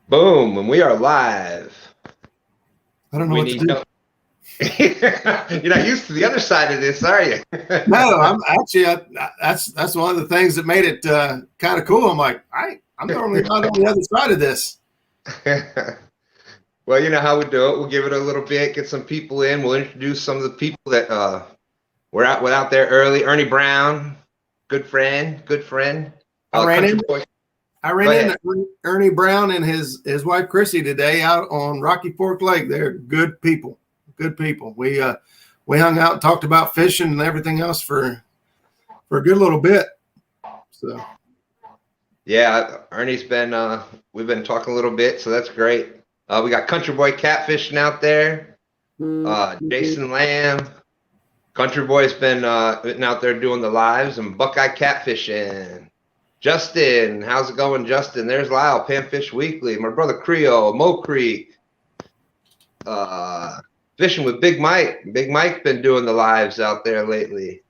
Boom, and we are live. I don't know We what to need do. help. You're not used to the other side of this, are you? No, I'm actually that's one of the things that made it kind of cool. I'm like, I'm normally not on the other side of this. Well, you know how we do it. We'll give it a little bit, get some people in. We'll introduce some of the people that were out there early. Ernie Brown, good friend. I ran Country into boy. Ernie Brown and his wife Chrissy today out on Rocky Fork Lake. They're good people. Good people. We hung out and talked about fishing and everything else for a good little bit. So Yeah, Ernie's been we've been talking a little bit, so that's great. We got Country Boy catfishing out there. Jason Lamb. Country Boy's been out there doing the lives, and Buckeye catfishing. Justin, how's it going, Justin? There's Lyle, Panfish Weekly. My brother Creole, Mo Creek. Fishing with Big Mike. Big Mike's been doing the lives out there lately.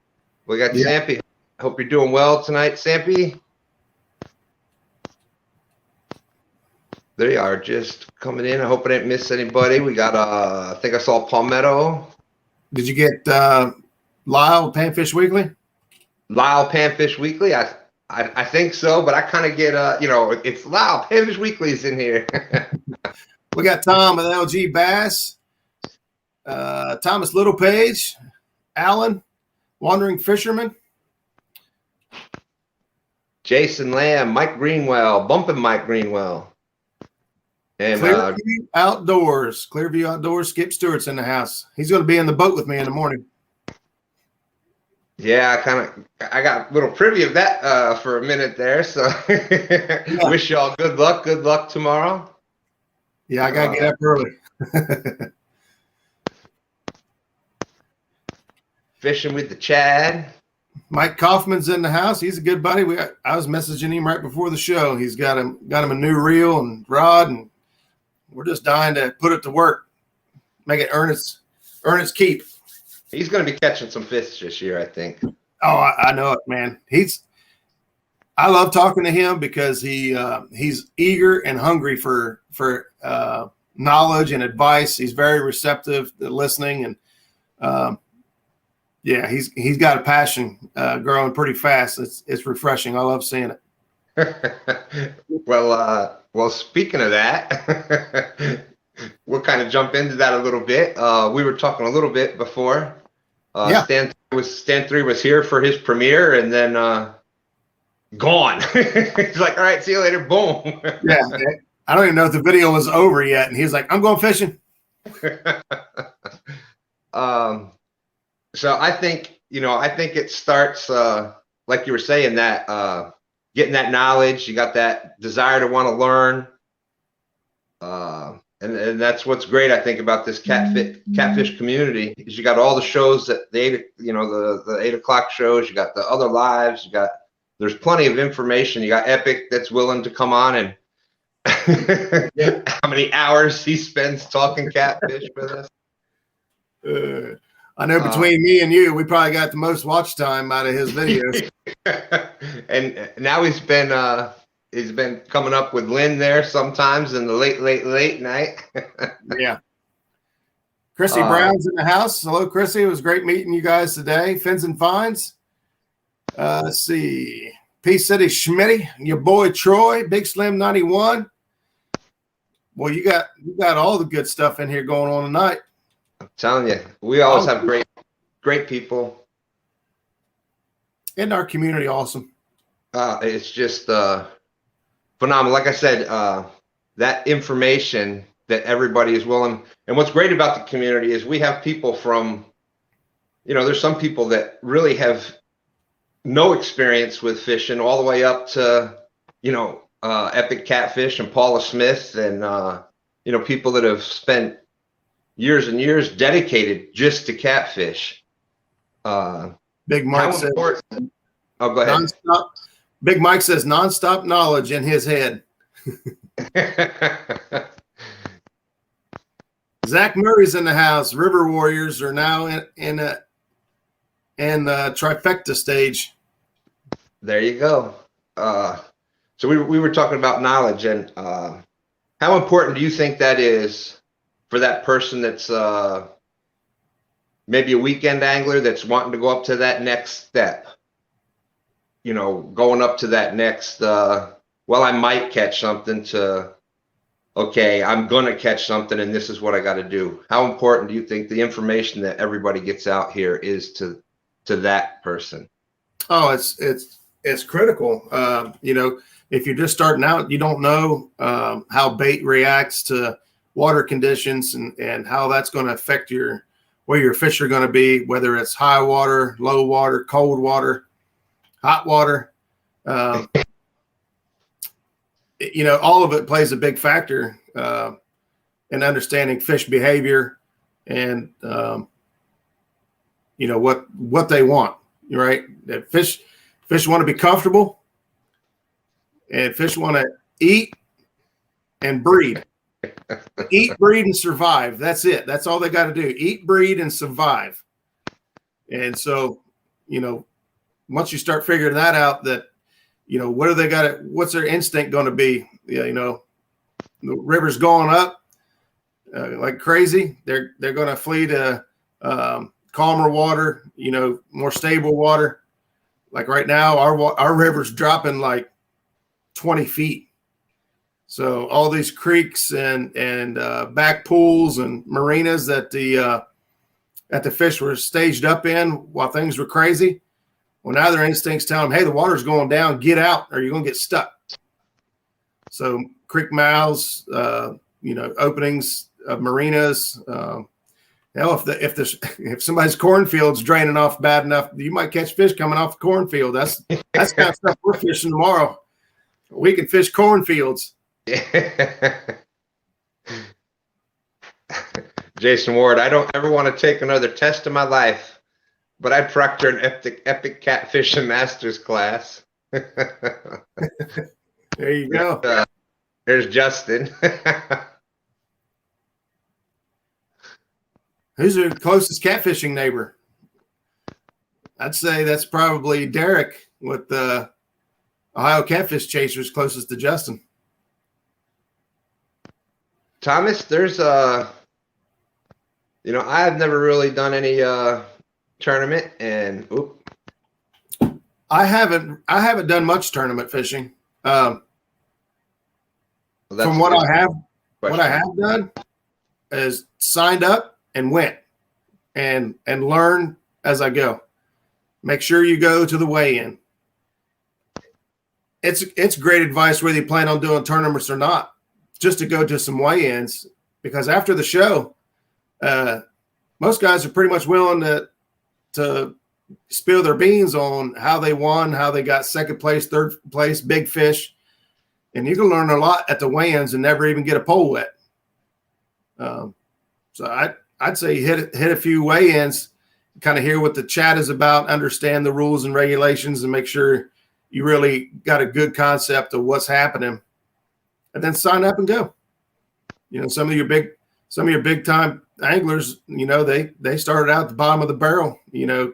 We got Sampy. Hope you're doing well tonight, Sampy. There you are, just coming in. I hope I didn't miss anybody. We got I think I saw Palmetto. did you get Lyle Panfish Weekly? Lyle Panfish Weekly. I think so, but I kind of get it's Lyle Panfish Weekly's in here. We got Tom with LG Bass, Thomas Littlepage, Alan, Wandering Fisherman, Jason Lamb, Mike Greenwell, bumping Mike Greenwell. And Clearview Outdoors. Clearview Outdoors. Skip Stewart's in the house. He's going to be in the boat with me in the morning. yeah, I got a little privy of that for a minute there. So wish y'all good luck. Good luck tomorrow. Yeah, I got to get up early. Fishing with the Chad. Mike Kaufman's in the house. He's a good buddy. I was messaging him right before the show. He's got him a new reel and rod, and we're just dying to put it to work, make it earn its keep. He's going to be catching some fish this year, I think. Oh, I know it, man. I love talking to him because he's eager and hungry for knowledge and advice. He's very receptive to listening, and he's got a passion growing pretty fast. It's refreshing. I love seeing it. Well, speaking of that, we'll kind of jump into that a little bit. We were talking a little bit before. Stan 3 was here for his premiere, and then gone. He's like, all right, see you later. Boom. Yeah. I don't even know if the video was over yet. And he's like, I'm going fishing. So I think it starts, like you were saying, that getting that knowledge, you got that desire to want to learn. And that's what's great, I think, about this catfish community is you got all the shows that the 8 o'clock shows, you got the other lives, there's plenty of information. You got Epic that's willing to come on and how many hours he spends talking catfish with us. I know between me and you, we probably got the most watch time out of his videos. And now he's been coming up with Lynn there sometimes in the late night. Yeah. Chrissy Brown's in the house. Hello, Chrissy. It was great meeting you guys today. Fins and Finds. Let's see. Peace City Schmitty, your boy Troy, Big Slim 91. Well, you got all the good stuff in here going on tonight. I'm telling you, we always have great people. In our community, awesome. It's just phenomenal. Like I said, that information that everybody is willing. And what's great about the community is we have people from, there's some people that really have no experience with fishing all the way up to, Epic Catfish and Paula Smith and, people that have spent years and years dedicated just to catfish. Big Mike says, oh, go ahead. Big Mike says nonstop knowledge in his head. Zach Murray's in the house. River Warriors are now in the trifecta stage. There you go. So we were talking about knowledge, and How important do you think that is for that person that's maybe a weekend angler that's wanting to go up to that next step? You know, going up to that next, well, I might catch something to, okay, I'm going to catch something and this is what I got to do. How important do you think the information that everybody gets out here is to that person? Oh, it's critical. You know, if you're just starting out, you don't know how bait reacts to water conditions and how that's going to affect where your fish are going to be, whether it's high water, low water, cold water, hot water. You know, all of it plays a big factor in understanding fish behavior and you know what they want. Right? Fish want to be comfortable, and fish want to eat and breed. Eat, breed, and survive. That's it. That's all they got to do. Eat, breed, and survive. And so, you know, once you start figuring that out, that, you know, what do they got to, what's their instinct going to be? Yeah, you know, the river's going up like crazy. They're going to flee to calmer water, you know, more stable water. Like right now, our river's dropping like 20 feet. So all these creeks and back pools and marinas that the fish were staged up in while things were crazy. Well, now their instincts tell them, hey, the water's going down, get out, or you're going to get stuck. So creek mouths, you know, openings of marinas. Hell, if somebody's cornfield's draining off bad enough, you might catch fish coming off the cornfield. That's kind of stuff we're fishing tomorrow. We can fish cornfields. Jason Ward, I don't ever want to take another test in my life, but I proctor an epic catfishing master's class. There you go. There's Justin. Who's your closest catfishing neighbor? I'd say that's probably Derek with the Ohio Catfish Chasers, closest to Justin. Thomas, there's you know, I've never really done any tournament, and I haven't done much tournament fishing. From what I have done is signed up and went and learn as I go. Make sure you go to the weigh-in. It's great advice whether you plan on doing tournaments or not, just to go to some weigh-ins, because after the show, most guys are pretty much willing to spill their beans on how they won, how they got second place, third place, big fish, and you can learn a lot at the weigh-ins and never even get a pole wet. So I'd say hit a few weigh-ins, kind of hear what the chat is about, understand the rules and regulations, and make sure you really got a good concept of what's happening, and then sign up and go. You know, some of your big time anglers, you know, they started out at the bottom of the barrel, you know,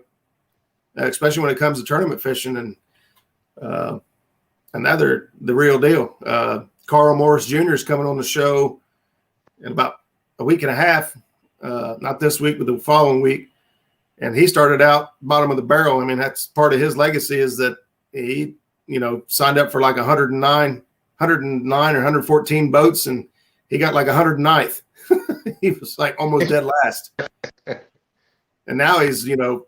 especially when it comes to tournament fishing, and now they're the real deal. Carl Morris Jr. is coming on the show in about a week and a half, not this week, but the following week. And he started out bottom of the barrel. I mean, that's part of his legacy, is that he, you know, signed up for like 109 or 114 boats, and he got like 109th. He was like almost dead last. And now he's, you know,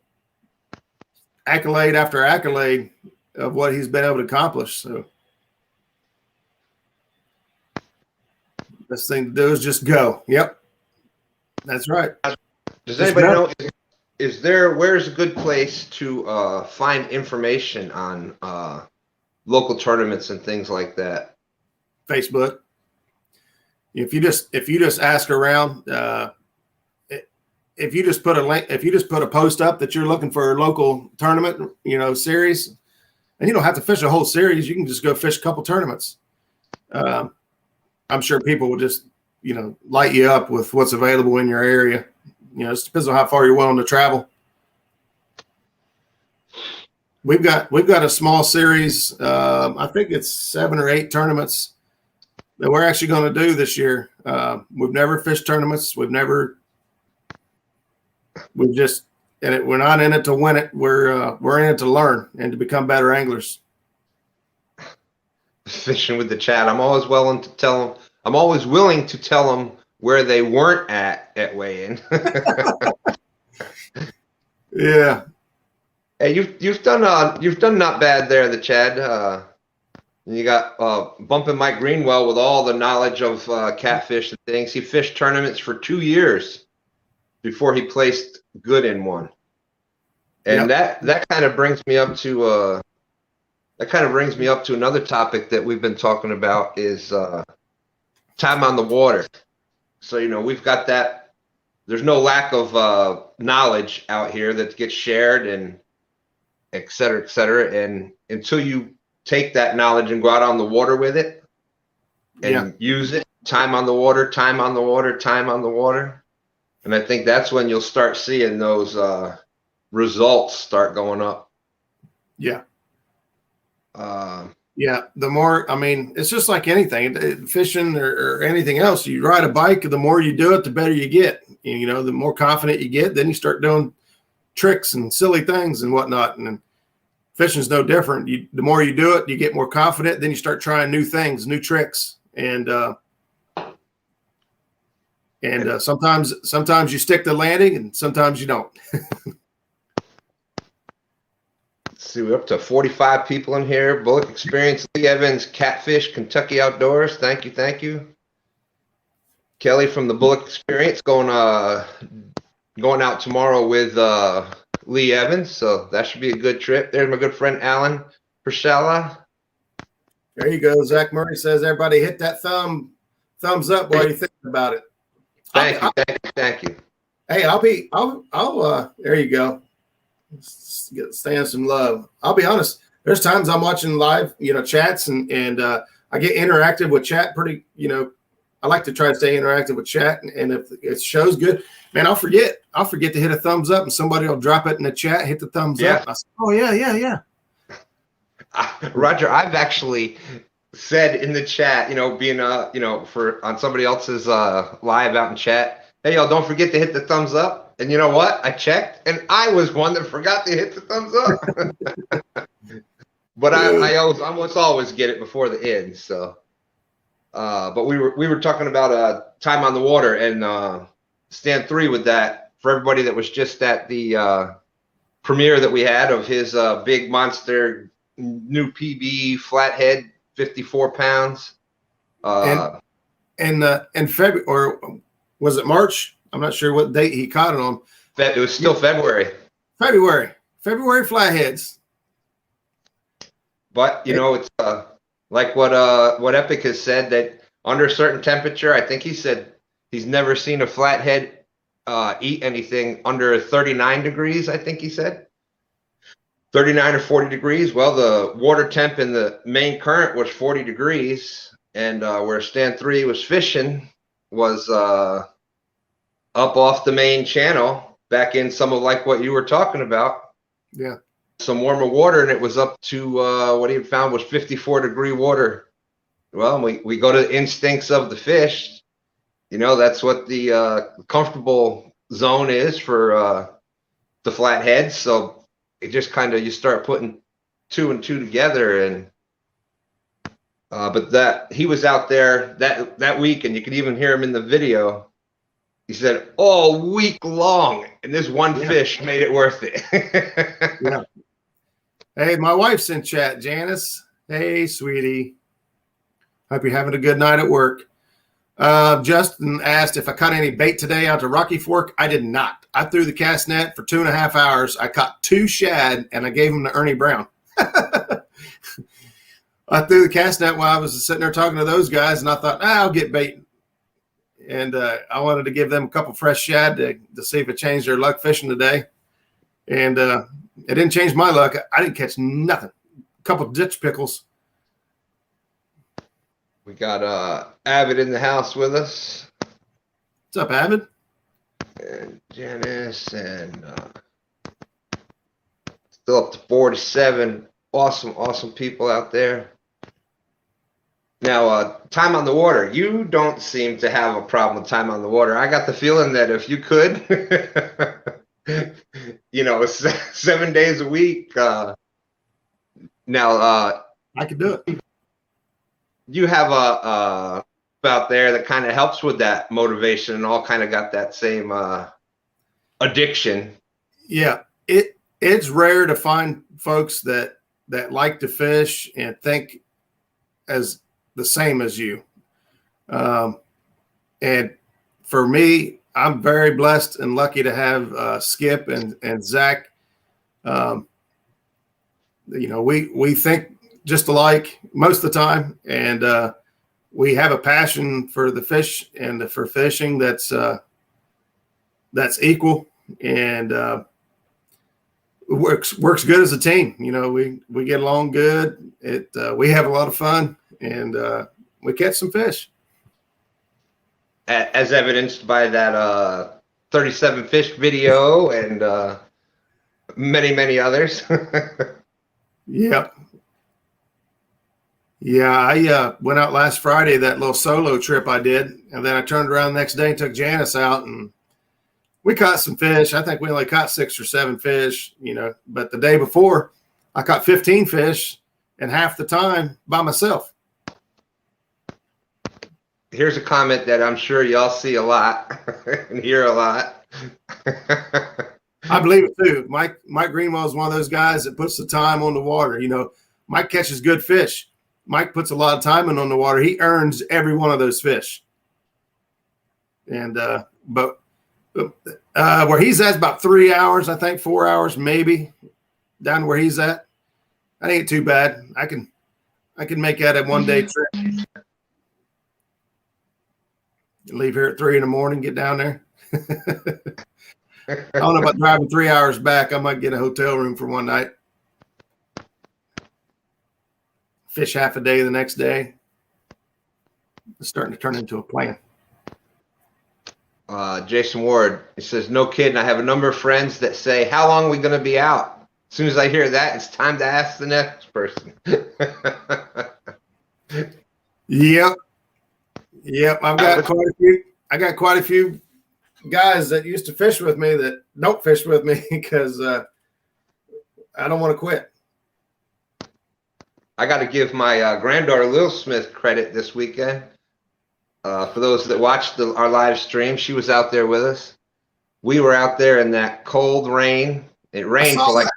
accolade after accolade of what he's been able to accomplish. So best thing to do is just go. Yep. That's right. Does anybody know, where's a good place to find information on local tournaments and things like that? Facebook. If you just ask around, if you just put a post up that you're looking for a local tournament, you know, series, and you don't have to fish a whole series, you can just go fish a couple tournaments. I'm sure people will just, you know, light you up with what's available in your area. You know, it depends on how far you're willing to travel. We've got a small series. I think it's 7 or 8 tournaments that we're actually going to do this year. We've never fished tournaments. We're not in it to win it. We're in it to learn and to become better anglers. Fishing with the chat. I'm always willing to tell them. I'm always willing to tell them where they weren't at weigh-in. Yeah. Hey, you've done not bad there, the Chad. You got bumping Mike Greenwell with all the knowledge of catfish and things. He fished tournaments for 2 years before he placed good in one, and that kind of brings me up to another topic that we've been talking about is time on the water. So we've got that. There's no lack of knowledge out here that gets shared and et cetera, et cetera. And until you take that knowledge and go out on the water with it and use it, time on the water, time on the water, time on the water. And I think that's when you'll start seeing those results start going up. Yeah. The more, it's just like anything, fishing or anything else. You ride a bike, the more you do it, the better you get. The more confident you get, then you start doing tricks and silly things and whatnot. And fishing's no different. The more you do it, you get more confident. Then you start trying new things, new tricks, and sometimes you stick the landing, and sometimes you don't. Let's see, we're up to 45 people in here. Bullock Experience, Lee Evans, Catfish, Kentucky Outdoors. Thank you. Kelly from the Bullock Experience going out tomorrow with Lee Evans, so that should be a good trip. There's my good friend Alan Priscilla. There you go. Zach Murray says, everybody hit that thumbs up while you're thinking about it. Thank you. Hey, I'll there you go. Stand some love. I'll be honest. There's times I'm watching live, chats and I get interactive with chat pretty, I like to try to stay interactive with chat, and if it shows good, man, I'll forget to hit a thumbs up, and somebody will drop it in the chat, hit the thumbs up. I say, oh yeah. Roger, I've actually said in the chat, being on somebody else's live out in chat, hey y'all, don't forget to hit the thumbs up. And you know what? I checked, and I was one that forgot to hit the thumbs up. But I almost always get it before the end. So. But we were talking about time on the water and stand 3 with that for everybody that was just at the premiere that we had of his big monster new PB flathead, 54 pounds. In February, or was it March? I'm not sure what date he caught it on. It was still February. February flatheads. But it's like what Epic has said, that under a certain temperature, I think he said he's never seen a flathead eat anything under 39 degrees. I think he said 39 or 40 degrees. Well, the water temp in the main current was 40 degrees, and where stand 3 was fishing was up off the main channel, back in some of like what you were talking about. Yeah. Some warmer water, and it was up to what he found was 54-degree water. Well, we go to the instincts of the fish. That's what the comfortable zone is for the flatheads. So it just kind of, you start putting 2 and 2 together, and but that he was out there that week, and you could even hear him in the video. He said all week long, and this one fish made it worth it. Yeah. Hey, my wife's in chat, Janice. Hey, sweetie. Hope you're having a good night at work. Justin asked if I caught any bait today out to Rocky Fork. I did not. I threw the cast net for 2.5 hours. I caught 2 shad, and I gave them to Ernie Brown. I threw the cast net while I was sitting there talking to those guys, and I thought, I'll get bait. And I wanted to give them a couple fresh shad to see if it changed their luck fishing today. And it didn't change my luck. I didn't catch nothing. A couple of ditch pickles. We got Avid in the house with us. What's up, Avid? And Janice, and still up to 47. Awesome people out there. Now, time on the water. You don't seem to have a problem with time on the water. I got the feeling that if you could, 7 days a week. Now, I could do it. you have a out there that kind of helps with that motivation, and all kind of got that same addiction. Yeah, it's rare to find folks that like to fish and think as the same as you. And for me, I'm very blessed and lucky to have Skip and Zach. We think just alike most of the time, and we have a passion for the fish and for fishing that's equal, and works good as a team. We get along good. We have a lot of fun, and we catch some fish. As evidenced by that 37 fish video and many, many others. Yep. Yeah, I went out last Friday, that little solo trip I did, and then I turned around the next day and took Janice out, and we caught some fish. I think we only caught 6 or 7 fish, but the day before I caught 15 fish and half the time by myself. Here's a comment that I'm sure y'all see a lot and hear a lot. I believe it too. Mike Greenwell is one of those guys that puts the time on the water. Mike catches good fish. Mike puts a lot of time in on the water. He earns every one of those fish. And but where he's at is about 3 hours, I think 4 hours maybe, down to where he's at. That ain't too bad. I can make that a one-day trip. Leave here at 3 a.m, get down there. I don't know about driving 3 hours back. I might get a hotel room for one night. Fish half a day the next day. It's starting to turn into a plan. Jason Ward, he says, no kidding. I have a number of friends that say, how long are we going to be out? As soon as I hear that, it's time to ask the next person. Yep. I got quite a few guys that used to fish with me that don't fish with me because I don't want to quit. I got to give my granddaughter Lil Smith credit this weekend. For those that watched our live stream, she was out there with us. We were out there in that cold rain. It rained for like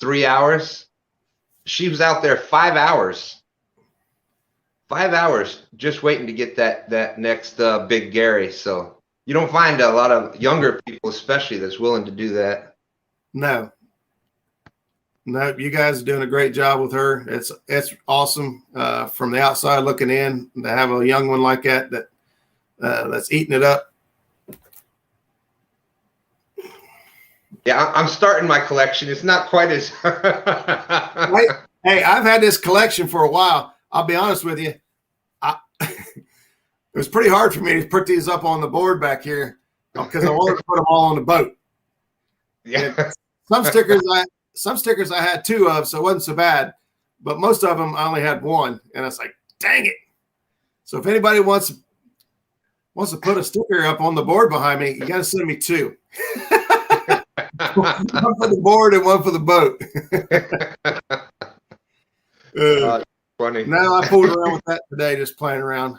3 hours. She was out there 5 hours. 5 hours just waiting to get that next big Gary. So you don't find a lot of younger people, especially, that's willing to do that. No, you guys are doing a great job with her. It's awesome from the outside looking in to have a young one like that's eating it up. Yeah, I'm starting my collection. It's not quite as. Hey, I've had this collection for a while. I'll be honest with you. It was pretty hard for me to put these up on the board back here because I wanted to put them all on the boat. Yeah. Some stickers I had 2 of, so it wasn't so bad. But most of them I only had 1, and I was like, dang it. So if anybody wants to put a sticker up on the board behind me, you got to send me 2. One for the board and one for the boat. Funny. No, I fooled around with that today, just playing around.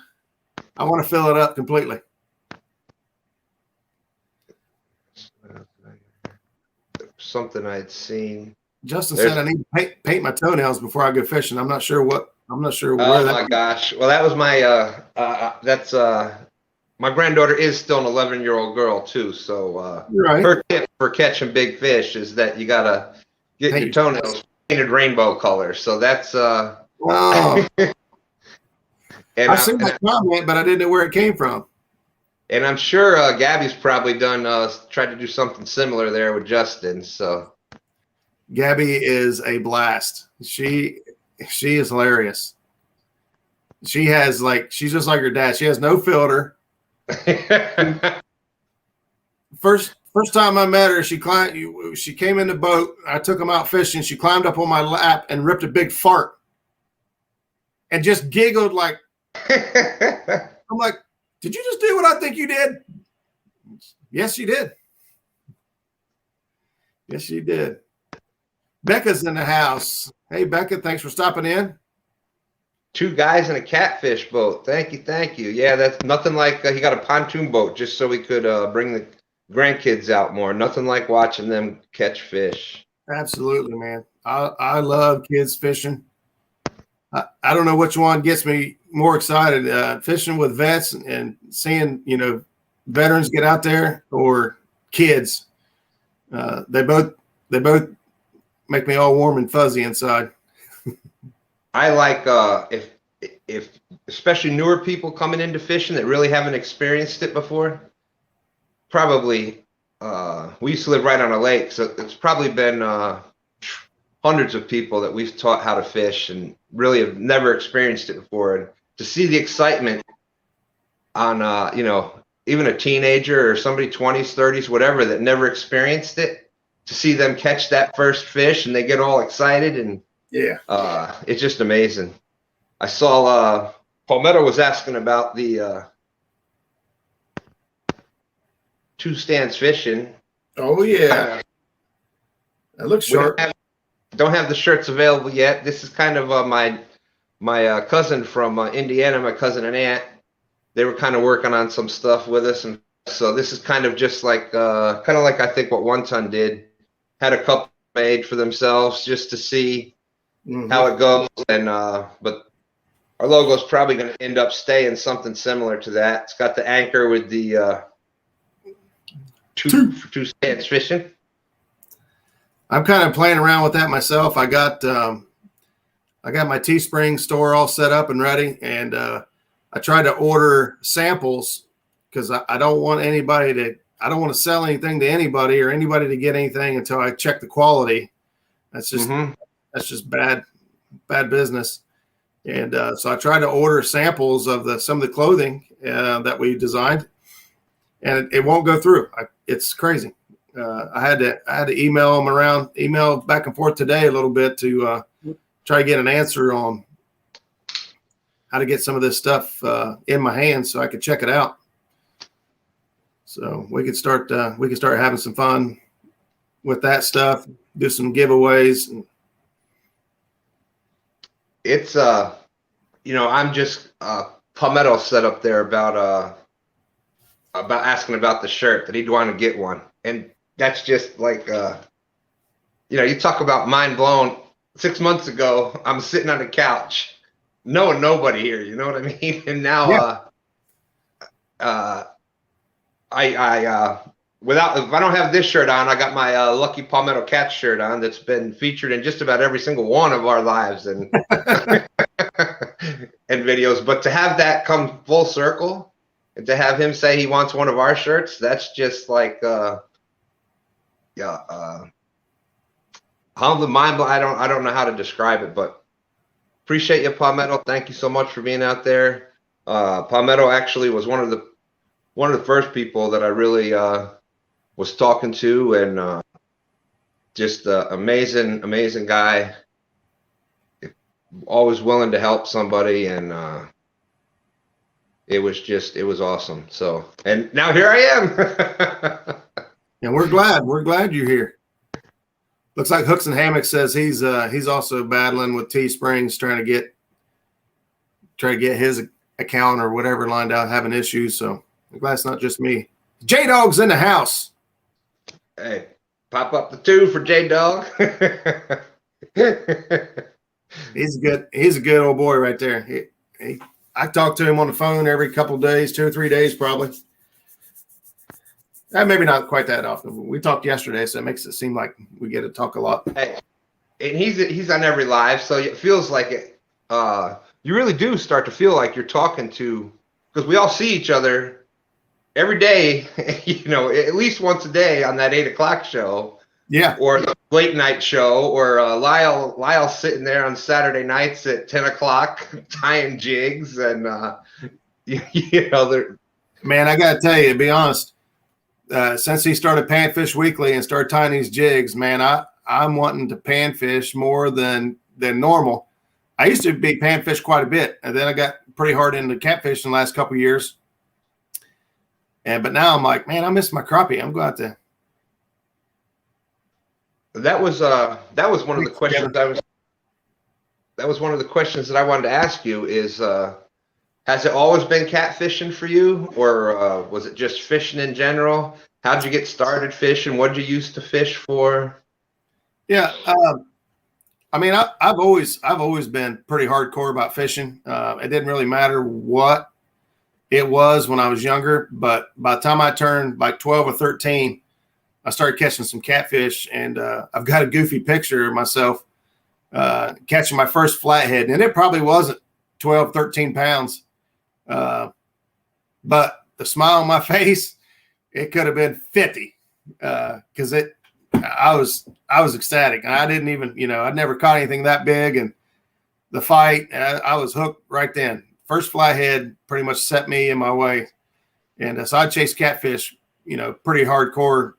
I want to fill it up completely. Something I'd seen. Justin said I need to paint my toenails before I go fishing. I'm not sure where Oh my gosh! Well, that was my. That's my granddaughter is still an 11-year-old girl too. So right. Her tip for catching big fish is that you gotta get your toenails painted rainbow colors. So that's. Wow. I've seen that comment, but I didn't know where it came from. And I'm sure Gabby's probably tried to do something similar there with Justin. So Gabby is a blast. She is hilarious. She's just like her dad. She has no filter. First time I met her, she came in the boat. I took them out fishing. She climbed up on my lap and ripped a big fart and just giggled like I'm like, did you just do what I think you did? Yes, you did. Yes, you did. Becca's in the house. Hey, Becca, thanks for stopping in. 2 guys in a catfish boat. Thank you, thank you. Yeah, that's nothing like he got a pontoon boat just so we could bring the grandkids out more. Nothing like watching them catch fish. Absolutely, man. I love kids fishing. I don't know which one gets me more excited, fishing with vets and seeing, veterans get out there, or kids. They both make me all warm and fuzzy inside. I like if especially newer people coming into fishing that really haven't experienced it before. Probably we used to live right on a lake, so it's probably been hundreds of people that we've taught how to fish and really have never experienced it before. And to see the excitement on even a teenager or somebody 20s, 30s, whatever, that never experienced it, to see them catch that first fish and they get all excited, and it's just amazing. I saw Palmetto was asking about the 2 stands fishing. Oh yeah, that looks sharp. Don't have the shirts available yet. This is kind of my cousin from Indiana, my cousin and aunt. They were kind of working on some stuff with us, and so this is kind of just like I think what One Ton did. Had a couple made for themselves just to see how it goes, and but our logo is probably going to end up staying something similar to that. It's got the anchor with the two stands fishing. I'm kind of playing around with that myself. I got my Teespring store all set up and ready, and I tried to order samples because I don't want to sell anything to anybody or anybody to get anything until I check the quality. That's just bad business. And so I tried to order samples of some of the clothing that we designed, and it won't go through. It's crazy. I had to email back and forth today a little bit to try to get an answer on how to get some of this stuff in my hands so I could check it out. So we could start having some fun with that stuff, do some giveaways. It's I'm just Palmetto set up there about asking about the shirt that he'd want to get one, and that's just like you talk about mind blown. 6 months ago, I'm sitting on the couch, knowing nobody here. You know what I mean? And now, if I don't have this shirt on, I got my Lucky Palmetto Cat shirt on that's been featured in just about every single one of our lives and and videos. But to have that come full circle and to have him say he wants one of our shirts, that's just like how the mind. I don't know how to describe it, but appreciate you, Palmetto. Thank you so much for being out there. Palmetto actually was one of the first people that I really was talking to, and just amazing guy. Always willing to help somebody, and it was awesome. So, and now here I am. And we're glad you're here. Looks like Hooks and Hammocks says he's also battling with Teesprings, trying to get his account or whatever lined out, having issues. So I'm glad it's not just me. J-Dog's in the house. Hey, pop up the 2 for J-Dog. He's a good old boy right there. I talk to him on the phone every couple of days, 2 or 3 days probably. Maybe not quite that often. We talked yesterday, so it makes it seem like we get to talk a lot. Hey, and he's on every live, so it feels like it. You really do start to feel like you're talking to, because we all see each other every day. At least once a day on that 8 o'clock show. Yeah. Or the late night show, or Lyle sitting there on Saturday nights at 10 o'clock tying jigs, and Man, I gotta tell you, to be honest. Since he started Panfish Weekly and started tying these jigs, man, I'm wanting to panfish more than normal. I used to be panfish quite a bit, and then I got pretty hard into catfish in the last couple of years. But now I'm like, man, I miss my crappie. I'm going to. That was one of the questions that was one of the questions that I wanted to ask you is, has it always been catfishing for you, or was it just fishing in general? How'd you get started fishing? What did you used to fish for? Yeah. I mean, I've always been pretty hardcore about fishing. It didn't really matter what it was when I was younger, but by the time I turned like 12 or 13, I started catching some catfish, and I've got a goofy picture of myself catching my first flathead, and it probably wasn't 12, 13 pounds. But the smile on my face, it could have been 50, because I was ecstatic. And I didn't even, I'd never caught anything that big, and the fight, I was hooked right then. First flathead pretty much set me in my way. And so I chased catfish, pretty hardcore.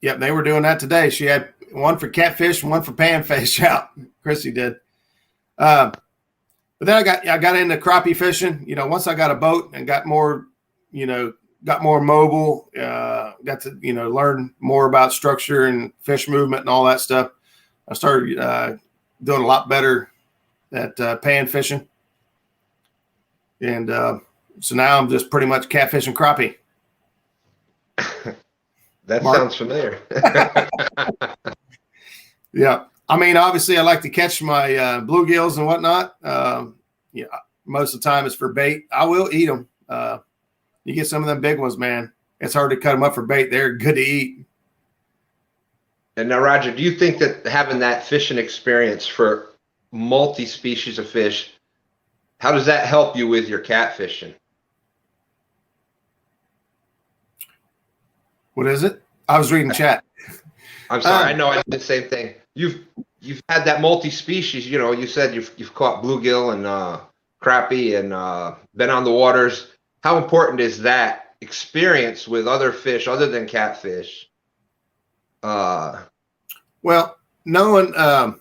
Yep, they were doing that today. She had one for catfish and one for panfish out. Chrissy did. But then I got into crappie fishing. Once I got a boat and got more mobile, got to learn more about structure and fish movement and all that stuff. I started doing a lot better at pan fishing, and so now I'm just pretty much catfishing crappie. That Mark? Sounds familiar. Yeah. I mean, obviously, I like to catch my bluegills and whatnot. Most of the time it's for bait. I will eat them. You get some of them big ones, man. It's hard to cut them up for bait. They're good to eat. And now, Roger, do you think that having that fishing experience for multi-species of fish, how does that help you with your catfishing? What is it? I was reading chat. I'm sorry. I know I did the same thing. You've had that multi-species. You said you've caught bluegill and crappie and been on the waters. How important is that experience with other fish other than catfish? Well, knowing how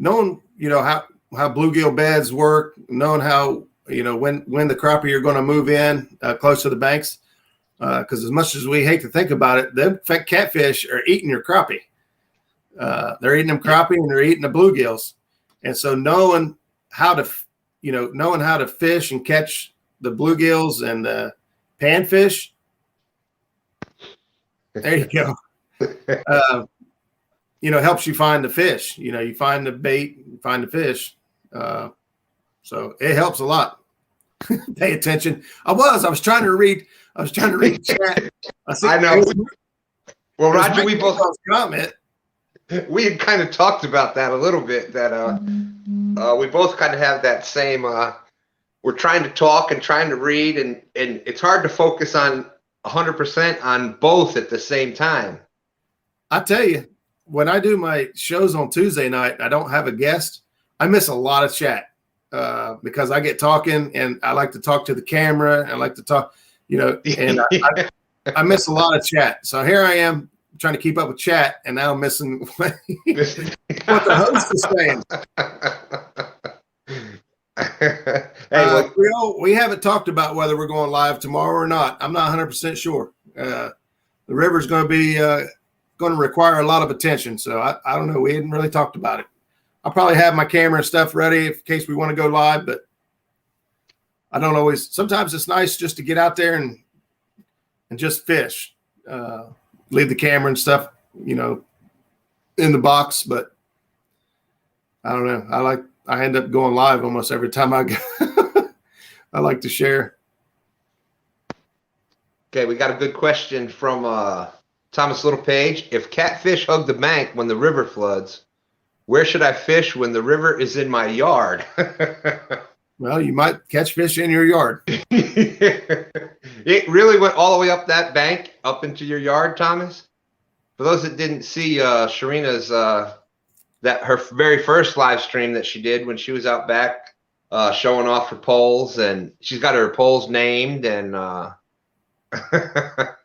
bluegill beds work, knowing how when the crappie are going to move in close to the banks, because as much as we hate to think about it, them catfish are eating your crappie. They're eating them crappie and they're eating the bluegills, and so knowing how to fish and catch the bluegills and the panfish. There you go. Helps you find the fish. You find the bait, you find the fish. So it helps a lot. Pay attention. I was trying to read chat. I know. Well, Roger, we had kind of talked about that a little bit, that we both kind of have that same, we're trying to talk and trying to read, and it's hard to focus on 100% on both at the same time. I tell you, when I do my shows on Tuesday night, I don't have a guest, I miss a lot of chat because I get talking, and I like to talk to the camera. I like to talk, and I miss a lot of chat. So here I am trying to keep up with chat, and now I'm missing what the host is saying. We haven't talked about whether we're going live tomorrow or not. I'm not 100% sure. The river's going to be going to require a lot of attention, so I don't know. We hadn't really talked about it. I'll probably have my camera and stuff ready in case we want to go live, but I don't always. Sometimes it's nice just to get out there and just fish. Leave the camera and stuff, in the box, but I don't know. I end up going live almost every time I go. I like to share. Okay, we got a good question from Thomas Littlepage. If catfish hug the bank when the river floods, where should I fish when the river is in my yard? Well, you might catch fish in your yard. It really went all the way up that bank, up into your yard, Thomas? For those that didn't see Sharina's, that her very first live stream that she did when she was out back showing off her poles, and she's got her poles named, and for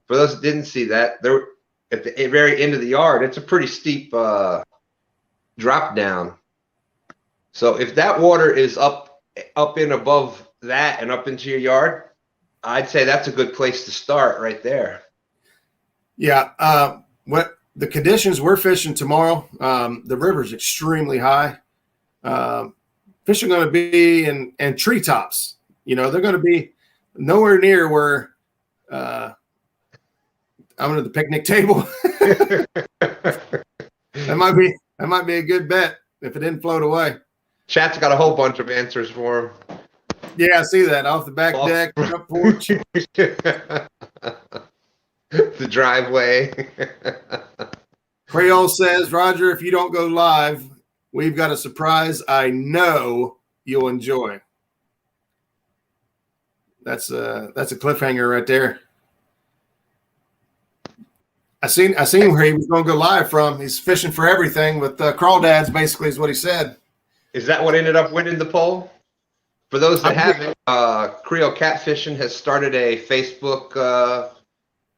those that didn't see that, there at the very end of the yard, it's a pretty steep drop drop down. So if that water is up in above that and up into your yard, I'd say that's a good place to start right there. Yeah. What the conditions we're fishing tomorrow, the river's extremely high. Fish are going to be in treetops. You know, they're going to be nowhere near where I'm under the picnic table. That might be a good bet if it didn't float away. Chat's got a whole bunch of answers for him. Yeah, I see that off the back deck, front porch. The driveway. Creole says, Roger, if you don't go live, we've got a surprise I know you'll enjoy. That's a cliffhanger right there. I seen where he was going to go live from. He's fishing for everything with crawdads, basically, is what he said. Is that what ended up winning the poll? For those that haven't, Creole Catfishing has started a Facebook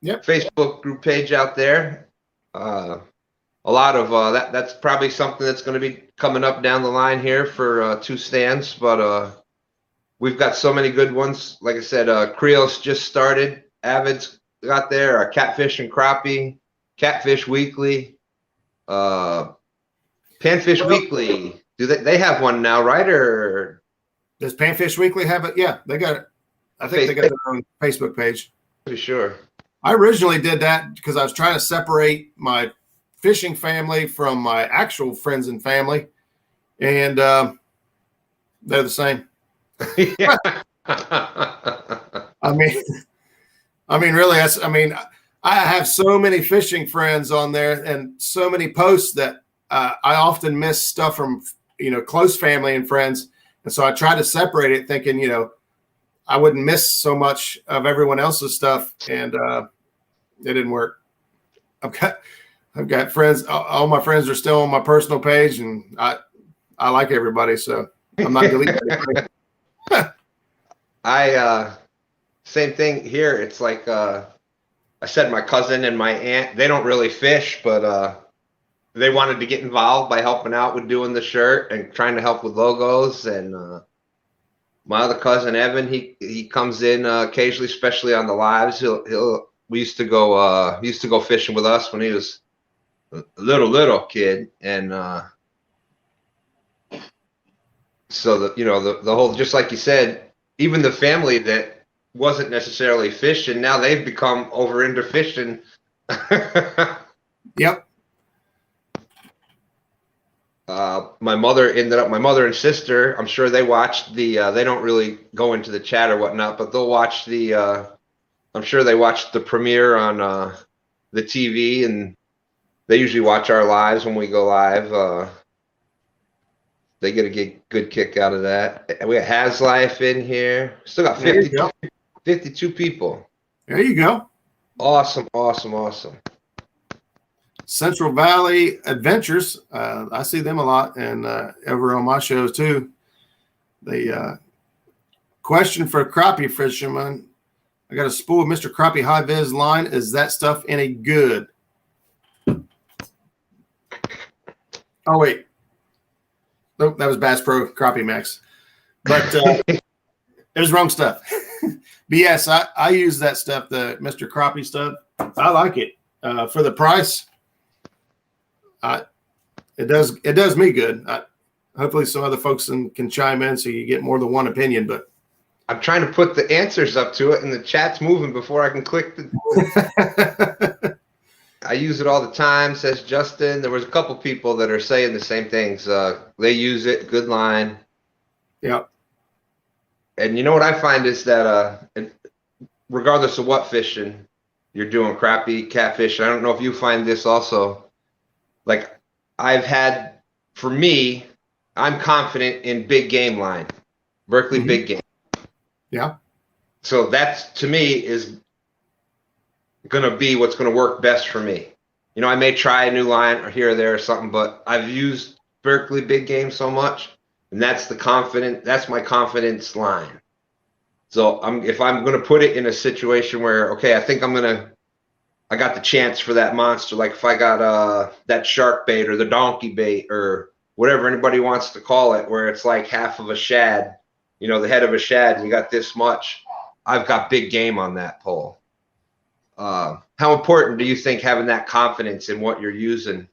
Facebook group page out there. A lot of that's probably something that's going to be coming up down the line here for two stands, but we've got so many good ones. Like I said, Creole's just started. Avid's got there. Catfish and Crappie, Catfish Weekly, Panfish Weekly. Do they have one now, right? Or does Panfish Weekly have it? Yeah, they got it. I think they got their own Facebook page. Pretty sure. I originally did that because I was trying to separate my fishing family from my actual friends and family, and they're the same. I mean, really, I have so many fishing friends on there and so many posts that I often miss stuff from, close family and friends. And so I try to separate it thinking, I wouldn't miss so much of everyone else's stuff. And it didn't work. I've got friends. All my friends are still on my personal page, and I like everybody. So I'm not deleting anything. Same thing here. It's like I said, my cousin and my aunt, they don't really fish, but they wanted to get involved by helping out with doing the shirt and trying to help with logos. And my other cousin Evan, he comes in occasionally, especially on the lives. We used to go fishing with us when he was a little kid, and so the whole, just like you said, even the family that wasn't necessarily fishing, now they've become over into fishing. Yep. My mother and sister, I'm sure they watched the they don't really go into the chat or whatnot, but they'll watch I'm sure they watched the premiere on the TV, and they usually watch our lives when we go live. They get a good kick out of that. We got Has Life in here. Still got 52 people. There you go. Awesome. Central Valley Adventures. I see them a lot, and over on my shows too. The question for crappie fishermen. I got a spool of Mr. Crappie High Vis line. Is that stuff any good? Oh, wait. Nope, that was Bass Pro Crappie Max. But it was wrong stuff. But yes, I use that stuff, the Mr. Crappie stuff. I like it. For the price, it does me good. Hopefully some other folks can chime in so you get more than one opinion. But I'm trying to put the answers up to it, and the chat's moving before I can click the. I use it all the time, says Justin. There was a couple people that are saying the same things. They use it. Good line. Yeah. And you know what I find is that regardless of what fishing you're doing, crappie, catfish, I don't know if you find this also. Like for me, I'm confident in big game line, Berkeley big game. Yeah. So that's, to me, is going to be what's going to work best for me. I may try a new line or here or there or something, but I've used Berkeley big game so much, and that's my confidence line. So if I'm going to put it in a situation where, okay, I think I got the chance for that monster. Like if I got that shark bait or the donkey bait or whatever anybody wants to call it, where it's like half of a shad, you know, the head of a shad, and you got this much. I've got big game on that pole. How important do you think having that confidence in what you're using?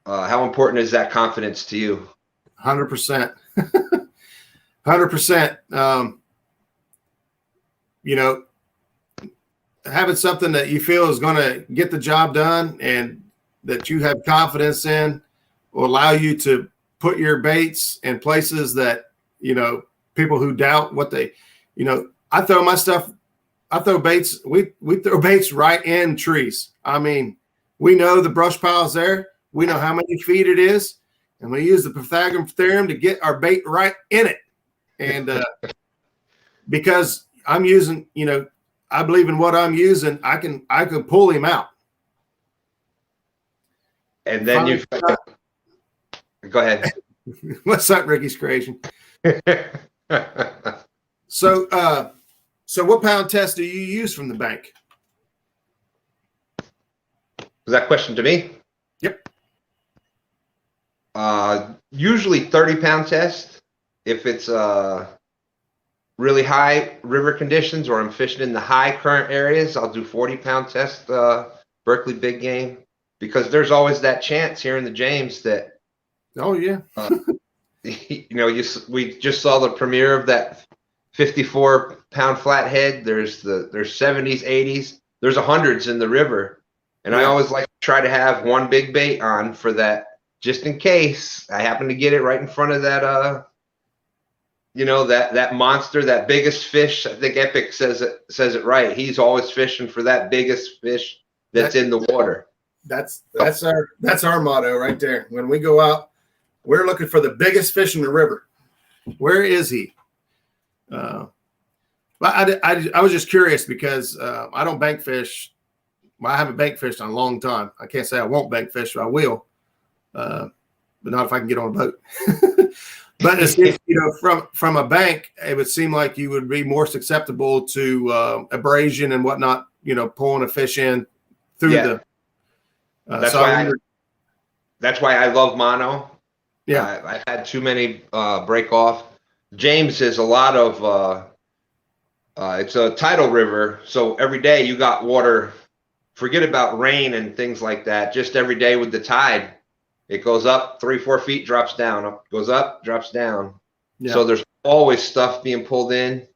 How important is that confidence to you? 100%. 100%. You know, having something that you feel is going to get the job done and that you have confidence in will allow you to put your baits in places that, you know, people who doubt what they, you know, I throw baits. We throw baits right in trees. I mean, we know the brush pile's there. We know how many feet it is. And we use the Pythagorean theorem to get our bait right in it. And because I'm using, you know, I believe in what I'm using, I can pull him out. And then you go ahead. What's up, Ricky's Creation? So what pound test do you use from the bank? Was that question to me? Yep. Usually 30-pound test. If it's really high river conditions or I'm fishing in the high current areas, I'll do 40-pound test, Berkeley big game, because there's always that chance here in the James that, oh yeah, you know, we just saw the premiere of that 54-pound flathead. There's 70s, 80s, there's 100s in the river, and I always like to try to have one big bait on for that, just in case I happen to get it right in front of that you know, that monster, that biggest fish. I think Epic says it right. He's always fishing for that biggest fish that's in the water. That's our motto right there. When we go out, we're looking for the biggest fish in the river. Where is he? But I was just curious because I don't bank fish. Well, I haven't bank fished in a long time. I can't say I won't bank fish, but I will. But not if I can get on a boat. But it's, you know, from a bank, it would seem like you would be more susceptible to abrasion and whatnot. You know, pulling a fish in through the. That's why I love mono. Yeah, I've had too many break off. James is a lot of. It's a tidal river, so every day you got water. Forget about rain and things like that. Just every day with the tide. It goes up 3-4 feet, drops down, up, goes up, drops down. Yeah. So there's always stuff being pulled in.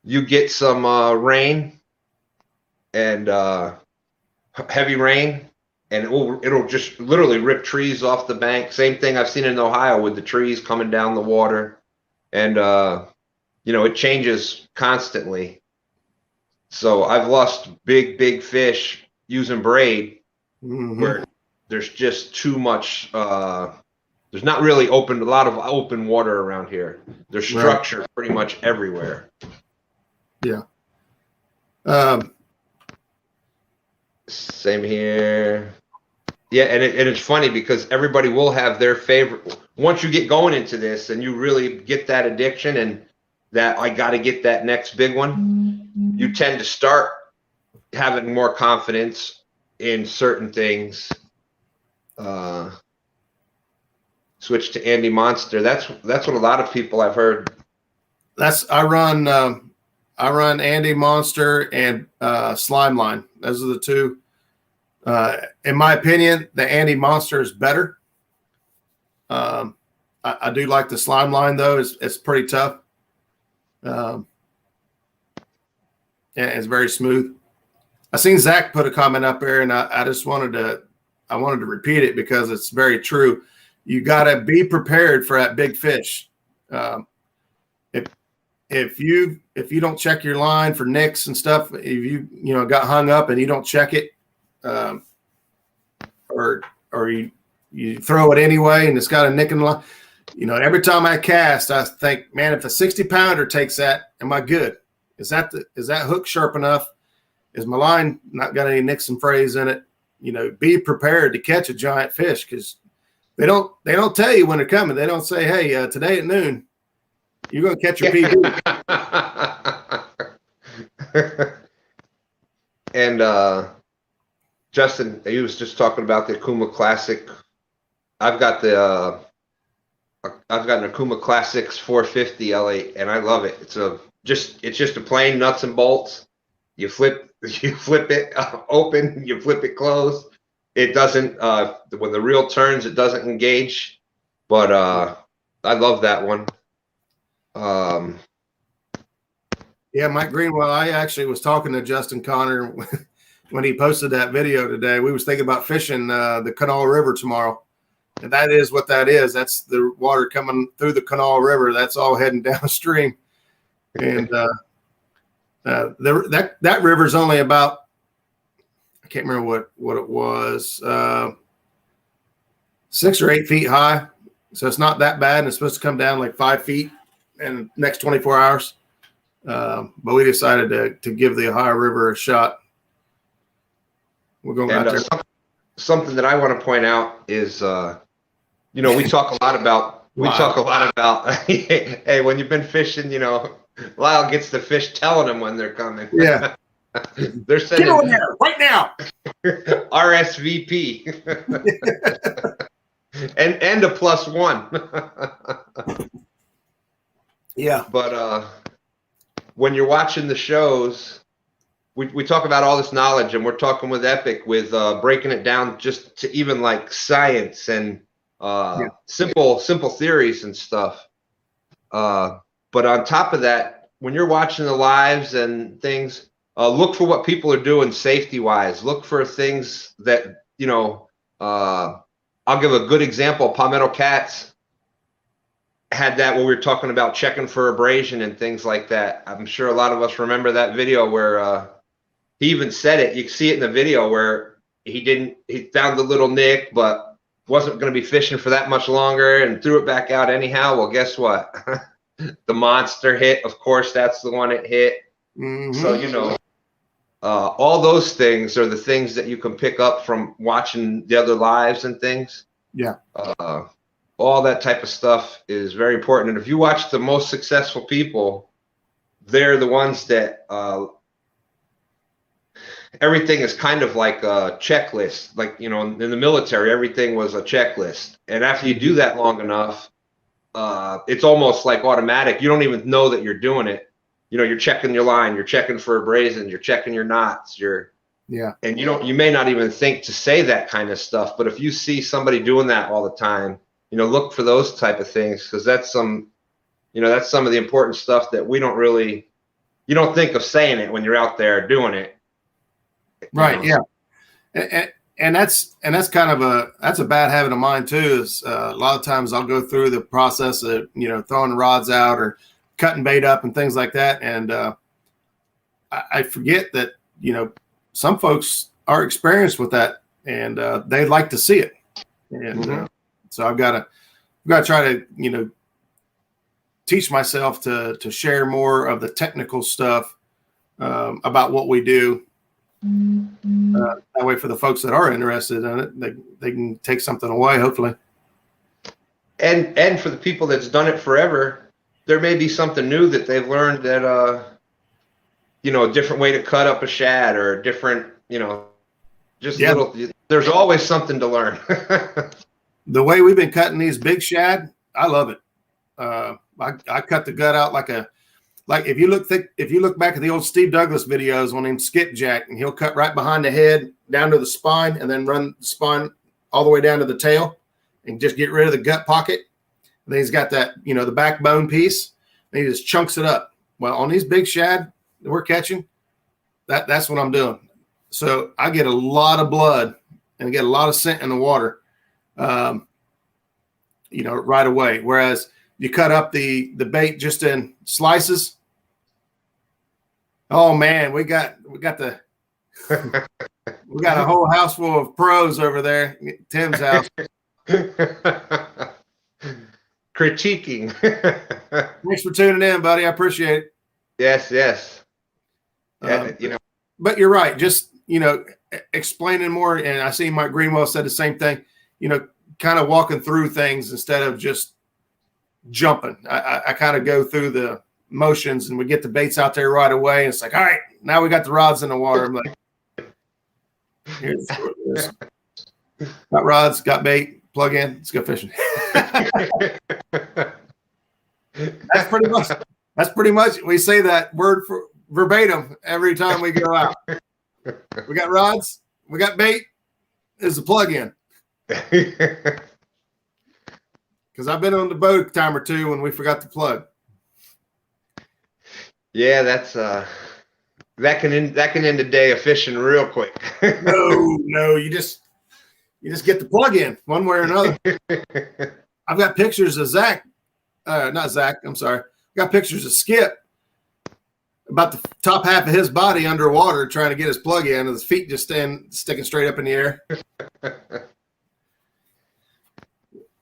You get some rain and heavy rain, and it'll just literally rip trees off the bank. Same thing I've seen in Ohio with the trees coming down the water. And, you know, it changes constantly. So I've lost big fish using braid where there's just too much. There's not really a lot of open water around here. There's structure pretty much everywhere. Yeah. Same here. Yeah, and it's funny because everybody will have their favorite. Once you get going into this and you really get that addiction and that I got to get that next big one, you tend to start having more confidence in certain things. Switch to Andy Monster. That's what a lot of people I've heard. I run Andy Monster and Slime Line. Those are the two. In my opinion, the Andy Monster is better. I do like the Slime Line though. It's pretty tough. And it's very smooth. I seen Zach put a comment up there, and I just wanted to repeat it because it's very true. You got to be prepared for that big fish. If you don't check your line for nicks and stuff, if you got hung up and you don't check it, or you throw it anyway and it's got a nick in the line, every time I cast, I think, man, if a 60-pounder takes that, am I good? Is that hook sharp enough? Is my line not got any nicks and frays in it? Be prepared to catch a giant fish, because they don't tell you when they're coming. They don't say, hey, today at noon, you're going to catch your PB. And Justin, he was just talking about the Akuma Classic I've got the I've got an Akuma Classics 450 L8, and I love it. It's just a plain nuts and bolts. You flip it open, you flip it closed. It doesn't when the reel turns, it doesn't engage. But I love that one. Yeah, Mike Greenwell. I actually was talking to Justin Connor when he posted that video today. We was thinking about fishing the Kanawha River tomorrow. And that is what that is. That's the water coming through the Kanawha River. That's all heading downstream. And that river's only about, I can't remember what it was, 6 or 8 feet high. So it's not that bad. And it's supposed to come down like 5 feet in the next 24 hours. But we decided to give the Ohio River a shot. We're going out there. Something that I want to point out is, we talk a lot about, hey, when you've been fishing, Lyle gets the fish telling them when they're coming. Yeah. They're sending get on there right now. RSVP. and a +1. Yeah. But when you're watching the shows, we talk about all this knowledge, and we're talking with Epic with breaking it down just to even like science and simple theories and stuff. But on top of that, when you're watching the lives and things, look for what people are doing safety wise. Look for things that, I'll give a good example. Palmetto Cats had that when we were talking about checking for abrasion and things like that. I'm sure a lot of us remember that video where he even said it. You can see it in the video where he found the little nick, but wasn't going to be fishing for that much longer and threw it back out anyhow. Well, guess what? The monster hit. Of course, that's the one it hit. Mm-hmm. So, all those things are the things that you can pick up from watching the other lives and things. Yeah. All that type of stuff is very important. And if you watch the most successful people, they're the ones that everything is kind of like a checklist. Like, in the military, everything was a checklist. And after you do that long enough, it's almost like automatic. You don't even know that you're doing it. You're checking your line, you're checking for abrasions, you're checking your knots, and you may not even think to say that kind of stuff. But if you see somebody doing that all the time, look for those type of things, because that's some of the important stuff that you don't think of saying it when you're out there doing it. Right. Yeah. And that's kind of a bad habit of mine too, is a lot of times I'll go through the process of, throwing rods out or cutting bait up and things like that. And I forget that, some folks are experienced with that, and they'd like to see it. And so I've got to try to, teach myself to share more of the technical stuff about what we do. That way, for the folks that are interested in it, they can take something away, hopefully. And for the people that's done it forever, there may be something new that they've learned that a different way to cut up a shad, or a different, little. There's always something to learn. The way we've been cutting these big shad, I love it. I cut the gut out like if you look back at the old Steve Douglas videos on him skipjack, and he'll cut right behind the head down to the spine, and then run the spine all the way down to the tail, and just get rid of the gut pocket. And then he's got that, the backbone piece, and he just chunks it up. Well, on these big shad that we're catching, that's what I'm doing. So I get a lot of blood and get a lot of scent in the water, right away. Whereas you cut up the bait just in slices. Oh man, we got we got a whole house full of pros over there. Tim's house. Critiquing. Thanks for tuning in, buddy. I appreciate it. Yes. But you're right. Just, explaining more. And I see Mike Greenwell said the same thing, kind of walking through things instead of just jumping. I kind of go through the motions, and we get the baits out there right away. And it's like, all right, now we got the rods in the water. I'm like, here's what it is. Got rods, got bait, plug in. Let's go fishing. That's pretty much. We say that word for verbatim every time we go out. We got rods. We got bait. There's a plug in. Because I've been on the boat a time or two when we forgot the plug. Yeah, that's that can end the day of fishing real quick. No, you just get the plug in one way or another. I've got pictures of not Zach. I'm sorry. I've got pictures of Skip about the top half of his body underwater trying to get his plug in, and his feet just sticking straight up in the air.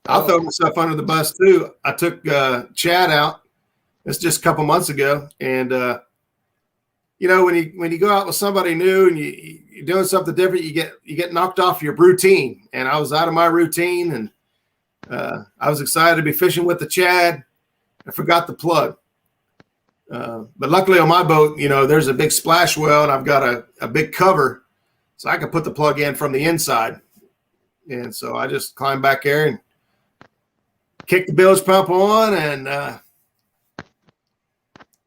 I'll throw myself under the bus too. I took Chad out. It's just a couple months ago, and when you go out with somebody new and you're doing something different, you get knocked off your routine. And I was out of my routine, and I was excited to be fishing with the Chad. I forgot the plug, but luckily on my boat, there's a big splash well, and I've got a big cover, so I can put the plug in from the inside. And so I just climbed back there and kicked the bilge pump on and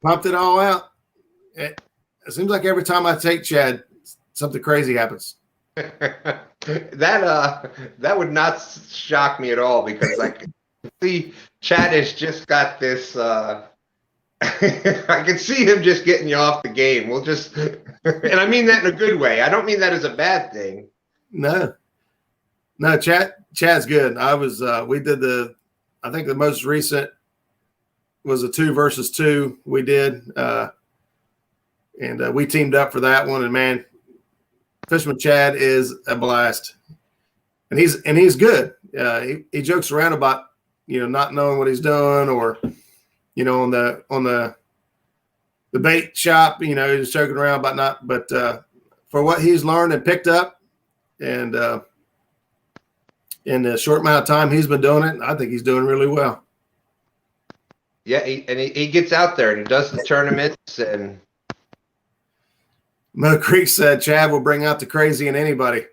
pumped it all out. It seems like every time I take Chad, something crazy happens. That would not shock me at all, because I can see Chad has just got this. I can see him just getting you off the game. We'll just, and I mean that in a good way. I don't mean that as a bad thing. No, Chad's good. We did I think the most recent was a 2 versus 2 we did. And we teamed up for that one. And man, Fisherman Chad is a blast. And he's good. He jokes around about, not knowing what he's doing, or, on the bait shop, he's joking around about not, but for what he's learned and picked up, and in the short amount of time he's been doing it, I think he's doing really well. Yeah, he gets out there and he does the tournaments. And Mo Creek said Chad will bring out the crazy in anybody.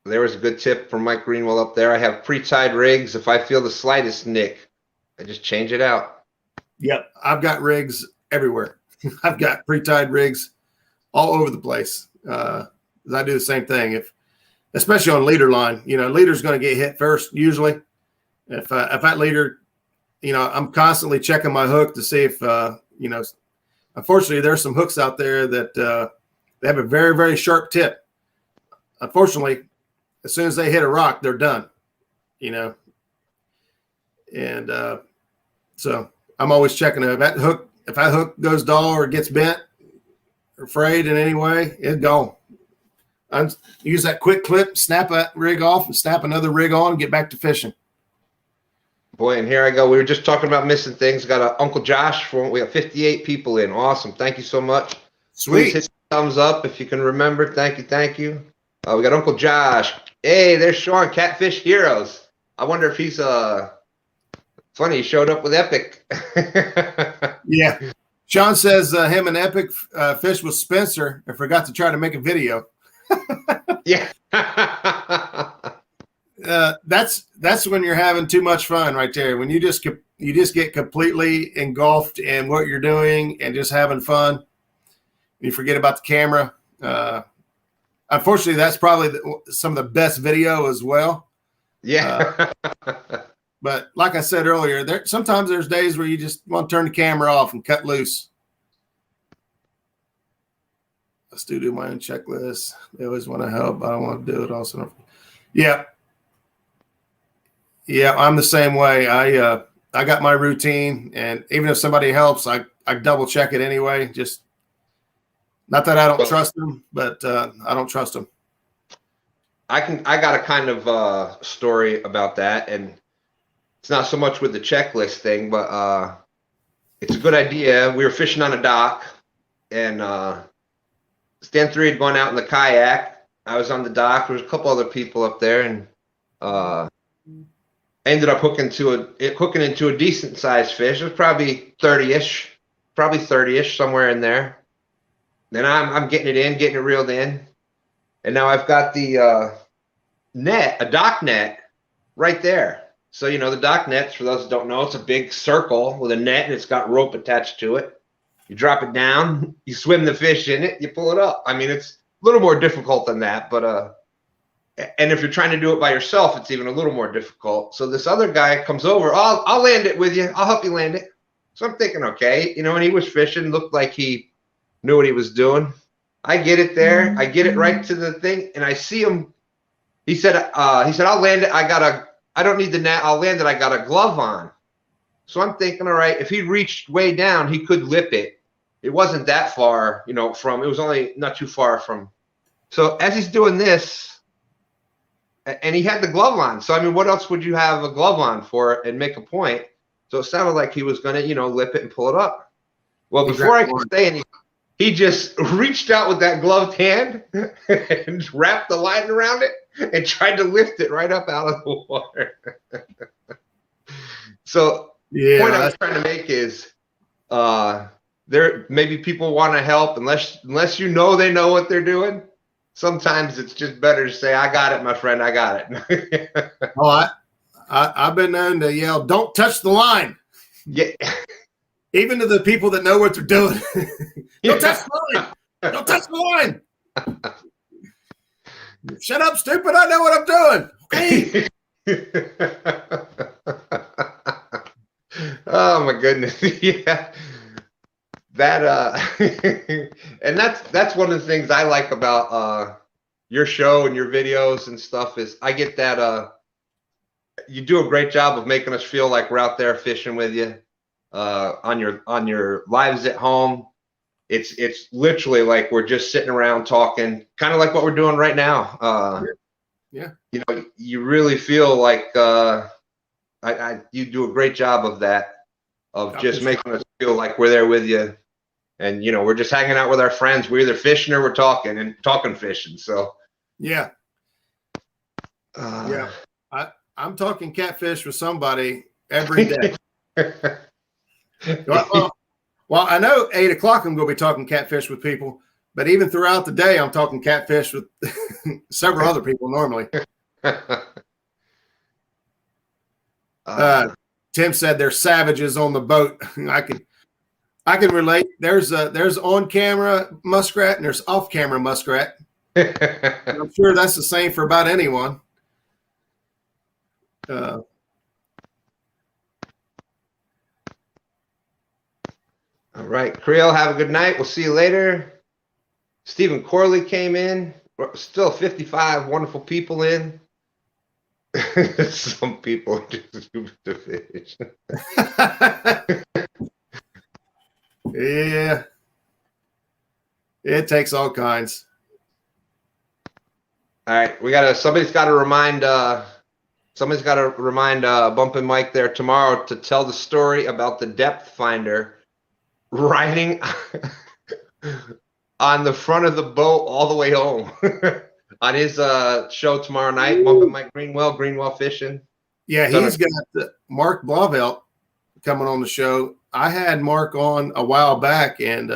There was a good tip from Mike Greenwell up there. I have pre-tied rigs. If I feel the slightest nick, I just change it out. Yep, I've got rigs everywhere. I've got pre-tied rigs all over the place. I do the same thing. Especially on leader line, leader's going to get hit first usually. If that leader, I'm constantly checking my hook to see if, unfortunately there's some hooks out there that they have a very, very sharp tip. Unfortunately, as soon as they hit a rock, they're done, and so I'm always checking if that hook goes dull or gets bent or frayed in any way, it's gone. I use that quick clip, snap that rig off, and snap another rig on, and get back to fishing. Boy, and here I go. We were just talking about missing things. Got a Uncle Josh. We got 58 people in. Awesome. Thank you so much. Sweet. Please hit the thumbs up if you can remember. Thank you. We got Uncle Josh. Hey, there's Sean, Catfish Heroes. I wonder if he's funny. He showed up with Epic. Yeah. Sean says him and Epic fish with Spencer and forgot to try to make a video. Yeah. That's when you're having too much fun right there. When you just get completely engulfed in what you're doing and just having fun. You forget about the camera. Unfortunately, that's probably some of the best video as well. Yeah. But like I said earlier, sometimes there's days where you just want to turn the camera off and cut loose. I still do my own checklist. They always want to help. I don't want to do it also. Yeah. Yeah, I'm the same way. I got my routine, and even if somebody helps, I double check it anyway. Just not that I don't trust them, but I don't trust them. I got a kind of story about that, and it's not so much with the checklist thing, but it's a good idea. We were fishing on a dock, and Stan 3 had gone out in the kayak. I was on the dock. There was a couple other people up there, and ended up hooking into a decent sized fish. It was probably 30-ish, somewhere in there. Then I'm getting it reeled in, And now I've got the net, a dock net, right there. So, you know, the dock nets, for those that don't know, it's a big circle with a net and it's got rope attached to it. You drop it down, you swim the fish in it, you pull it up. I mean, it's a little more difficult than that, but and if you're trying to do it by yourself, it's even a little more difficult. So this other guy comes over, I'll land it with you. I'll help you land it. So I'm thinking, okay, you know, and he was fishing, looked like he knew what he was doing. I get it there, I get it right to the thing, and I see him. He said, I'll land it. I don't need the net. I'll land it. I got a glove on. So I'm thinking, all right, if he reached way down, he could lip it. It wasn't that far, you know, it was only not too far from. So as he's doing this, and he had the glove on. So, I mean, what else would you have a glove on for and make a point? So it sounded like he was going to, you know, lip it and pull it up. Well, before I could say anything, he just reached out with that gloved hand and wrapped the line around it and tried to lift it right up out of the water. So the point I was trying to make is there maybe people want to help unless you know they know what they're doing. Sometimes it's just better to say, I got it, my friend, I got it. Oh, I've been known to yell, don't touch the line. Yeah. Even to the people that know what they're doing. Don't touch the line. Don't touch the line. Shut up, stupid. I know what I'm doing. Okay. Oh my goodness. Yeah. That and that's one of the things I like about your show and your videos and stuff is I get that you do a great job of making us feel like we're out there fishing with you on your lives at home. It's literally like we're just sitting around talking, kind of like what we're doing right now. Yeah. You know, you really feel like you do a great job of that, of just making us feel like we're there with you. And, you know, we're just hanging out with our friends. We're either fishing or we're talking fishing. So, yeah. Yeah. I'm talking catfish with somebody every day. Well, I know 8 o'clock I'm going to be talking catfish with people, but even throughout the day, I'm talking catfish with several other people normally. Tim said they're savages on the boat. I can relate. There's on camera muskrat and there's off camera muskrat. I'm sure that's the same for about anyone. All right, Creel, have a good night. We'll see you later. Stephen Corley came in. Still 55 wonderful people in. Some people just stupid to fish. Yeah. It takes all kinds. All right, somebody's got to remind Bumpin' Mike there tomorrow to tell the story about the depth finder riding on the front of the boat all the way home on his show tomorrow night. Bumpin' Mike Greenwell Fishing. Yeah, he's got Mark Blauvelt coming on the show. I had Mark on a while back, and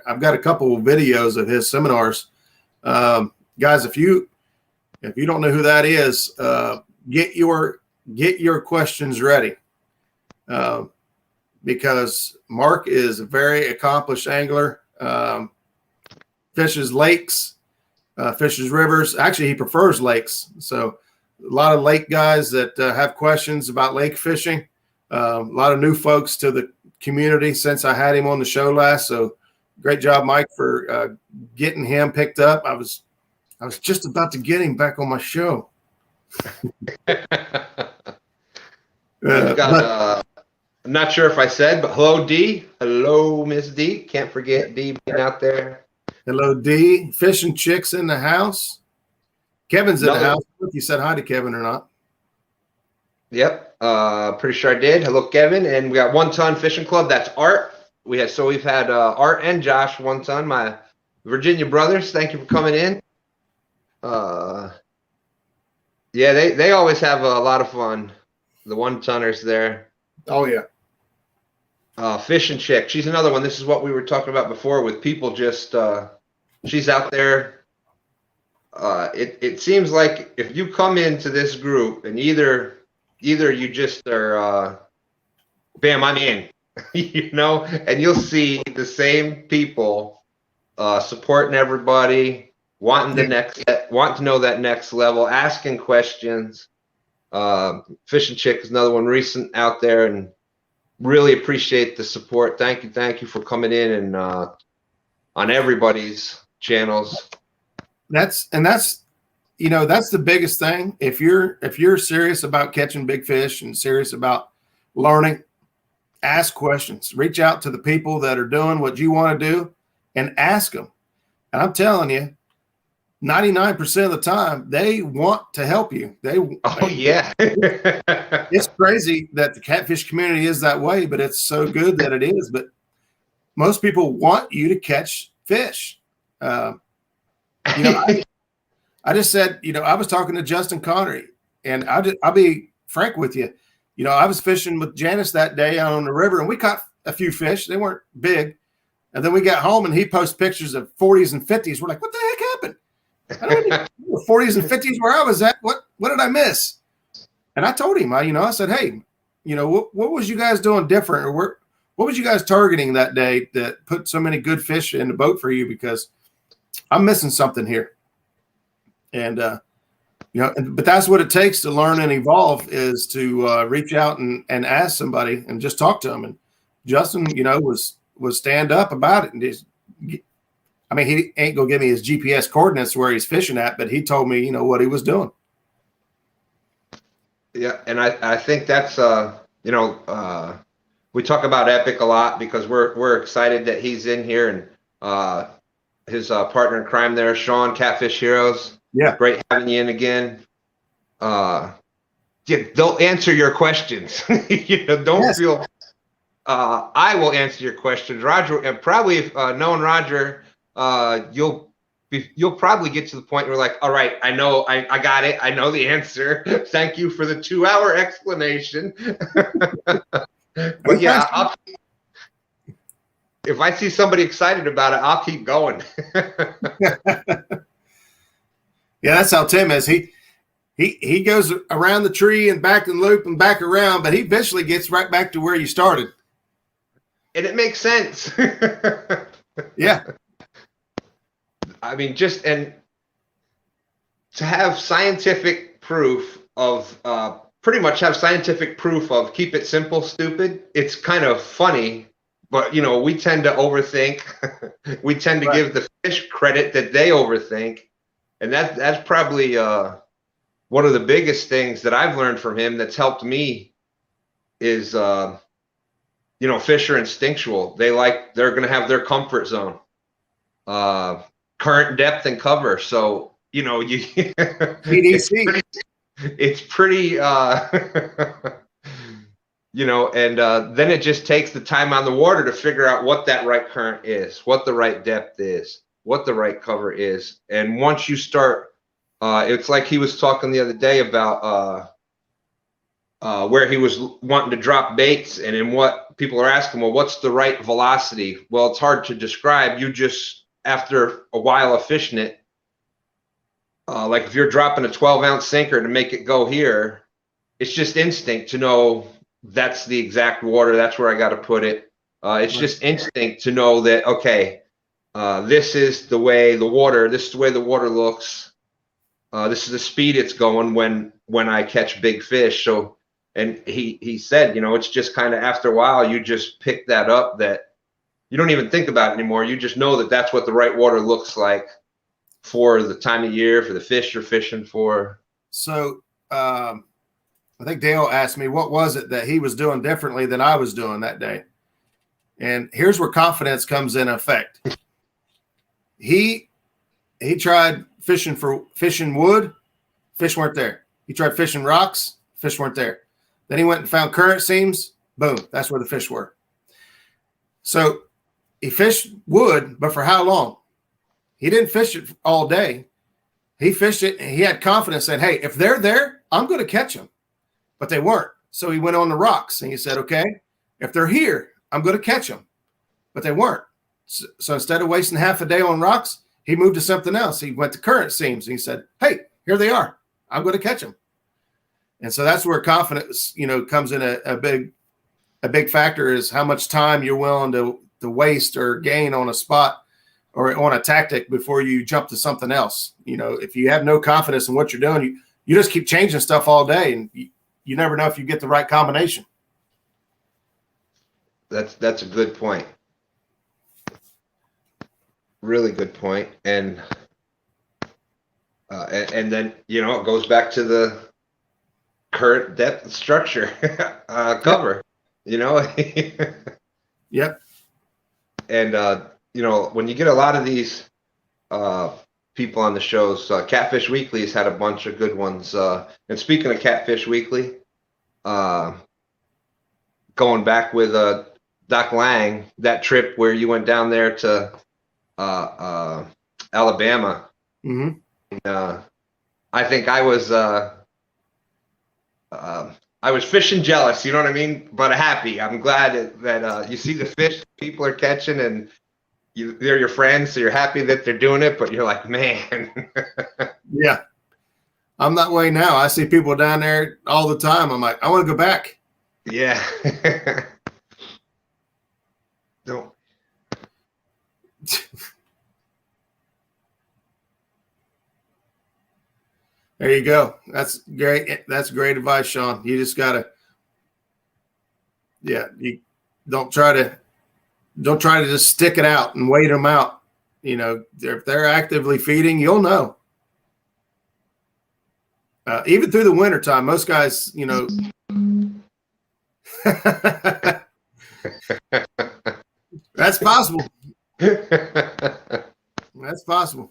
I've got a couple of videos of his seminars. Guys, if you don't know who that is, get your questions ready, because Mark is a very accomplished angler. Fishes lakes, fishes rivers. Actually, he prefers lakes. So a lot of lake guys that have questions about lake fishing. A lot of new folks to the community since I had him on the show last. So great job, Mike, for getting him picked up. I was just about to get him back on my show. I'm not sure if I said, but hello, D. Hello, Miss D. Can't forget D being out there. Hello, D. Fish and Chicks in the house. Kevin's in the house. If you said hi to Kevin or not. Yep. Pretty sure I did. Hello, Kevin. And we got 1 Ton Fishing Club. That's Art. We've had Art and Josh 1 Ton, my Virginia brothers. Thank you for coming in. Yeah, they always have a lot of fun. The 1 Tonners there. Oh yeah. Fishing Chick. She's another one. This is what we were talking about before with people just she's out there it seems like if you come into this group and either you just are, bam, I'm in, and you'll see the same people supporting everybody, wanting to know that next level, asking questions. Fishing Chick is another one recent out there, and really appreciate the support. Thank you for coming in and on everybody's channels. That's the biggest thing. If you're serious about catching big fish and serious about learning, ask questions. Reach out to the people that are doing what you want to do and ask them. And I'm telling you, 99% of the time, they want to help you. Yeah. It's crazy that the catfish community is that way, but it's so good that it is. But most people want you to catch fish. I just said, I was talking to Justin Connery, and I'll be frank with you. I was fishing with Janice that day out on the river, and we caught a few fish. They weren't big. And then we got home, and he posts pictures of 40s and 50s. We're like, what the heck happened? I don't know 40s and 50s where I was at. What did I miss? And I told him, I said, hey, what was you guys doing different, or what was you guys targeting that day that put so many good fish in the boat for you? Because I'm missing something here. And but that's what it takes to learn and evolve, is to reach out and ask somebody and just talk to them. And Justin, was stand up about it, and he ain't gonna give me his GPS coordinates where he's fishing at, but he told me, what he was doing. Yeah, and I think that's we talk about Epic a lot because we're excited that he's in here, and his partner in crime there, Sean, Catfish Heroes. Yeah, great having you in again. They'll answer your questions. Don't feel. I will answer your questions, Roger, and probably if knowing Roger, you'll probably get to the point where like, all right, I know, I got it, I know the answer. Thank you for the 2-hour explanation. But yeah, if I see somebody excited about it, I'll keep going. Yeah, that's how Tim is. He goes around the tree and back and loop and back around, but he eventually gets right back to where you started. And it makes sense. Yeah. I mean, and to have scientific proof of, pretty much have scientific proof of keep it simple, stupid. It's kind of funny, but we tend to overthink. We tend to give the fish credit that they overthink. And that's probably one of the biggest things that I've learned from him that's helped me is, fish are instinctual. They're going to have their comfort zone, current depth and cover. So, it's pretty, and then it just takes the time on the water to figure out what that right current is, what the right depth is, what the right cover is. And once you start, it's like he was talking the other day about where he was wanting to drop baits, and in what people are asking, well, what's the right velocity? Well, it's hard to describe. You just, after a while of fishing it, like if you're dropping a 12-ounce sinker to make it go here, it's just instinct to know that's the exact water. That's where I got to put it. It's just instinct to know that, okay, this is the way the water looks. This is the speed it's going when I catch big fish. So, and he said, it's just kind of after a while, you just pick that up, that you don't even think about it anymore. You just know that that's what the right water looks like for the time of year, for the fish you're fishing for. So, I think Dale asked me, what was it that he was doing differently than I was doing that day? And here's where confidence comes in effect. He tried fishing wood, fish weren't there. He tried fishing rocks, fish weren't there. Then he went and found current seams, boom, that's where the fish were. So he fished wood, but for how long? He didn't fish it all day. He fished it, and he had confidence that, hey, if they're there, I'm going to catch them. But they weren't. So he went on the rocks, and he said, okay, if they're here, I'm going to catch them. But they weren't. So instead of wasting half a day on rocks, he moved to something else. He went to current seams. And he said, hey, here they are. I'm going to catch them. And so that's where confidence, comes in a big factor, is how much time you're willing to waste or gain on a spot or on a tactic before you jump to something else. If you have no confidence in what you're doing, you just keep changing stuff all day, and you never know if you get the right combination. That's a good point. Really good point. And then, it goes back to the current depth structure cover, Yep. And, when you get a lot of these people on the shows, Catfish Weekly's had a bunch of good ones. And speaking of Catfish Weekly, going back with Doc Lang, that trip where you went down there to Alabama. Mm-hmm. I think I was fishing jealous, you know what I mean? But happy. I'm glad that you see the fish people are catching, and they're your friends, so you're happy that they're doing it, but you're like, man. Yeah. I'm that way now. I see people down there all the time. I'm like, I want to go back. Yeah. Don't. There you go. That's great. That's great advice, Sean. You just gotta, you don't try to just stick it out and wait them out. If they're actively feeding, you'll know. Even through the wintertime, most guys, that's possible. That's possible.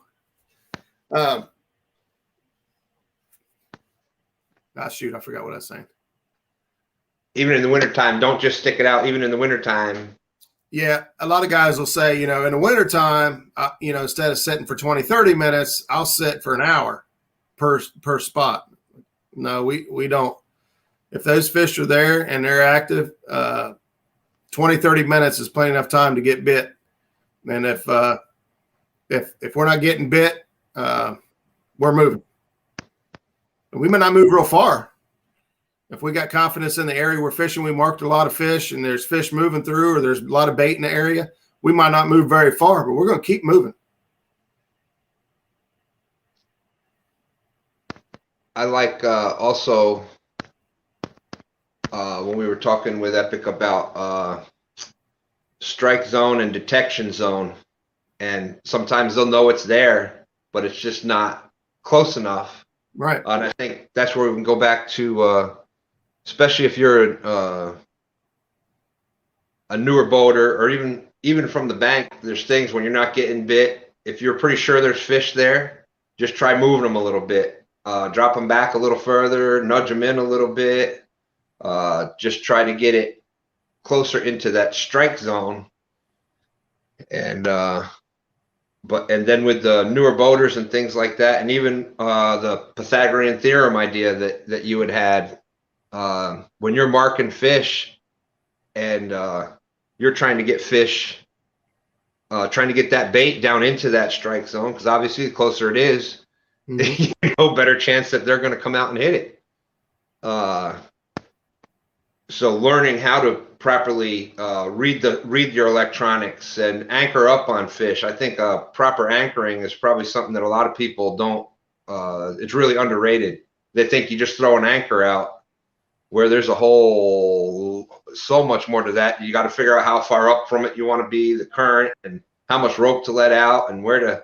Shoot, I forgot what I was saying. Even in the wintertime, don't just stick it out. Even in the wintertime. Yeah, a lot of guys will say, in the wintertime, instead of sitting for 20, 30 minutes, I'll sit for an hour per spot. No, we don't. If those fish are there and they're active, 20, 30 minutes is plenty enough time to get bit. And if we're not getting bit, we're moving. We may not move real far. If we got confidence in the area we're fishing, we marked a lot of fish, and there's fish moving through, or there's a lot of bait in the area, we might not move very far, but we're going to keep moving. I like also when we were talking with Epic about strike zone and detection zone, and sometimes they'll know it's there, but it's just not close enough. Right. And I think that's where we can go back to, especially if you're a newer boater, or even from the bank, there's things when you're not getting bit. If you're pretty sure there's fish there, just try moving them a little bit. Drop them back a little further, nudge them in a little bit. Just try to get it closer into that strike zone. And then with the newer boaters and things like that, and even the Pythagorean theorem idea that you had, when you're marking fish and you're trying to get fish, trying to get that bait down into that strike zone, because obviously the closer it is, better chance that they're going to come out and hit it. So learning how to properly read your electronics and anchor up on fish. I think proper anchoring is probably something that a lot of people don't. It's really underrated. They think you just throw an anchor out, where there's so much more to that. You got to figure out how far up from it you want to be, the current, and how much rope to let out, and where to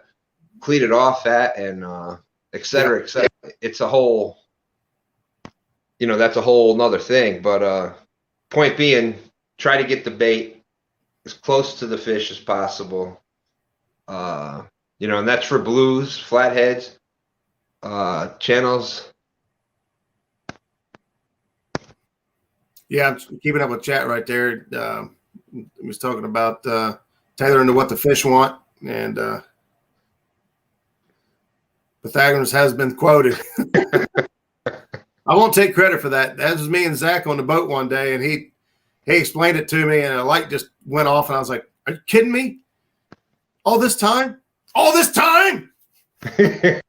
cleat it off at, and et cetera, et cetera. It's a whole, that's a whole nother thing. But point being, try to get the bait as close to the fish as possible. And that's for blues, flatheads, channels. Yeah, I'm keeping up with chat right there. He was talking about tailoring to what the fish want, and Pythagoras has been quoted. I won't take credit for that. That was me and Zach on the boat one day, and he explained it to me, and a light just went off, and I was like, "Are you kidding me? All this time? all this time. I've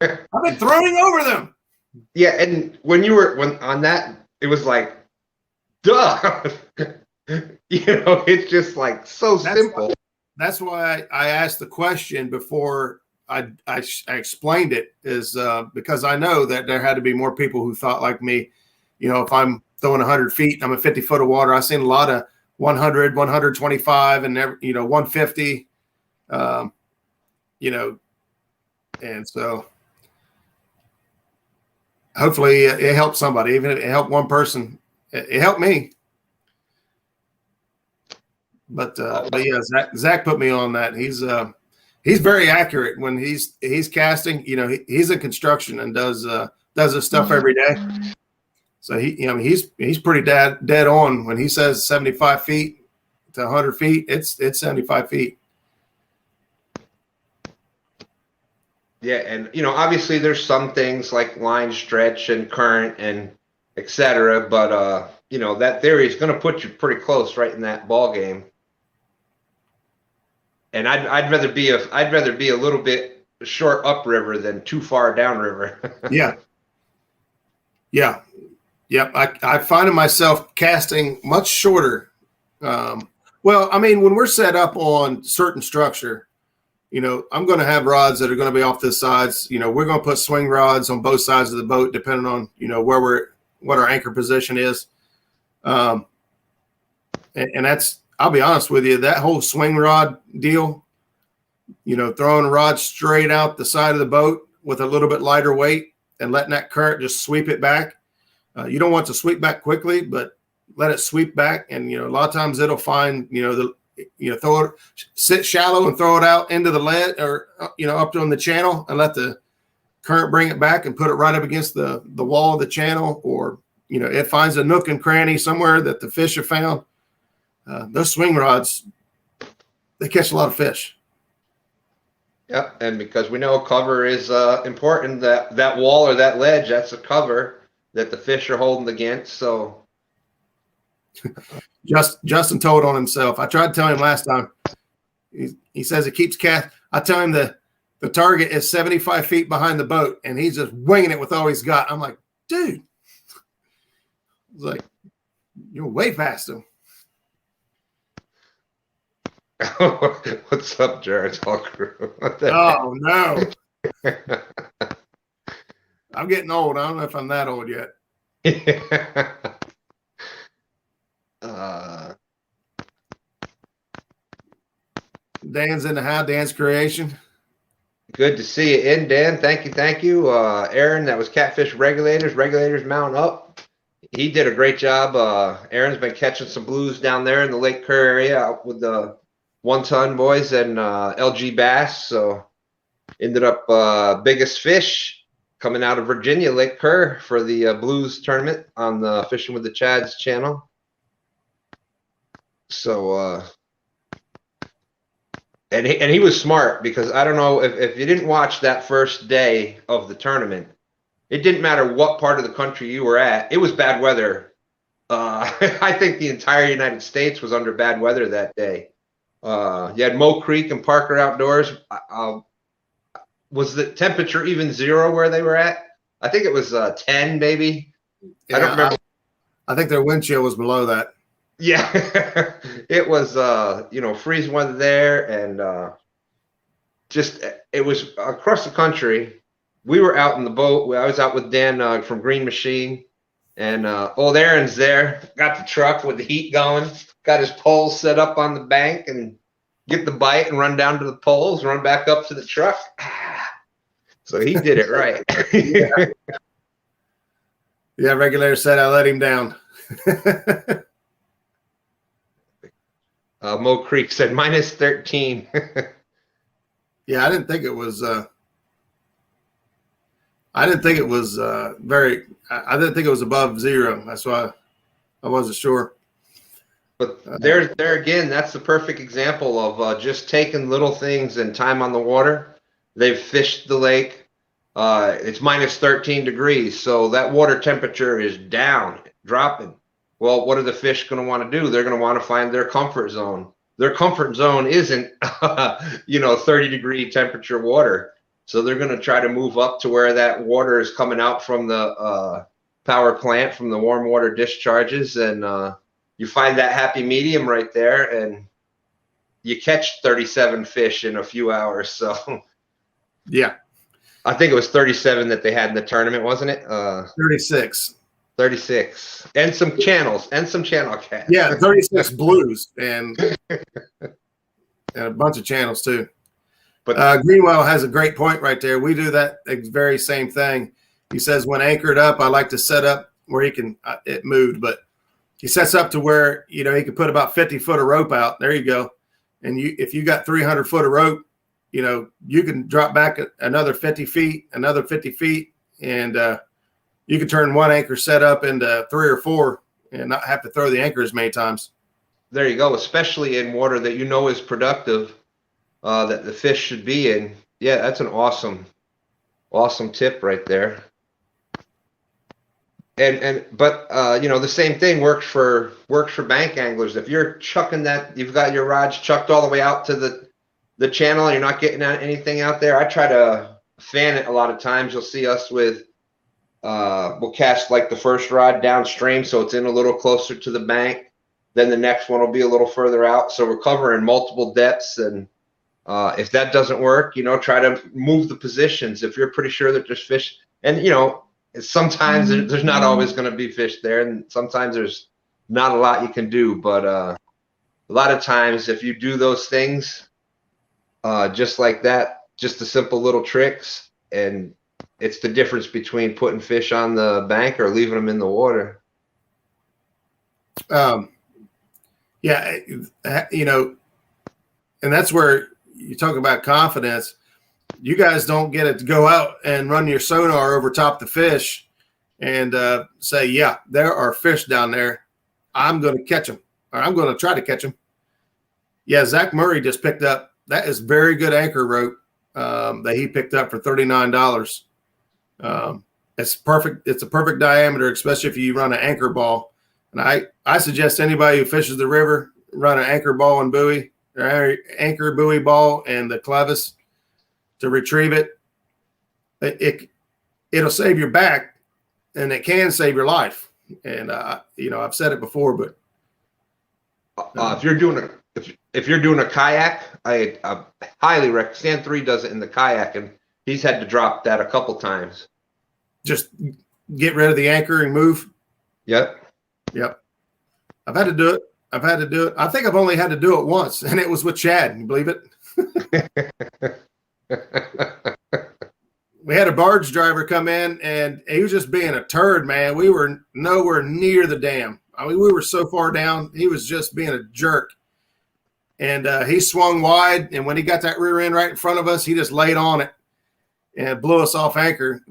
been throwing over them. Yeah, and when on that, it was like, duh. It's just like so simple. That's why I asked the question before I explained it, is because I know that there had to be more people who thought like me. If I'm throwing 100 feet, I'm at 50 foot of water. I've seen a lot of 100, 125, and 150. And so hopefully it helped somebody. Even if it helped one person, it helped me. But yeah, Zach put me on that. He's very accurate when he's casting. He's in construction and does his stuff every day. So he's pretty dead on when he says 75 feet to 100 feet. It's 75 feet. Yeah, and obviously there's some things like line stretch and current and etc. But that theory is going to put you pretty close right in that ball game. And I'd rather be a little bit short upriver than too far downriver. Yeah. I find myself casting much shorter. Well, I mean, when we're set up on certain structure, I'm going to have rods that are going to be off the sides. We're going to put swing rods on both sides of the boat, depending on what our anchor position is. And that's, I'll be honest with you, that whole swing rod deal, throwing a rod straight out the side of the boat with a little bit lighter weight and letting that current just sweep it back. You don't want to sweep back quickly, but let it sweep back. And, a lot of times it'll find, throw it, sit shallow and throw it out into the lead or, up on the channel and let the current bring it back and put it right up against the wall of the channel. Or, it finds a nook and cranny somewhere that the fish have found. Those swing rods, they catch a lot of fish. Yeah, and because we know cover is important, that wall or that ledge, that's a cover that the fish are holding against. So, Justin told on himself. I tried to tell him last time. He says it keeps cast. I tell him the target is 75 feet behind the boat, and he's just winging it with all he's got. I'm like, dude, I was like, you're way past him. What's up, Jared Hawker? Oh no. I'm getting old. I don't know if I'm that old yet. Dan's in the house. Dan's creation. Good to see you in, Dan. Thank you. Aaron, that was Catfish Regulators mount up. He did a great job. Aaron's been catching some blues down there in the Lake Kerr area out with the 1-ton boys and LG bass. So ended up biggest fish coming out of Virginia, Lake Kerr, for the blues tournament on the Fishing with the Chads channel. So and he was smart, because I don't know if you didn't watch that first day of the tournament, it didn't matter what part of the country you were at. It was bad weather. I think the entire United States was under bad weather that day. You had Moe Creek and Parker Outdoors. Was the temperature even 0 where they were at? I think it was 10, maybe. Yeah, I don't remember. I think their wind chill was below that. Yeah, it was freezing weather there, and just it was across the country. We were out in the boat. I was out with Dan from Green Machine, and old Aaron's there. Got the truck with the heat going. Got his poles set up on the bank, and get the bite and run down to the poles, run back up to the truck. So he did it right. Yeah, Regulator said I let him down. Moe Creek said -13. Yeah, I didn't think it was. I didn't think it was very. I didn't think it was above 0. That's why I wasn't sure. But there again, that's the perfect example of just taking little things and time on the water. They've fished the lake. It's -13 degrees, so that water temperature is down, dropping. Well, what are the fish going to want to do? They're going to want to find their comfort zone. their comfort zone isn't, 30-degree temperature water. So they're going to try to move up to where that water is coming out from the power plant, from the warm water discharges. And you find that happy medium right there, and you catch 37 fish in a few hours. So yeah, I think it was 37 that they had in the tournament, wasn't it? 36. 36. And some channel cats. Yeah, 36 blues and a bunch of channels too. But Greenwell has a great point right there. We do that very same thing. He says when anchored up, I like to set up where he can, it moved, but he sets up to where, he can put about 50 foot of rope out. There you go. And if you got 300 foot of rope, you can drop back another 50 feet, and you can turn one anchor set up into 3 or 4 and not have to throw the anchor as many times. There you go, especially in water that is productive, that the fish should be in. Yeah, that's an awesome tip right there. But the same thing works for bank anglers. If you're chucking that, you've got your rods chucked all the way out to the channel, you're not getting anything out there. I try to fan it a lot of times. You'll see us with we'll cast like the first rod downstream, so it's in a little closer to the bank. Then the next one will be a little further out, so we're covering multiple depths. And if that doesn't work, try to move the positions. If you're pretty sure that there's fish, and sometimes there's not always going to be fish there, and sometimes there's not a lot you can do. But a lot of times, if you do those things just like that, just the simple little tricks, and it's the difference between putting fish on the bank or leaving them in the water. Yeah, and that's where you talk about confidence. You guys don't get it to go out and run your sonar over top the fish and say, yeah, there are fish down there. I'm going to catch them, or I'm going to try to catch them. Yeah, Zach Murray just picked up. That is very good anchor rope that he picked up for $39. It's perfect. It's a perfect diameter, especially if you run an anchor ball. And I suggest anybody who fishes the river run an anchor ball and buoy, or anchor buoy ball and the clevis to retrieve it. It'll save your back, and it can save your life. And I've said it before, but if you're doing a kayak, I highly recommend. Stan 3 does it in the kayak, and he's had to drop that a couple times. Just get rid of the anchor and move. Yep. I've had to do it. I think I've only had to do it once, and it was with Chad. You believe it? We had a barge driver come in, and he was just being a turd, man. We were nowhere near the dam. I mean, we were so far down. He was just being a jerk. And he swung wide, and when he got that rear end right in front of us, he just laid on it and blew us off anchor.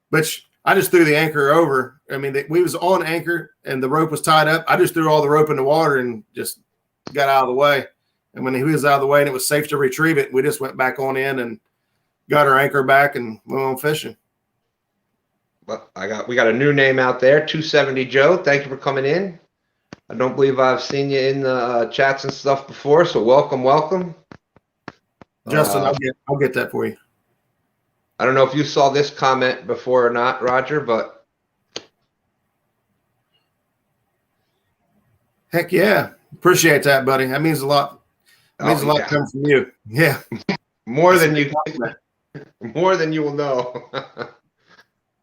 Which I just threw the anchor over. I mean, we was on anchor, and the rope was tied up. I just threw all the rope in the water and just got out of the way. And when he was out of the way and it was safe to retrieve it, we just went back on in and got our anchor back and went on fishing. Well, we got a new name out there, 270 Joe. Thank you for coming in. I don't believe I've seen you in the chats and stuff before, so welcome. Justin, I'll get that for you. I don't know if you saw this comment before or not, Roger, but heck yeah. Appreciate that, buddy. That means a lot. It means a lot coming from you. Yeah. More than you will know.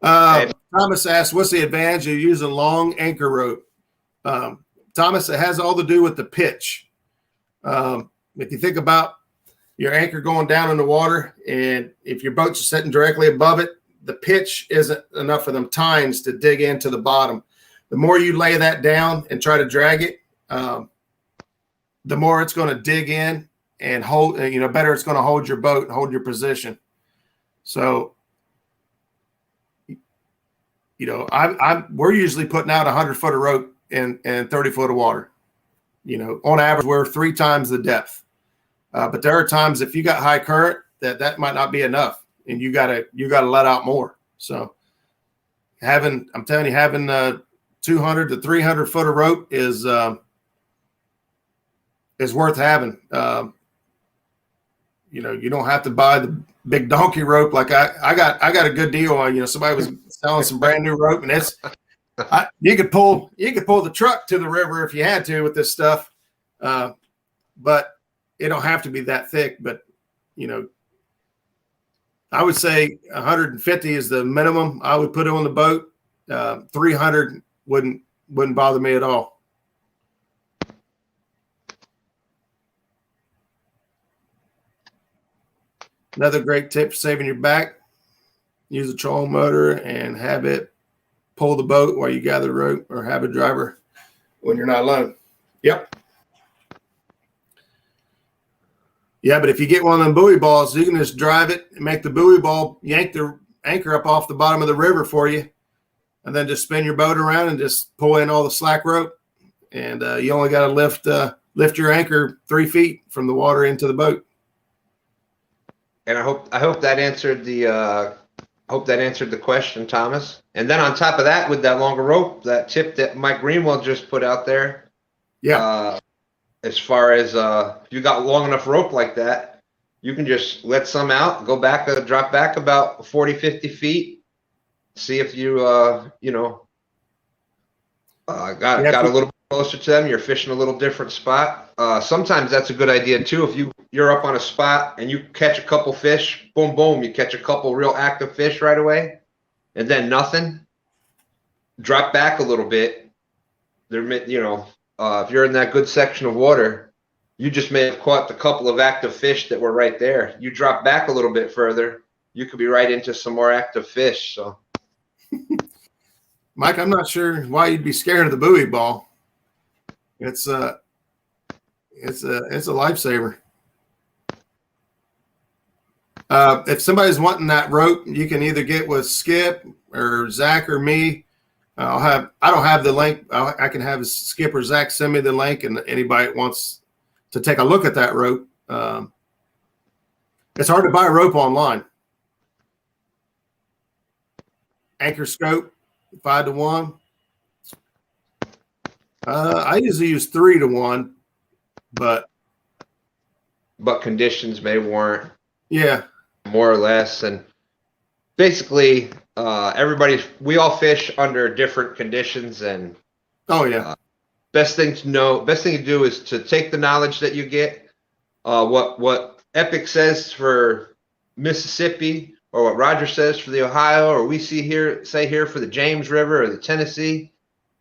Thomas asked, what's the advantage of using long anchor rope? Thomas, it has all to do with the pitch. If you think about your anchor going down in the water, and if your boat's sitting directly above it, the pitch isn't enough for them tines to dig into the bottom. The more you lay that down and try to drag it, the more it's going to dig in and hold, better it's going to hold your boat and hold your position. So, we're usually putting out 100 foot of rope and 30 foot of water. On average, we're 3 times the depth. But there are times if you got high current that might not be enough, and you gotta let out more. So having 200 to 300 foot of rope is is worth having. You know, you don't have to buy the big donkey rope. Like I got a good deal on, you know, somebody was selling some brand new rope, and you could pull the truck to the river if you had to with this stuff. But it don't have to be that thick. But, you know, I would say 150 is the minimum I would put on the boat. 300 wouldn't bother me at all. Another great tip for saving your back: use a trolling motor and have it pull the boat while you gather rope, or have a driver when you're not alone. Yep. Yeah, but if you get one of them buoy balls, you can just drive it and make the buoy ball yank the anchor up off the bottom of the river for you, and then just spin your boat around and just pull in all the slack rope, and you only got to lift your anchor 3 feet from the water into the boat. And I hope that answered the question, Thomas. And then on top of that, with that longer rope, that tip that Mike Greenwell just put out there. Yeah. As far as if you got long enough rope like that, you can just let some out, go back, drop back about 40, 50 feet, see if you got a little bit closer to them. You're fishing a little different spot. Sometimes that's a good idea too. If you're up on a spot and you catch a couple fish, boom, boom, you catch a couple real active fish right away, and then nothing. Drop back a little bit. If you're in that good section of water, you just may have caught a couple of active fish that were right there. You drop back a little bit further, you could be right into some more active fish. So, Mike, I'm not sure why you'd be scared of the buoy ball. It's a lifesaver. If somebody's wanting that rope, you can either get with Skip or Zach or me. I don't have the link. I can have Skip or Zach send me the link, and anybody that wants to take a look at that rope. It's hard to buy a rope online. Anchor scope, 5-to-1. I usually use 3-to-1, but conditions may warrant. Yeah. More or less. And basically, we all fish under different conditions, and best thing to do is to take the knowledge that you get, what Epic says for Mississippi, or what Roger says for the Ohio, or we say here for the James River or the Tennessee.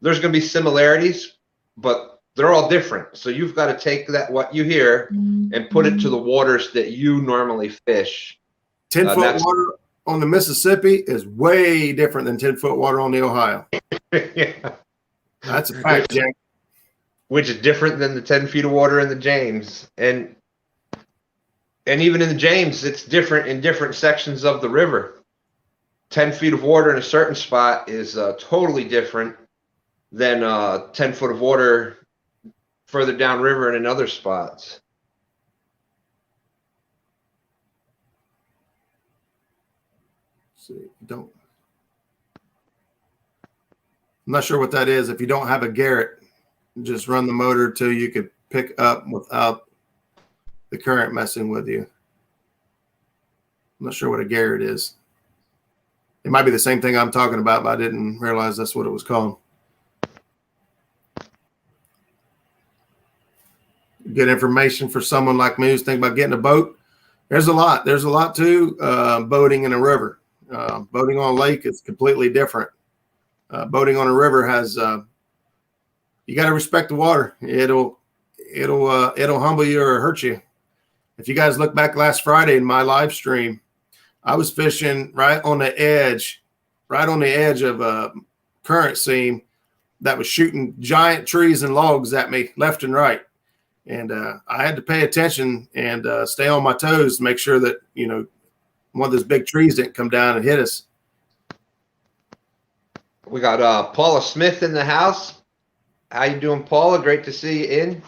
There's going to be similarities, but they're all different. So you've got to take what you hear and put it to the waters that you normally fish. 10-foot water on the Mississippi is way different than 10-foot water on the Ohio. Yeah. That's a fact, Jack. Which is different than the 10 feet of water in the James. And even in the James, it's different in different sections of the river. 10 feet of water in a certain spot is totally different than 10 foot of water further downriver and in other spots. I'm not sure what that is. If you don't have a Garrett, just run the motor till you could pick up without the current messing with you. I'm not sure what a Garrett is. It might be the same thing I'm talking about, but I didn't realize that's what it was called. Good information for someone like me who's thinking about getting a boat. There's a lot to boating in a river. Boating on a lake is completely different. Boating on a river has you got to respect the water. It'll humble you or hurt you. If you guys look back last Friday in my live stream, I was fishing right on the edge of a current seam that was shooting giant trees and logs at me left and right. And I had to pay attention and stay on my toes to make sure that, one of those big trees didn't come down and hit us. We got Paula Smith in the house. How you doing, Paula? Great to see you in.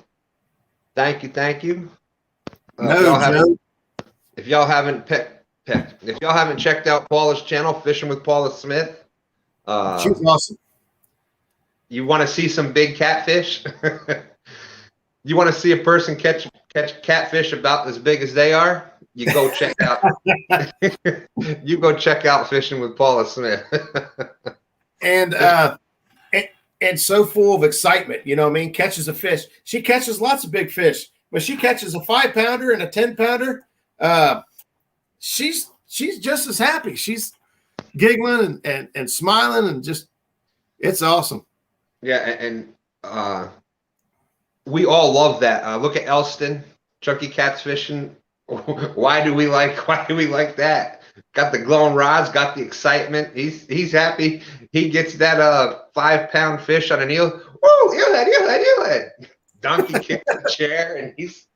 Thank you. If y'all haven't checked out Paula's channel, Fishing with Paula Smith, she's awesome. You want to see some big catfish? You want to see a person catch catfish about as big as they are? You go check out. You go check out Fishing with Paula Smith. and so full of excitement, you know what I mean? Catches a fish. She catches lots of big fish, but she catches a 5-pounder and a 10-pounder. She's just as happy. She's giggling and smiling and just, it's awesome. Yeah, and we all love that. Look at Elston, Chunky Cat's fishing. Why do we like that? Got the glowing rods, got the excitement. He's happy. He gets that 5-pound fish on an eel. Woo, eelhead. Donkey kicks the chair and he's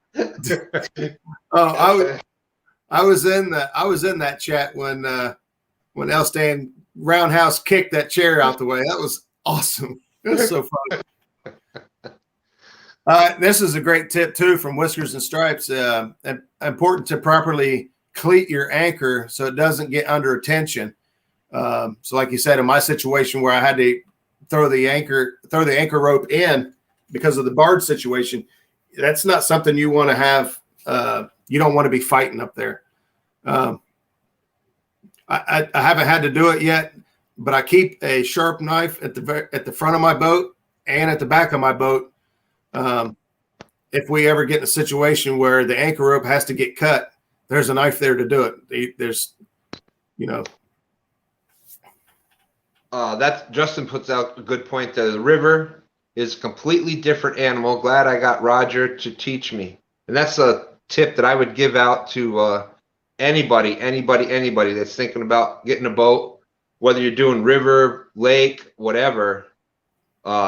I was in that chat when Elston roundhouse kicked that chair out the way. That was awesome. It was so fun. This is a great tip too from Whiskers and Stripes. Important to properly cleat your anchor so it doesn't get under tension. So like you said, in my situation where I had to throw the anchor rope in because of the barge situation, that's not something you want to have. You don't want to be fighting up there. I haven't had to do it yet, but I keep a sharp knife at the front of my boat and at the back of my boat. If we ever get in a situation where the anchor rope has to get cut, there's a knife there to do it. There's, that Justin puts out a good point. The river is a completely different animal. Glad I got Roger to teach me. And that's a tip that I would give out to anybody that's thinking about getting a boat, whether you're doing river, lake, whatever.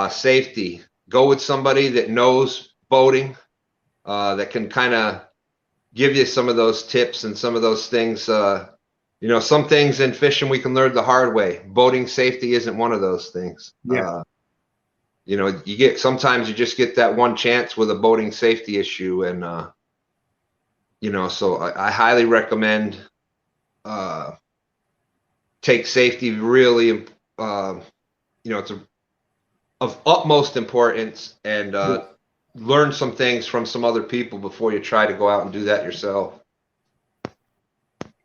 Safety. Go with somebody that knows boating, that can kind of give you some of those tips and some of those things. Some things in fishing we can learn the hard way. Boating safety isn't one of those things. Yeah. Sometimes you just get that one chance with a boating safety issue. And, so I highly recommend take safety really, it's of utmost importance, and learn some things from some other people before you try to go out and do that yourself.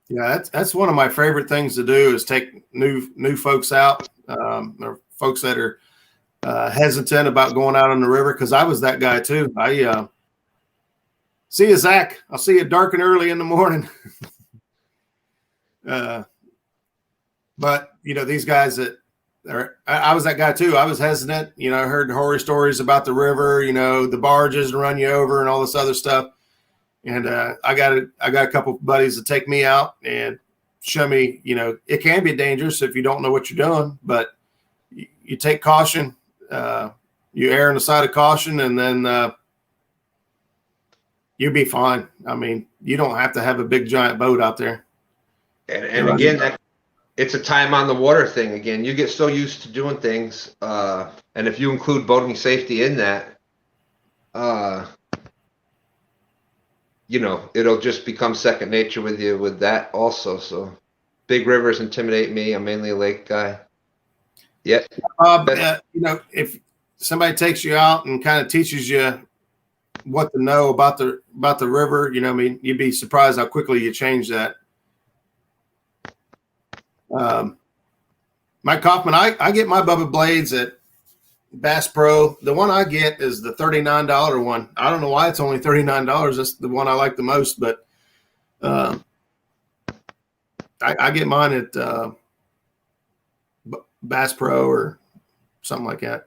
Yeah, that's one of my favorite things to do is take new folks out, or folks that are hesitant about going out on the river, because I was that guy too. I see you, Zach. I'll see you dark and early in the morning. But these guys I was that guy too. I was hesitant. I heard horror stories about the river, the barges run you over and all this other stuff. And I got a couple of buddies that take me out and show me, it can be dangerous if you don't know what you're doing, but you take caution, you err on the side of caution, and then you'll be fine. I mean, you don't have to have a big giant boat out there. And again, it's a time on the water thing. Again, you get so used to doing things, and if you include boating safety in that, it'll just become second nature with you with that also. So big rivers intimidate me. I'm mainly a lake guy. Yeah. If somebody takes you out and kind of teaches you what to know about the river, you'd be surprised how quickly you change that. Mike Kaufman, I get my Bubba blades at Bass Pro. The one I get is the $39 one. I don't know why it's only $39. That's the one I like the most, but I get mine at Bass Pro or something like that.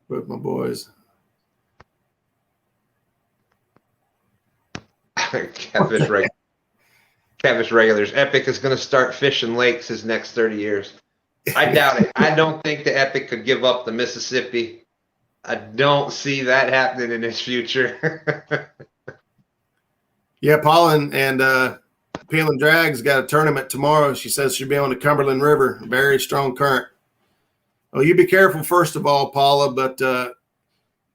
With my boys. Catfish regulars. Epic is going to start fishing lakes his next 30 years. I doubt it. I don't think the Epic could give up the Mississippi. I don't see that happening in his future. Yeah, Paul and Peel and Drag's got a tournament tomorrow. She says she'll be on the Cumberland River. Very strong current. Well, you be careful, first of all, Paula, but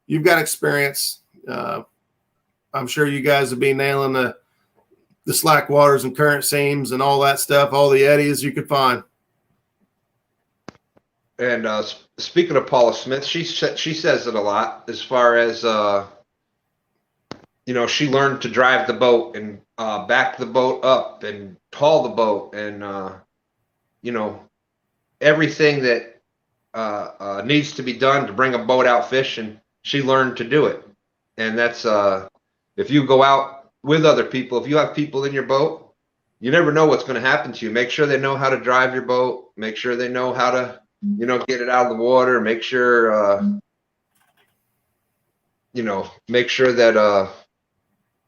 you've got experience. I'm sure you guys will be nailing the slack waters and current seams and all that stuff, all the eddies you could find. And speaking of Paula Smith, she says it a lot as far as she learned to drive the boat and back the boat up and haul the boat and everything that needs to be done to bring a boat out fishing. She learned to do it, and that's if you go out with other people, if you have people in your boat, you never know what's going to happen to you. Make sure they know how to drive your boat. Make sure they know how to get it out of the water. Make sure make sure that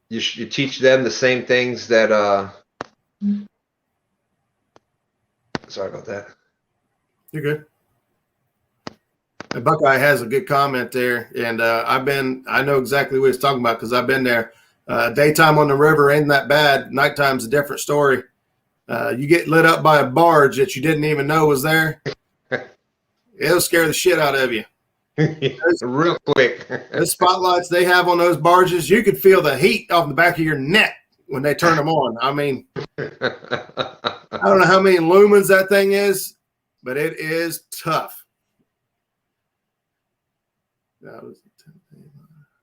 you teach them the same things that sorry about that. You're good. And Buckeye has a good comment there, and I know exactly what he's talking about because I've been there. Daytime on the river ain't that bad. Nighttime's a different story. You get lit up by a barge that you didn't even know was there. It'll scare the shit out of you. Real quick. The spotlights they have on those barges, you could feel the heat off the back of your neck when they turn them on. I mean, I don't know how many lumens that thing is, but it is tough.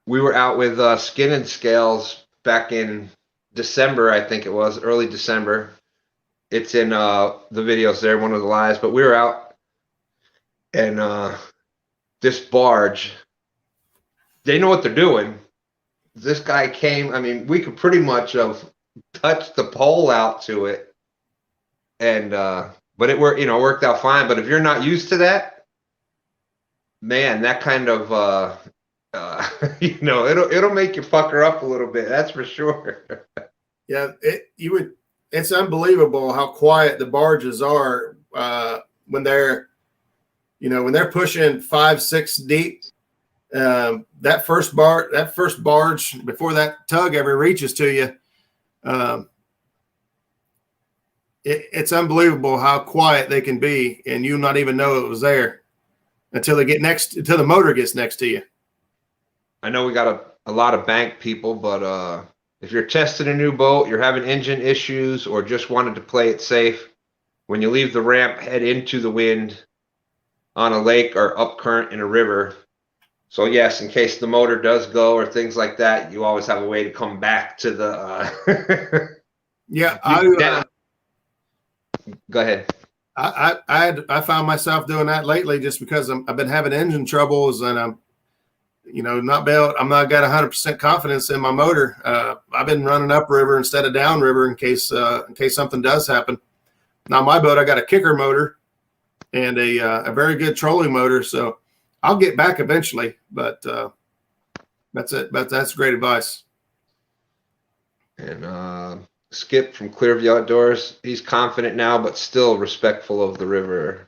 We were out with Skin and Scales back in December, I think it was, early December. It's in the videos there, one of the lives. But we were out, and this barge, they know what they're doing. This guy came, I mean, we could pretty much have touched the pole out to it, and but it worked out fine. But if you're not used to that, man, that kind of it'll make you fucker up a little bit. That's for sure. Yeah, it's unbelievable how quiet the barges are when they're pushing 5-6 deep. That first barge before that tug ever reaches to you, it's unbelievable how quiet they can be, and you not even know it was there until the motor gets next to you. I know we got a lot of bank people, but if you're testing a new boat, you're having engine issues, or just wanted to play it safe, when you leave the ramp, head into the wind on a lake or up current in a river. So yes, in case the motor does go or things like that, you always have a way to come back to the. Yeah, go ahead. I found myself doing that lately just because I've been having engine troubles, and I'm not got 100% confidence in my motor. I've been running upriver instead of downriver in case something does happen. Now my boat, I got a kicker motor and a very good trolling motor, so I'll get back eventually. But that's it. But that's great advice. And Skip from Clearview Outdoors, he's confident now, but still respectful of the river.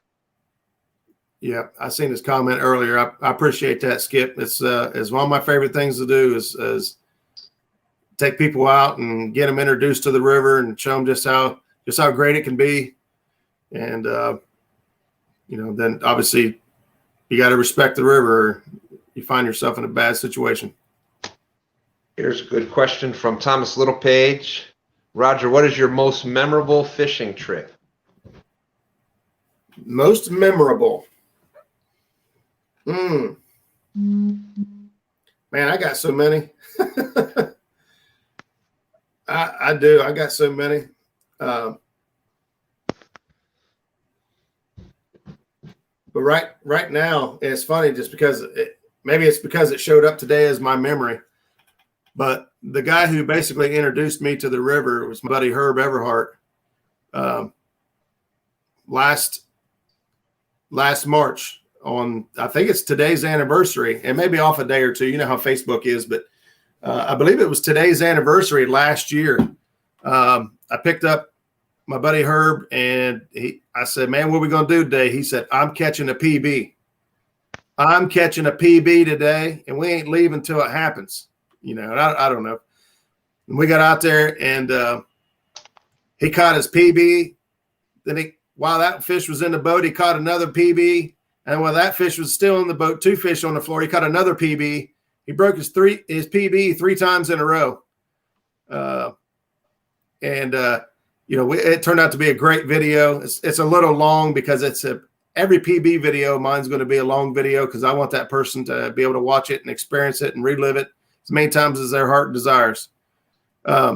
Yeah, I seen his comment earlier. I appreciate that, Skip. It's one of my favorite things to do is take people out and get them introduced to the river and show them just how great it can be. And then obviously you got to respect the river, or you find yourself in a bad situation. Here's a good question from Thomas Littlepage. Roger, what is your most memorable fishing trip? Most memorable. Man, I got so many. I do. I got so many. But right now, it's funny just because maybe it's because it showed up today as my memory. But the guy who basically introduced me to the river was my buddy Herb Everhart. Last March, on, I think it's today's anniversary, and maybe off a day or two. You know how Facebook is, but I believe it was today's anniversary last year. I picked up my buddy Herb, and I said, "Man, what are we going to do today?" He said, "I'm catching a PB. I'm catching a PB today, and we ain't leaving till it happens." And I don't know. And we got out there, and he caught his PB. Then while that fish was in the boat, he caught another PB. And while that fish was still in the boat, 2 fish on the floor, he caught another PB. He broke his PB 3 times in a row. It turned out to be a great video. It's a little long because it's an every PB video of mine's going to be a long video because I want that person to be able to watch it and experience it and relive it as many times as their heart desires. But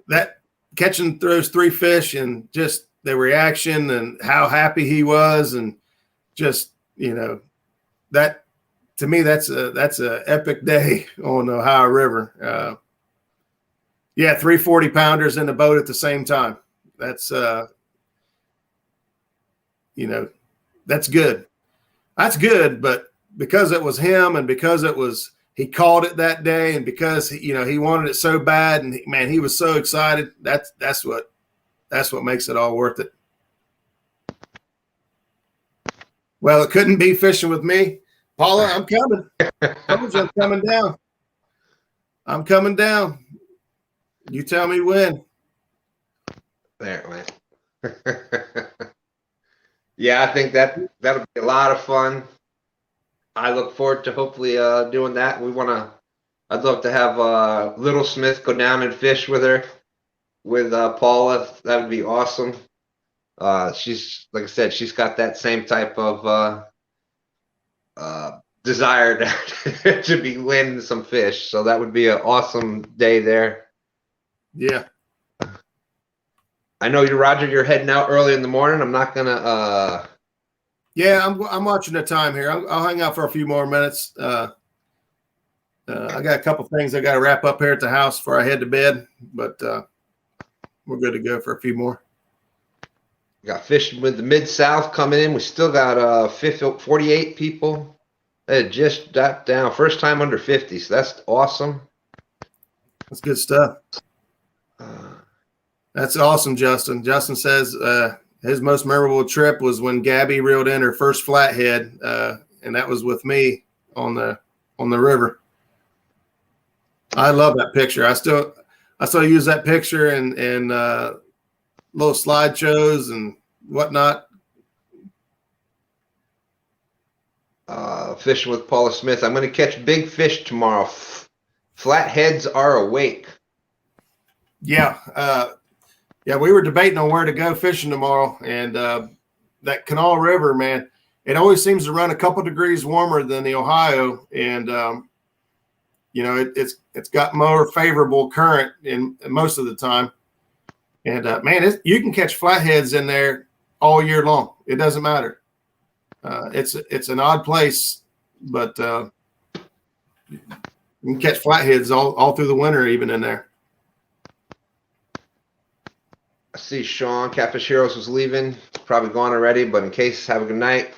that catching those 3 fish and just the reaction and how happy he was, and just, that to me, that's a epic day on the Ohio River. 3 40-pounders in the boat at the same time. That's that's good. That's good, but because it was him, and because he called it that day, and because he wanted it so bad, and man, he was so excited. That's what makes it all worth it. Well, it couldn't be fishing with me. Paula, I'm coming. I'm coming down. I'm coming down. You tell me when. There, man. Yeah, I think that'll be a lot of fun. I look forward to hopefully doing that. I'd love to have Little Smith go down and fish with her, with Paula. That would be awesome. She's, like I said, she's got that same type of desire to be landing some fish. So that would be an awesome day there. Yeah. I know you, Roger, you're heading out early in the morning. I'm not gonna. Yeah, I'm watching the time here. I'll hang out for a few more minutes. I got a couple things I got to wrap up here at the house before I head to bed, but we're good to go for a few more. Got fishing with the Mid-South coming in. We still got 48 people that just got down. First time under 50, so that's awesome. That's good stuff. That's awesome, Justin. Justin says his most memorable trip was when Gabby reeled in her first flathead, and that was with me on the river. I love that picture. I still use that picture and little slideshows and whatnot. Fishing with Paula Smith. I'm going to catch big fish tomorrow. Flatheads are awake. Yeah. Yeah, we were debating on where to go fishing tomorrow, and that Kanawha River, man, it always seems to run a couple degrees warmer than the Ohio, and it's got more favorable current in most of the time. And man, you can catch flatheads in there all year long. It doesn't matter. It's an odd place, but you can catch flatheads all through the winter, even in there. I see Sean, Catfish Heroes, was leaving. Probably gone already, but in case, have a good night.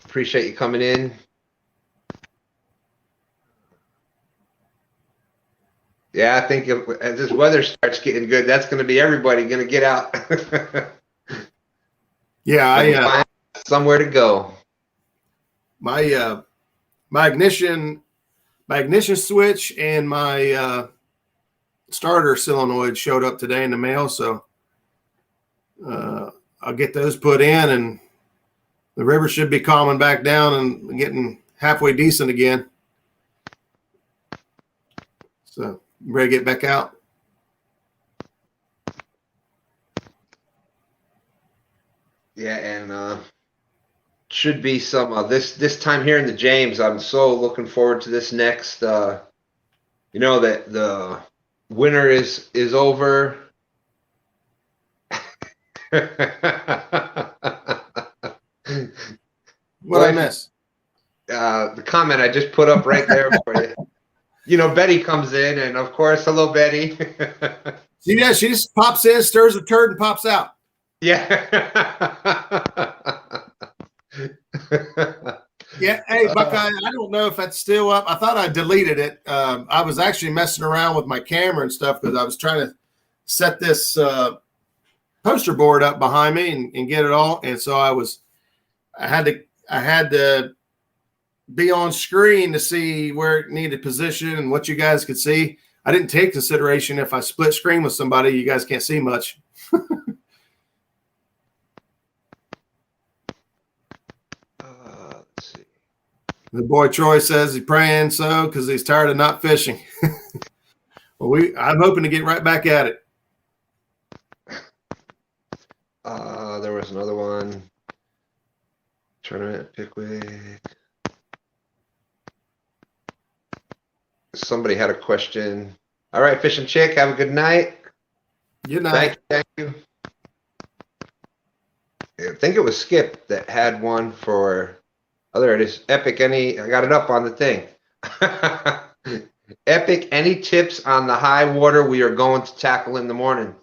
Appreciate you coming in. Yeah, I think as this weather starts getting good, that's going to be everybody going to get out. Yeah, find somewhere to go. My ignition switch and my starter solenoid showed up today in the mail, so I'll get those put in, and the river should be calming back down and getting halfway decent again. So ready to get back out. Yeah, and should be some this time here in the James. I'm so looking forward to this next. That the winter is over. What I miss? The comment I just put up right there for you. Betty comes in, and of course, hello, Betty. She just pops in, stirs a turd, and pops out. Yeah. Yeah. Hey, Buckeye, I don't know if that's still up. I thought I deleted it. I was actually messing around with my camera and stuff because I was trying to set this poster board up behind me and get it all. And so I had to be on screen to see where it needed position and what you guys could see. I didn't take consideration if I split screen with somebody, you guys can't see much. Let's see. The boy Troy says he's praying so because he's tired of not fishing. Well, I'm hoping to get right back at it. There was another one. Tournament, Pickwick. Somebody had a question. All right, Fish and Chick, have a good night. Good night. Thank you. I think it was Skip that had one for, oh, there it is. Epic, I got it up on the thing. Epic, any tips on the high water we are going to tackle in the morning?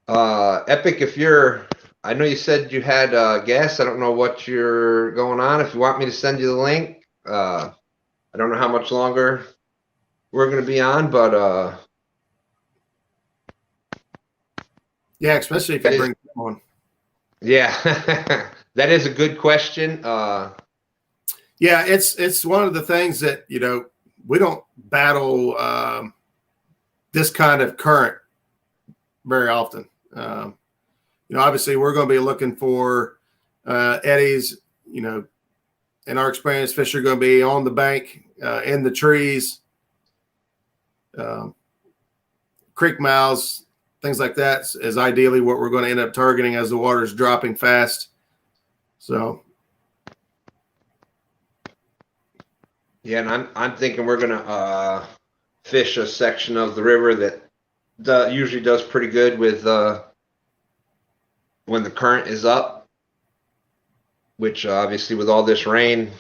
Epic, I know you said you had guests. I don't know what you're going on. If you want me to send you the link, I don't know how much longer we're going to be on, but yeah, especially if you bring them on. Yeah, that is a good question. Yeah, it's one of the things that, we don't battle this kind of current very often. Obviously we're going to be looking for eddies. In our experience, fish are going to be on the bank, in the trees, creek mouths, things like that is ideally what we're going to end up targeting as the water is dropping fast. So, yeah, and I'm thinking we're going to fish a section of the river that usually does pretty good with when the current is up, which obviously with all this rain,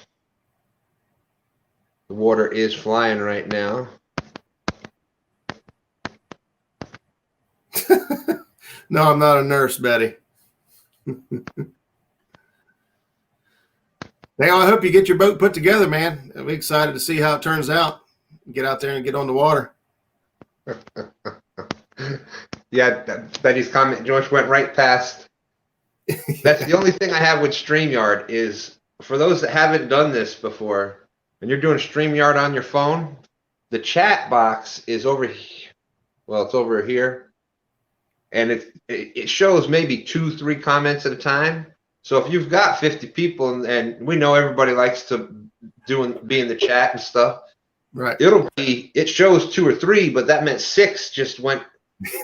the water is flying right now. No, I'm not a nurse, Betty. Hey, I hope you get your boat put together, man. I'm excited to see how it turns out. Get out there and get on the water. Yeah, Betty's comment, Josh, went right past. That's the only thing I have with StreamYard is, for those that haven't done this before, when you're doing StreamYard on your phone, the chat box is over here. Well, it's over here. And it shows maybe 2-3 comments at a time. So if you've got 50 people, and we know everybody likes to be in the chat and stuff, right? It shows 2 or 3, but that meant 6 just went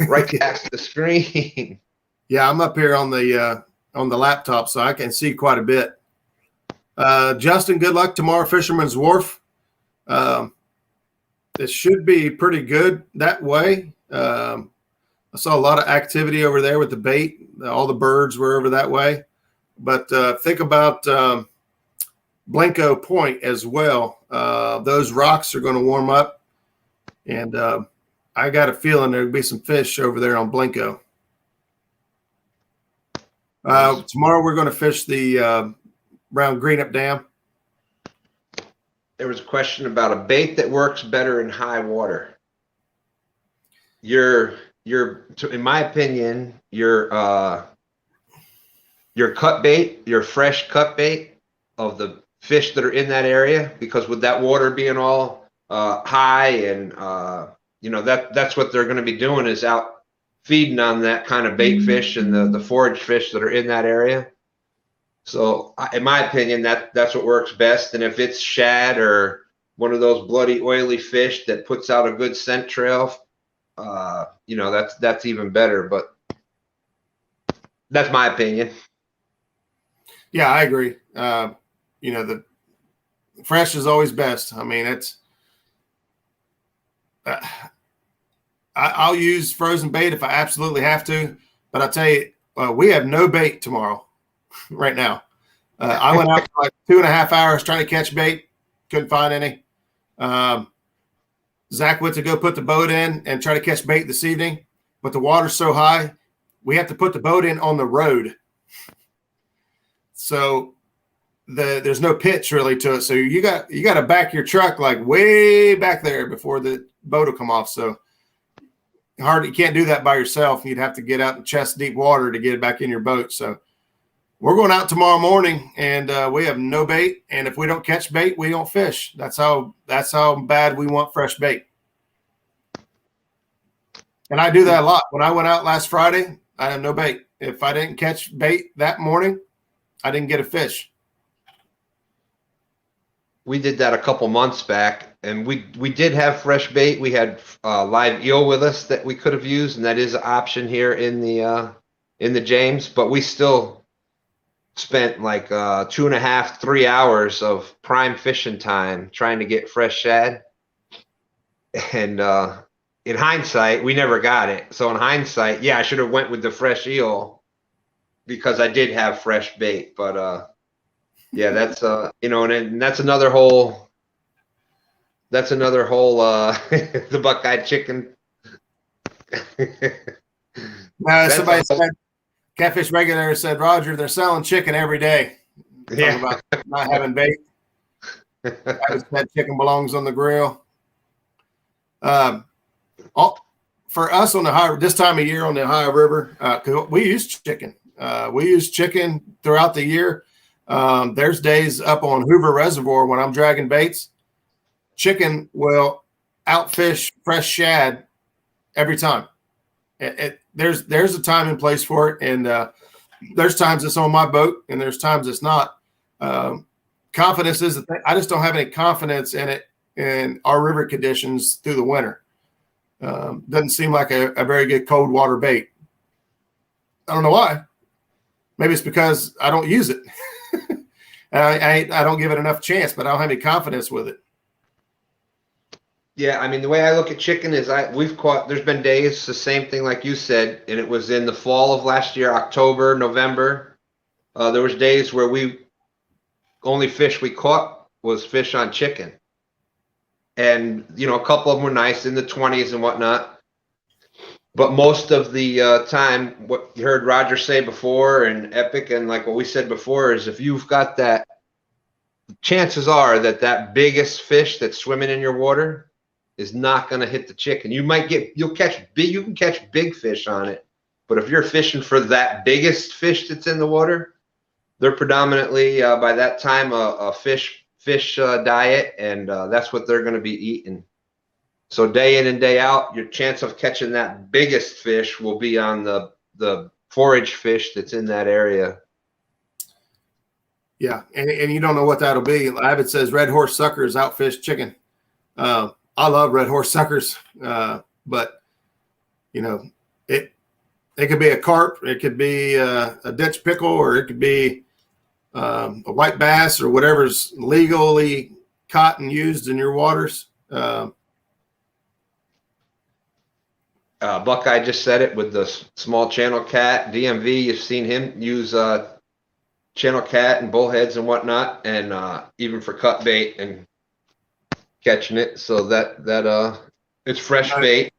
right past the screen. Yeah, I'm up here on the laptop, so I can see quite a bit. Justin, good luck tomorrow, Fisherman's Wharf. It should be pretty good that way. I saw a lot of activity over there with the bait. All the birds were over that way. But think about Blanco Point as well. Those rocks are going to warm up. And I got a feeling there'll be some fish over there on Blanco. Tomorrow we're going to fish the around Greenup Dam. There was a question about a bait that works better in high water. In my opinion, your cut bait, your fresh cut bait of the fish that are in that area, because with that water being all high and that's what they're going to be doing, is out feeding on that kind of bait fish and the forage fish that are in that area. So in my opinion, that's what works best. And if it's shad or one of those bloody oily fish that puts out a good scent trail, that's even better. But that's my opinion. Yeah, I agree. The fresh is always best. I mean, it's I'll use frozen bait if I absolutely have to, but I'll tell you, we have no bait tomorrow right now. I went out for like 2.5 hours trying to catch bait. Couldn't find any. Zach went to go put the boat in and try to catch bait this evening, but the water's so high, we have to put the boat in on the road. So there's no pitch really to it. So you got to back your truck like way back there before the boat will come off. So you can't do that by yourself. You'd have to get out in chest deep water to get it back in your boat. So we're going out tomorrow morning, and we have no bait. And if we don't catch bait, we don't fish. That's how bad we want fresh bait. And I do that a lot. When I went out last Friday, I had no bait. If I didn't catch bait that morning, I didn't get a fish. We did that a couple months back, and we did have fresh bait. We had live eel with us that we could have used, and that is an option here in the in the James, but we still spent like 2.5, 3 hours of prime fishing time trying to get fresh shad. And in hindsight, we never got it. So in hindsight, yeah, I should have went with the fresh eel because I did have fresh bait. But yeah, that's and that's another whole the Buckeye chicken. Somebody said, Catfish Regulator said, Roger, they're selling chicken every day. Yeah. Talking about not having bait. That chicken belongs on the grill. For us on this time of year on the Ohio River, we use chicken. We use chicken throughout the year. There's days up on Hoover Reservoir when I'm dragging baits. Chicken will outfish fresh shad every time. There's a time and place for it, and there's times it's on my boat, and there's times it's not. Confidence is the thing. I just don't have any confidence in it in our river conditions through the winter. Doesn't seem like a very good cold water bait. I don't know why. Maybe it's because I don't use it. I don't give it enough chance, but I don't have any confidence with it. Yeah, I mean, the way I look at chicken is there's been days, the same thing like you said, and it was in the fall of last year, October, November. There was days where only fish we caught was fish on chicken. And, a couple of them were nice in the 20s and whatnot. But most of the time, what you heard Roger say before and Epic and like what we said before is if you've got that, chances are that biggest fish that's swimming in your water is not going to hit the chicken. You can catch big fish on it. But if you're fishing for that biggest fish that's in the water, they're predominantly by that time a fish diet, and that's what they're going to be eating. So day in and day out, your chance of catching that biggest fish will be on the forage fish that's in that area. Yeah, and you don't know what that'll be. Abbott says red horse suckers outfish chicken. I love red horse suckers, but it could be a carp, it could be a ditch pickle, or it could be a white bass or whatever's legally caught and used in your waters. Buckeye just said it with the small channel cat. DMV, you've seen him use channel cat and bullheads and whatnot, and even for cut bait and catching it. So that it's fresh bait.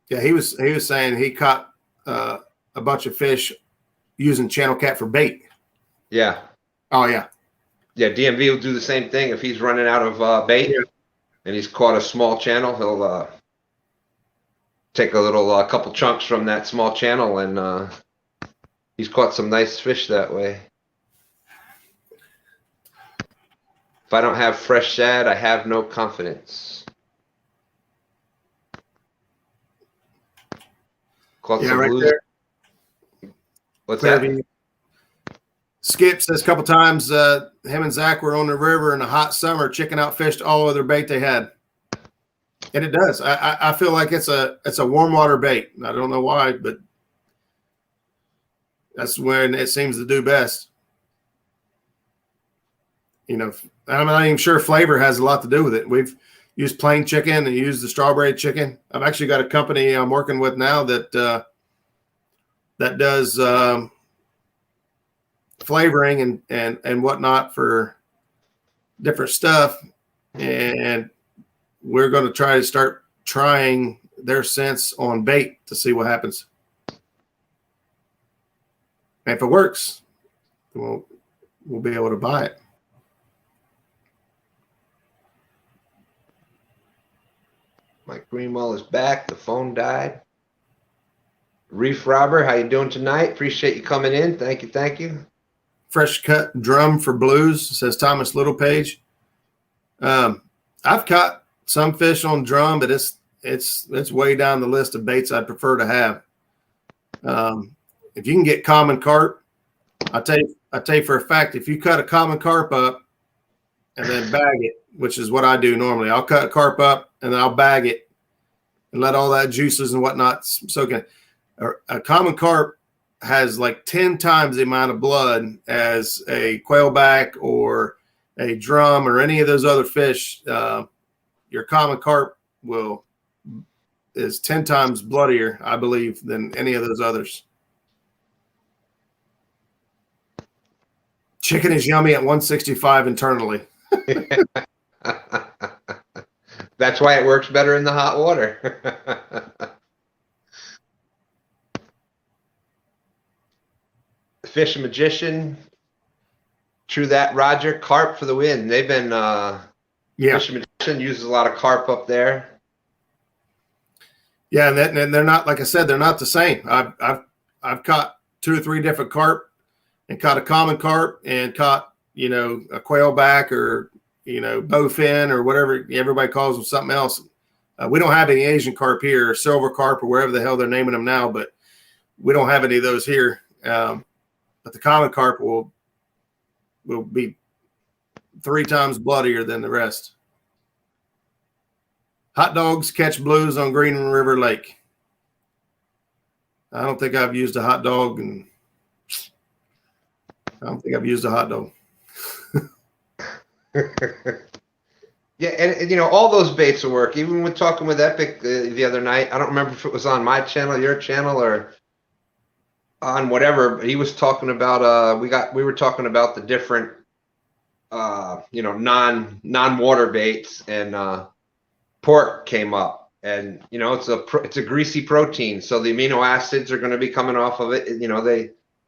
Yeah, he was saying he caught a bunch of fish using channel cat for bait. Yeah. Oh yeah. Yeah, DMV will do the same thing if he's running out of bait and he's caught a small channel. He'll take a couple chunks from that small channel, and he's caught some nice fish that way. If I don't have fresh shad, I have no confidence. Caught some right blues. there. What's Clearview. that? Skip says a couple times him and Zach were on the river in a hot summer, chicken outfished all other bait they had. And it does. I feel like it's a warm water bait. I don't know why, but that's when it seems to do best. I'm not even sure flavor has a lot to do with it. We've used plain chicken and used the strawberry chicken. I've actually got a company I'm working with now that does flavoring and whatnot for different stuff. And we're going to try to start trying their scents on bait to see what happens. And if it works, we'll be able to buy it. Mike Greenwell is back. The phone died. Reef Robber, how you doing tonight? Appreciate you coming in. Thank you. Fresh cut drum for blues, says Thomas Littlepage. I've caught some fish on drum, but it's way down the list of baits I'd prefer to have. If you can get common carp, I tell you for a fact, if you cut a common carp up and then bag it, which is what I do normally, I'll cut a carp up and then I'll bag it and let all that juices and whatnot soak in. A common carp has like 10 times the amount of blood as a quailback or a drum or any of those other fish. Your common carp is 10 times bloodier, I believe, than any of those others. Chicken is yummy at 165 internally. That's why it works better in the hot water. Fish Magician, true that, Roger. Carp for the win. They've been Fish Magician uses a lot of carp up there. Yeah, and they're not, like I said, they're not the same. I've caught 2 or 3 different carp, and caught a common carp, and caught, you know, a quailback, or, you know, bowfin, or whatever everybody calls them, something else. We don't have any Asian carp here, or silver carp, or wherever the hell they're naming them now, but we don't have any of those here. But the common carp will be 3 times bloodier than the rest. Hot dogs catch blues on Green River Lake. I don't think I've used a hot dog, and I don't think I've used a hot dog. Yeah, and you know, all those baits will work. Even with talking with Epic the other night, I don't remember if it was on my channel, your channel, or on whatever, but he was talking about we were talking about the different you know, non-water baits, and pork came up, and you know, it's a greasy protein, so the amino acids are going to be coming off of it. You know,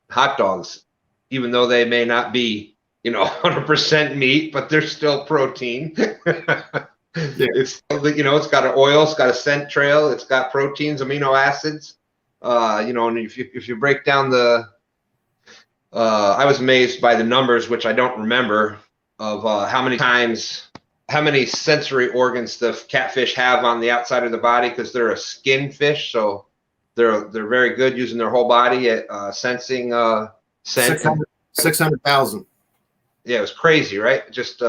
hot dogs, even though they may not be, you know, 100% meat, but they're still protein. Yeah. It's, you know, it's got an oil, it's got a scent trail, it's got proteins, amino acids. You know, and if you break down I was amazed by the numbers, which I don't remember, of how many sensory organs the catfish have on the outside of the body, because they're a skin fish, so they're very good using their whole body at sensing scent. 600,000. Yeah, it was crazy, right? Just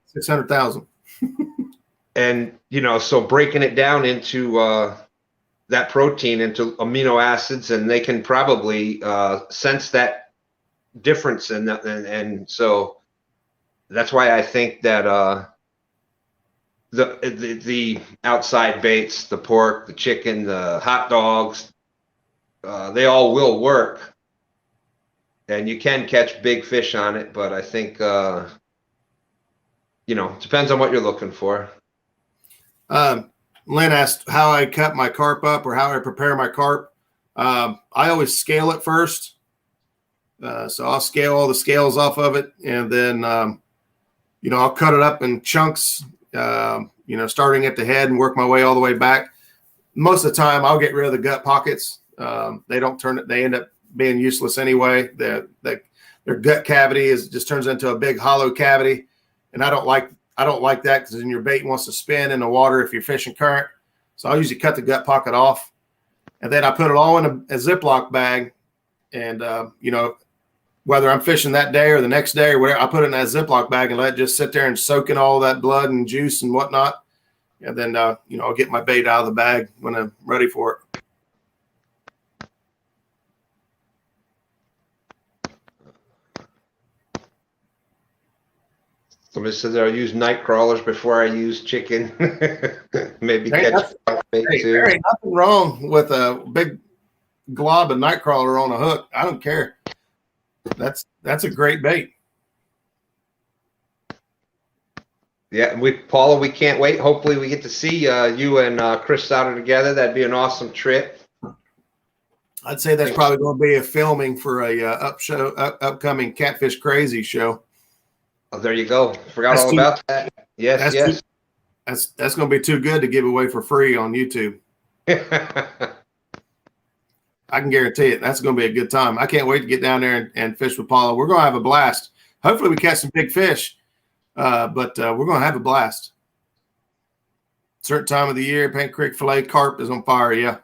600,000. And you know, so breaking it down into that protein into amino acids, and they can probably sense that difference, and so that's why I think that the outside baits, the pork, the chicken, the hot dogs, they all will work, and you can catch big fish on it. But I think you know, it depends on what you're looking for. Lynn asked how I cut my carp up, or how I prepare my carp. I always scale it first. So I'll scale all the scales off of it, and then, you know, I'll cut it up in chunks, you know, starting at the head and work my way all the way back. Most of the time I'll get rid of the gut pockets. They don't they end up being useless anyway. Their gut cavity just turns into a big hollow cavity. And I don't like that, because then your bait wants to spin in the water if you're fishing current. So I'll usually cut the gut pocket off, and then I put it all in a Ziploc bag. And, you know, whether I'm fishing that day or the next day or whatever, I put it in that Ziploc bag and let it just sit there and soak in all that blood and juice and whatnot. And then, you know, I'll get my bait out of the bag when I'm ready for it. Somebody says I'll use night crawlers before I use chicken. Maybe catch bait too. There ain't nothing wrong with a big glob of night crawler on a hook. I don't care. That's a great bait. Yeah, Paula, we can't wait. Hopefully we get to see you and Chris Sauter together. That'd be an awesome trip. I'd say that's probably going to be a filming for a upcoming Catfish Crazy show. Oh, there you go. Forgot all about that. Yes, yes. That's going to be too good to give away for free on YouTube. I can guarantee it. That's going to be a good time. I can't wait to get down there and fish with Paula. We're going to have a blast. Hopefully we catch some big fish, but we're going to have a blast. Certain time of the year, Paint Creek fillet carp is on fire. Yeah.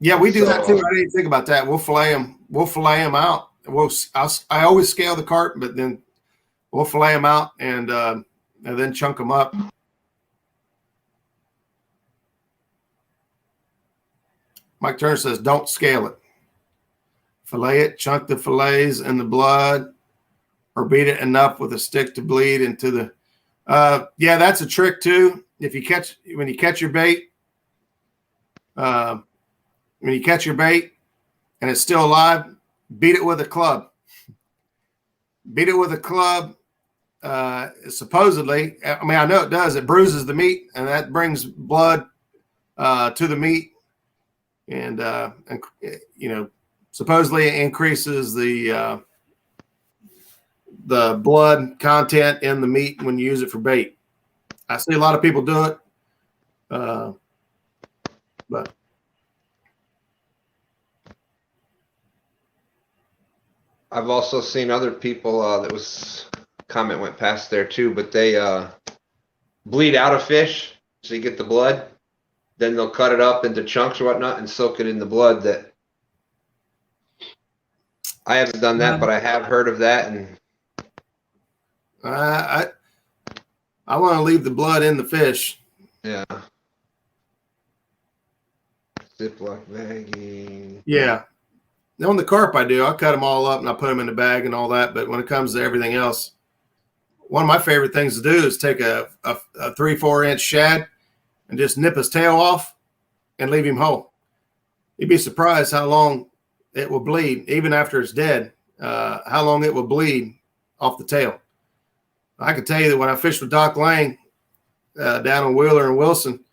Yeah, we do that too. I didn't think about that. We'll fillet them. We'll fillet them out. I always scale the carp, but then we'll fillet them out and then chunk them up. Mike Turner says, don't scale it. Fillet it, chunk the fillets in the blood, or beat it enough with a stick to bleed into the. Yeah, that's a trick too. If you catch when you catch your bait, and it's still alive, beat it with a club. Beat it with a club. Supposedly, I mean, I know it does. It bruises the meat, and that brings blood to the meat, and you know, supposedly it increases the blood content in the meat when you use it for bait. I see a lot of people do it, but I've also seen other people that was comment went past there too, but they bleed out a fish so you get the blood. Then they'll cut it up into chunks or whatnot and soak it in the blood. That I haven't done that, but I have heard of that. And I want to leave the blood in the fish. Yeah. Ziploc bagging. Yeah. On the carp, I do. I cut them all up and I put them in the bag and all that. But when it comes to everything else, one of my favorite things to do is take a 3-4 inch shad and just nip his tail off and leave him whole. You'd be surprised how long it will bleed, even after it's dead, how long it will bleed off the tail. I can tell you that when I fished with Doc Lang down on Wheeler and Wilson,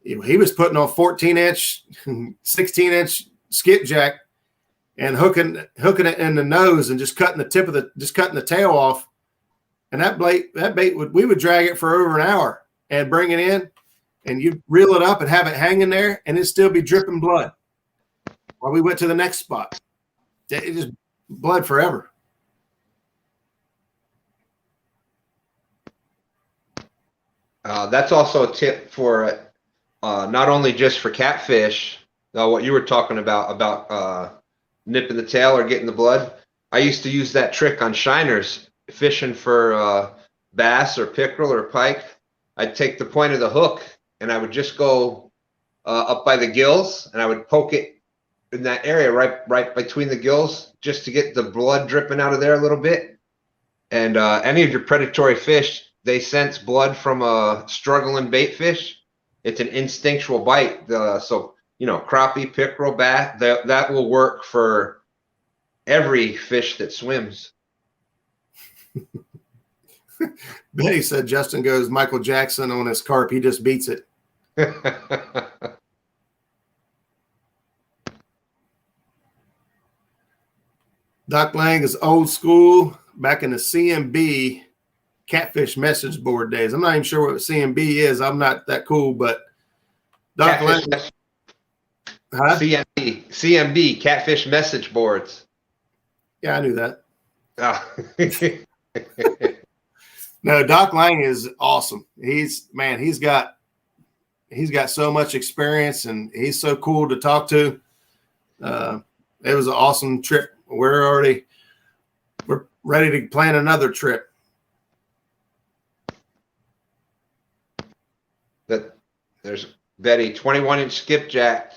he was putting on 14-inch, 16-inch skipjack and hooking it in the nose and just cutting the tail off. And that bait we would drag it for over an hour and bring it in, and you'd reel it up and have it hanging there, and it'd still be dripping blood while we went to the next spot. It just bled forever. That's also a tip for not only just for catfish, what you were talking about nipping the tail or getting the blood. I used to use that trick on shiners fishing for bass or pickerel or pike. I'd take the point of the hook and I would just go up by the gills and I would poke it in that area right between the gills just to get the blood dripping out of there a little bit. And any of your predatory fish, they sense blood from a struggling bait fish. It's an instinctual bite. So, you know, crappie, pickerel, bass, that will work for every fish that swims. Betty said Justin goes Michael Jackson on his carp. He just beats it. Doc Lang is old school, back in the CMB Catfish message board days. I'm not even sure what CMB is. I'm not that cool, but Doc Lang. Huh? CMB, Catfish message boards. Yeah, I knew that. Oh. No, Doc Lang is awesome. He's got so much experience and he's so cool to talk to. It was an awesome trip. We're ready to plan another trip. That there's Betty, 21-inch skipjack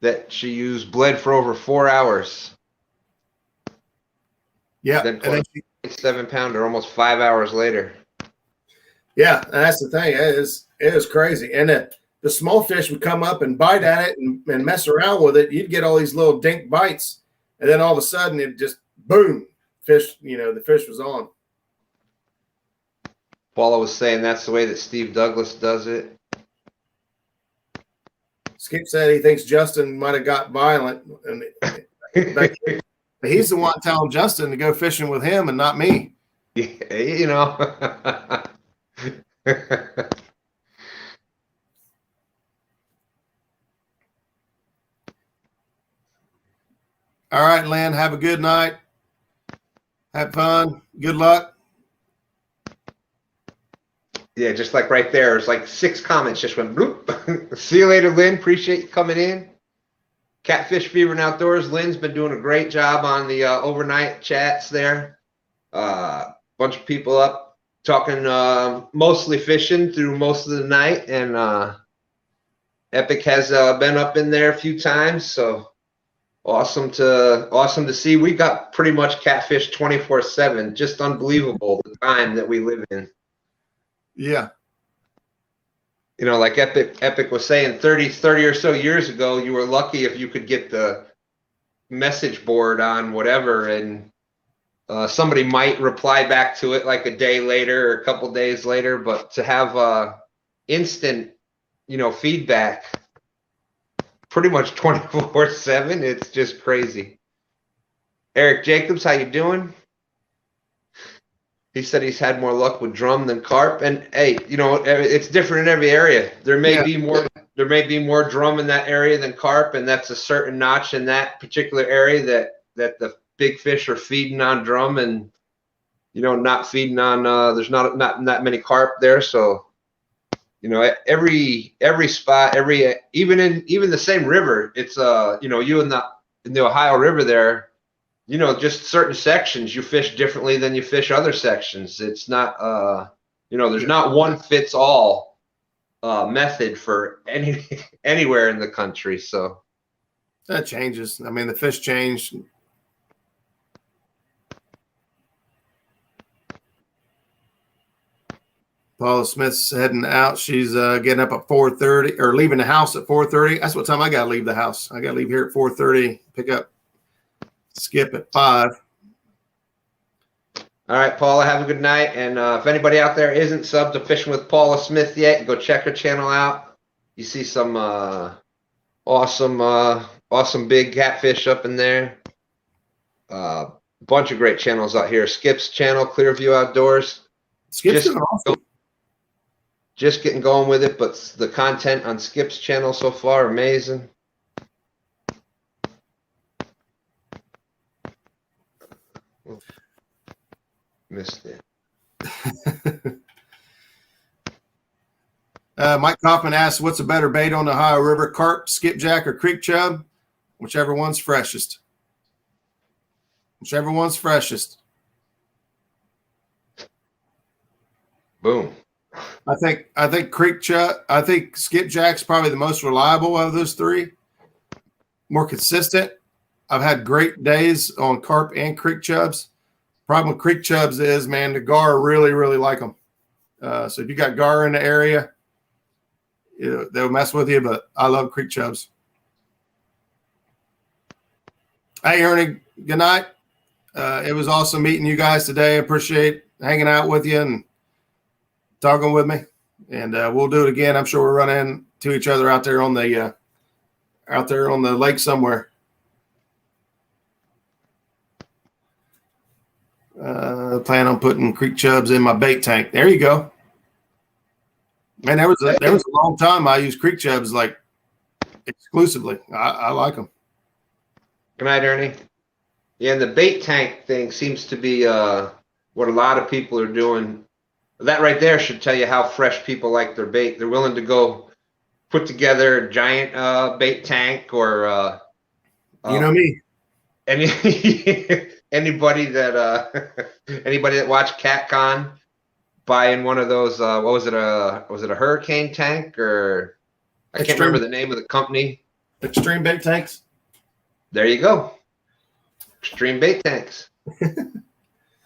that she used, bled for over 4 hours. Yeah, Then 7-pounder almost 5 hours later. Yeah, and that's the thing. It is crazy. And the small fish would come up and bite at it and mess around with it. You'd get all these little dink bites, and then all of a sudden it just boom, fish. You know, the fish was on. Paula was saying that's the way that Steve Douglas does it. Skip said he thinks Justin might have got violent, and he's the one telling Justin to go fishing with him and not me. Yeah, you know. All right, Lynn, have a good night. Have fun. Good luck. Yeah, just like right there. It's like 6 comments just went bloop. See you later, Lynn. Appreciate you coming in. Catfish Fever and Outdoors. Lynn's been doing a great job on the overnight chats there. Bunch of people up talking, mostly fishing through most of the night. And Epic has been up in there a few times, so awesome to see. We got pretty much catfish 24/7. Just unbelievable the time that we live in. Yeah. Like Epic was saying, 30 or so years ago, you were lucky if you could get the message board on whatever, and somebody might reply back to it like a day later or a couple days later. But to have instant, feedback pretty much 24/7, it's just crazy. Eric Jacobs, how you doing? He said he's had more luck with drum than carp, and hey, it's different in every area. There may be more drum in that area than carp, and that's a certain notch in that particular area that the big fish are feeding on drum, and not feeding on. There's not that many carp there, so every spot, even the same river, it's you in the Ohio River there. Just certain sections you fish differently than you fish other sections. It's not, there's not one fits all method for anywhere in the country. So that changes. I mean, the fish change. Paula Smith's heading out. She's getting up at 4:30 or leaving the house at 4:30. That's what time I got to leave the house. I got to leave here at 4:30, pick up Skip at 5. All right, Paula, have a good night. And if anybody out there isn't subbed to Fishing with Paula Smith yet, go check her channel out. You see some awesome big catfish up in there. Bunch of great channels out here. Skip's channel, Clearview Outdoors. Skip's awesome. Just getting going with it, but the content on Skip's channel so far, amazing. Missed it. Mike Kaufman asks, what's a better bait on the Ohio River, carp, skipjack, or creek chub? Whichever one's freshest. Whichever one's freshest. Boom. I think creek chub. I think skipjack's probably the most reliable of those three. More consistent. I've had great days on carp and creek chubs. Problem with creek chubs is, man, the gar really, really like them. So if you got gar in the area, they'll mess with you. But I love creek chubs. Hey, Ernie, good night. It was awesome meeting you guys today. I appreciate hanging out with you and talking with me. And we'll do it again. I'm sure we'll run into each other out there on the lake somewhere. Plan on putting creek chubs in my bait tank. There you go. Man, there was a long time I used creek chubs like exclusively. I like them. Good night, Ernie. Yeah, and the bait tank thing seems to be what a lot of people are doing. That right there should tell you how fresh people like their bait. They're willing to go put together a giant bait tank or you know me. Anybody that watched CatCon buying one of those was it a hurricane tank or I can't remember the name of the company. Extreme bait tanks. There you go. Extreme bait tanks.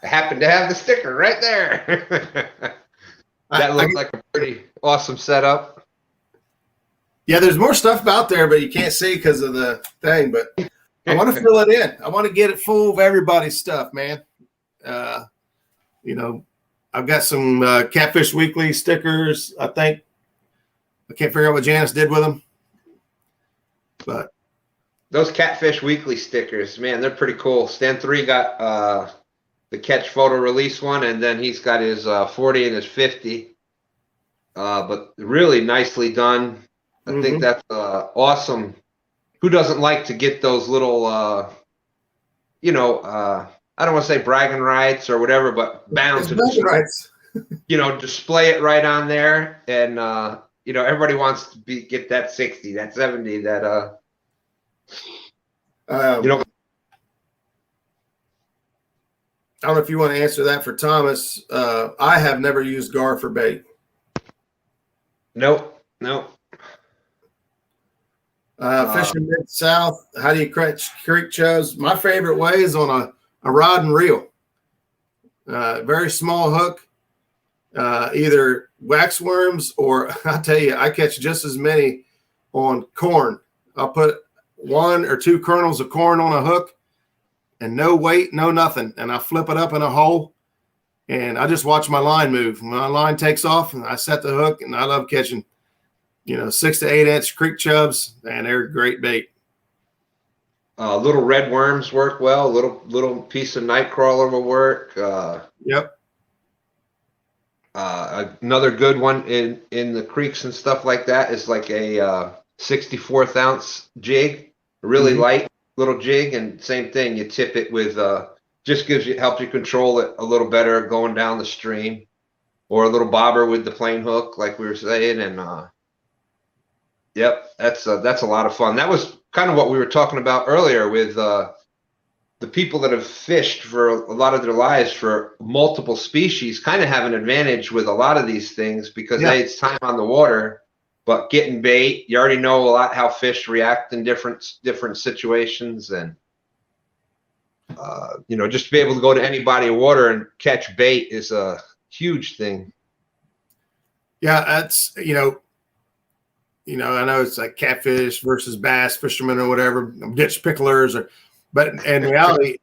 I happen to have the sticker right there. That looked like a pretty awesome setup. Yeah, there's more stuff out there, but you can't see because of the thing. But I want to fill it in. I want to get it full of everybody's stuff, man. I've got some Catfish Weekly stickers. I think I can't figure out what Janice did with them, but those Catfish Weekly stickers, man, they're pretty cool. Stan 3 got the catch photo release one, and then he's got his 40 and his 50. But really nicely done. I think that's awesome. Who doesn't like to get those little, I don't want to say bragging rights or whatever, but bound to display it right on there. And, everybody wants to get that 60, that 70, that, I don't know if you want to answer that for Thomas. I have never used gar for bait. Nope. Fishing Mid-South. How do you catch creek chubs? My favorite way is on a rod and reel. Very small hook, either waxworms or I tell you, I catch just as many on corn. I'll put 1 or 2 kernels of corn on a hook and no weight, no nothing. And I flip it up in a hole and I just watch my line move. When my line takes off and I set the hook, and I love catching, 6 to 8 inch creek chubs, and they're great bait. Little red worms work well. Little piece of night crawler will work. Yep. Another good one in the creeks and stuff like that is like a 64th ounce jig, really light little jig, and same thing. You tip it with just helps you control it a little better going down the stream, or a little bobber with the plain hook, like we were saying, and yep, that's a lot of fun. That was kind of what we were talking about earlier with the people that have fished for a lot of their lives for multiple species kind of have an advantage with a lot of these things because it's time on the water, but getting bait, you already know a lot how fish react in different situations, and just to be able to go to any body of water and catch bait is a huge thing. Yeah, that's I know it's like catfish versus bass fishermen or whatever, ditch picklers, but in reality,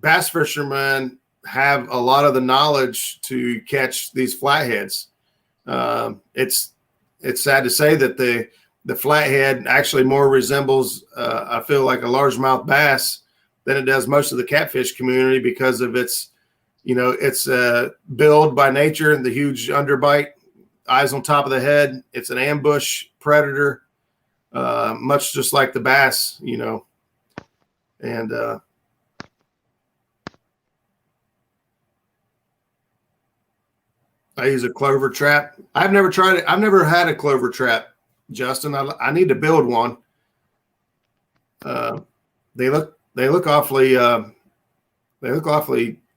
bass fishermen have a lot of the knowledge to catch these flatheads. It's sad to say that the flathead actually more resembles, I feel like, a largemouth bass than it does most of the catfish community because of its build by nature, the huge underbite, eyes on top of the head. It's an ambush predator, much just like the bass, and I use a clover trap. I've never tried it. I've never had a clover trap, Justin. I need to build one. They look awfully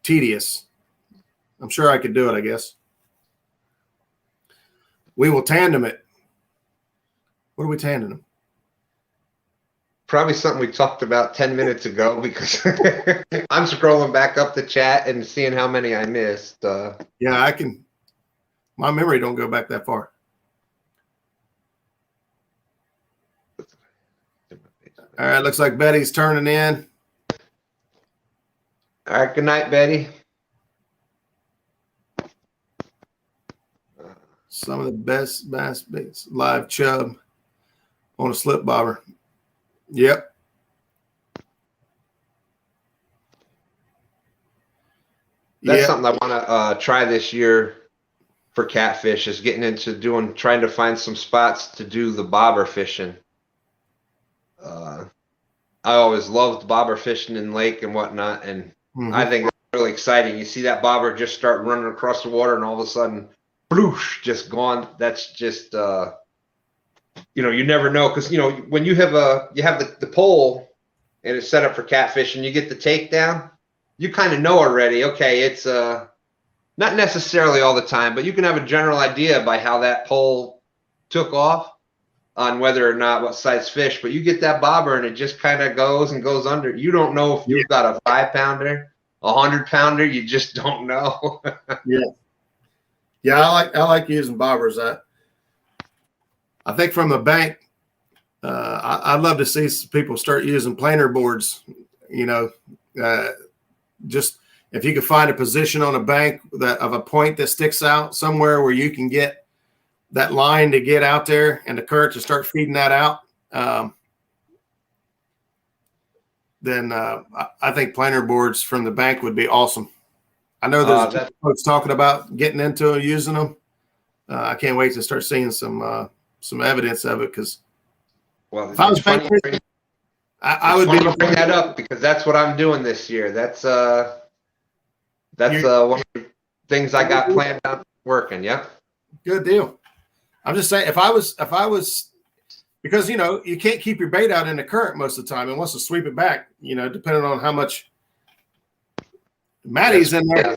tedious. I'm sure I could do it, I guess. We will tandem it. What are we tandeming? Probably something we talked about 10 minutes ago because I'm scrolling back up the chat and seeing how many I missed. Yeah, I can. My memory don't go back that far. All right, looks like Betty's turning in. All right, good night, Betty. Some of the best bass baits, live chub on a slip bobber. Yep. That's something I want to try this year for catfish, is getting into trying to find some spots to do the bobber fishing. I always loved bobber fishing in lake and whatnot, and I think it's really exciting. You see that bobber just start running across the water, and all of a sudden, bloosh, just gone. That's just you never know, because when you have the pole and it's set up for catfish, and you get the takedown, you kind of know already. Okay, it's not necessarily all the time, but you can have a general idea by how that pole took off on whether or not what size fish. But you get that bobber and it just kind of goes and goes under. You don't know if you've got a 5-pounder, a 100-pounder. You just don't know. Yeah, I like using bobbers. I think from the bank, I'd love to see people start using planer boards. Just if you could find a position on a bank of a point that sticks out somewhere where you can get that line to get out there and the current to start feeding that out, then I think planer boards from the bank would be awesome. I know there's folks talking about getting into and using them. I can't wait to start seeing some evidence of it, because if I was bank fishing, I would bring that up because that's what I'm doing this year. That's one of the things I got planned on working. Yeah. Good deal. I'm just saying, if I was, because you can't keep your bait out in the current most of the time. It wants to sweep it back, depending on how much. Maddie's in there.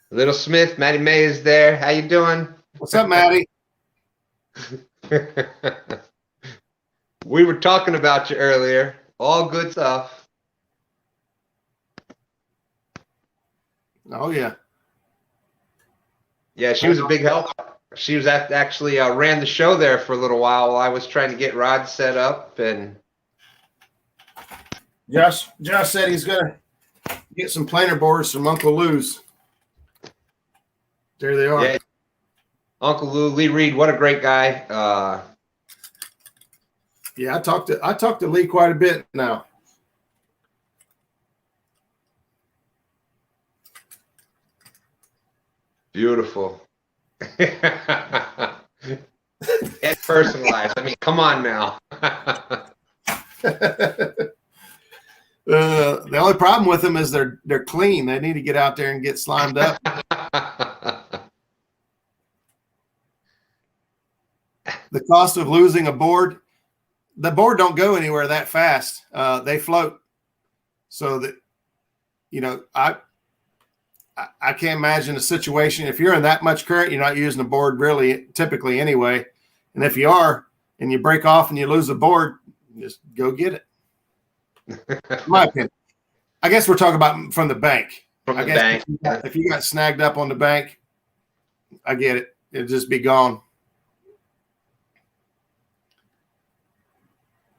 Little Smith, Maddie May is there. How you doing? What's up, Maddie? We were talking about you earlier. All good stuff. Oh yeah. Yeah, she was a big help. She was actually ran the show there for a little while I was trying to get Rod set up. And Josh said he's gonna get some planer boards from Uncle Lou's. There they are. yeah, Uncle Lou, Lee Reed, what a great guy. Yeah, I talked to Lee quite a bit now. Beautiful. And personalized. I mean, come on now. The only problem with them is they're clean. They need to get out there and get slimed up. The cost of losing a board, the board don't go anywhere that fast. They float. So that, I can't imagine a situation if you're in that much current, you're not using a board really typically anyway. And if you are and you break off and you lose a board, just go get it. In my opinion. I guess we're talking about from the bank. From the bank. If you got snagged up on the bank, I get it. It'll just be gone.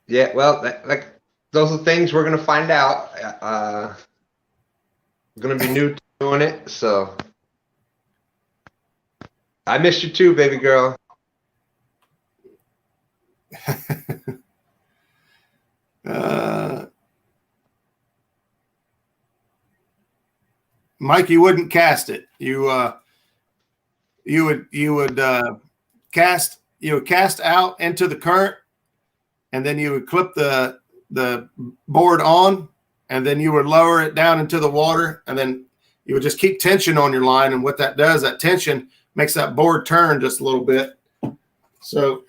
Yeah, well, those are things we're going to find out. Going to be new to doing it, so I missed you too, baby girl. Mike, you wouldn't cast it. You would cast out into the current, and then you would clip the board on, and then you would lower it down into the water, and then you would just keep tension on your line. And what that does, that tension makes that board turn just a little bit. So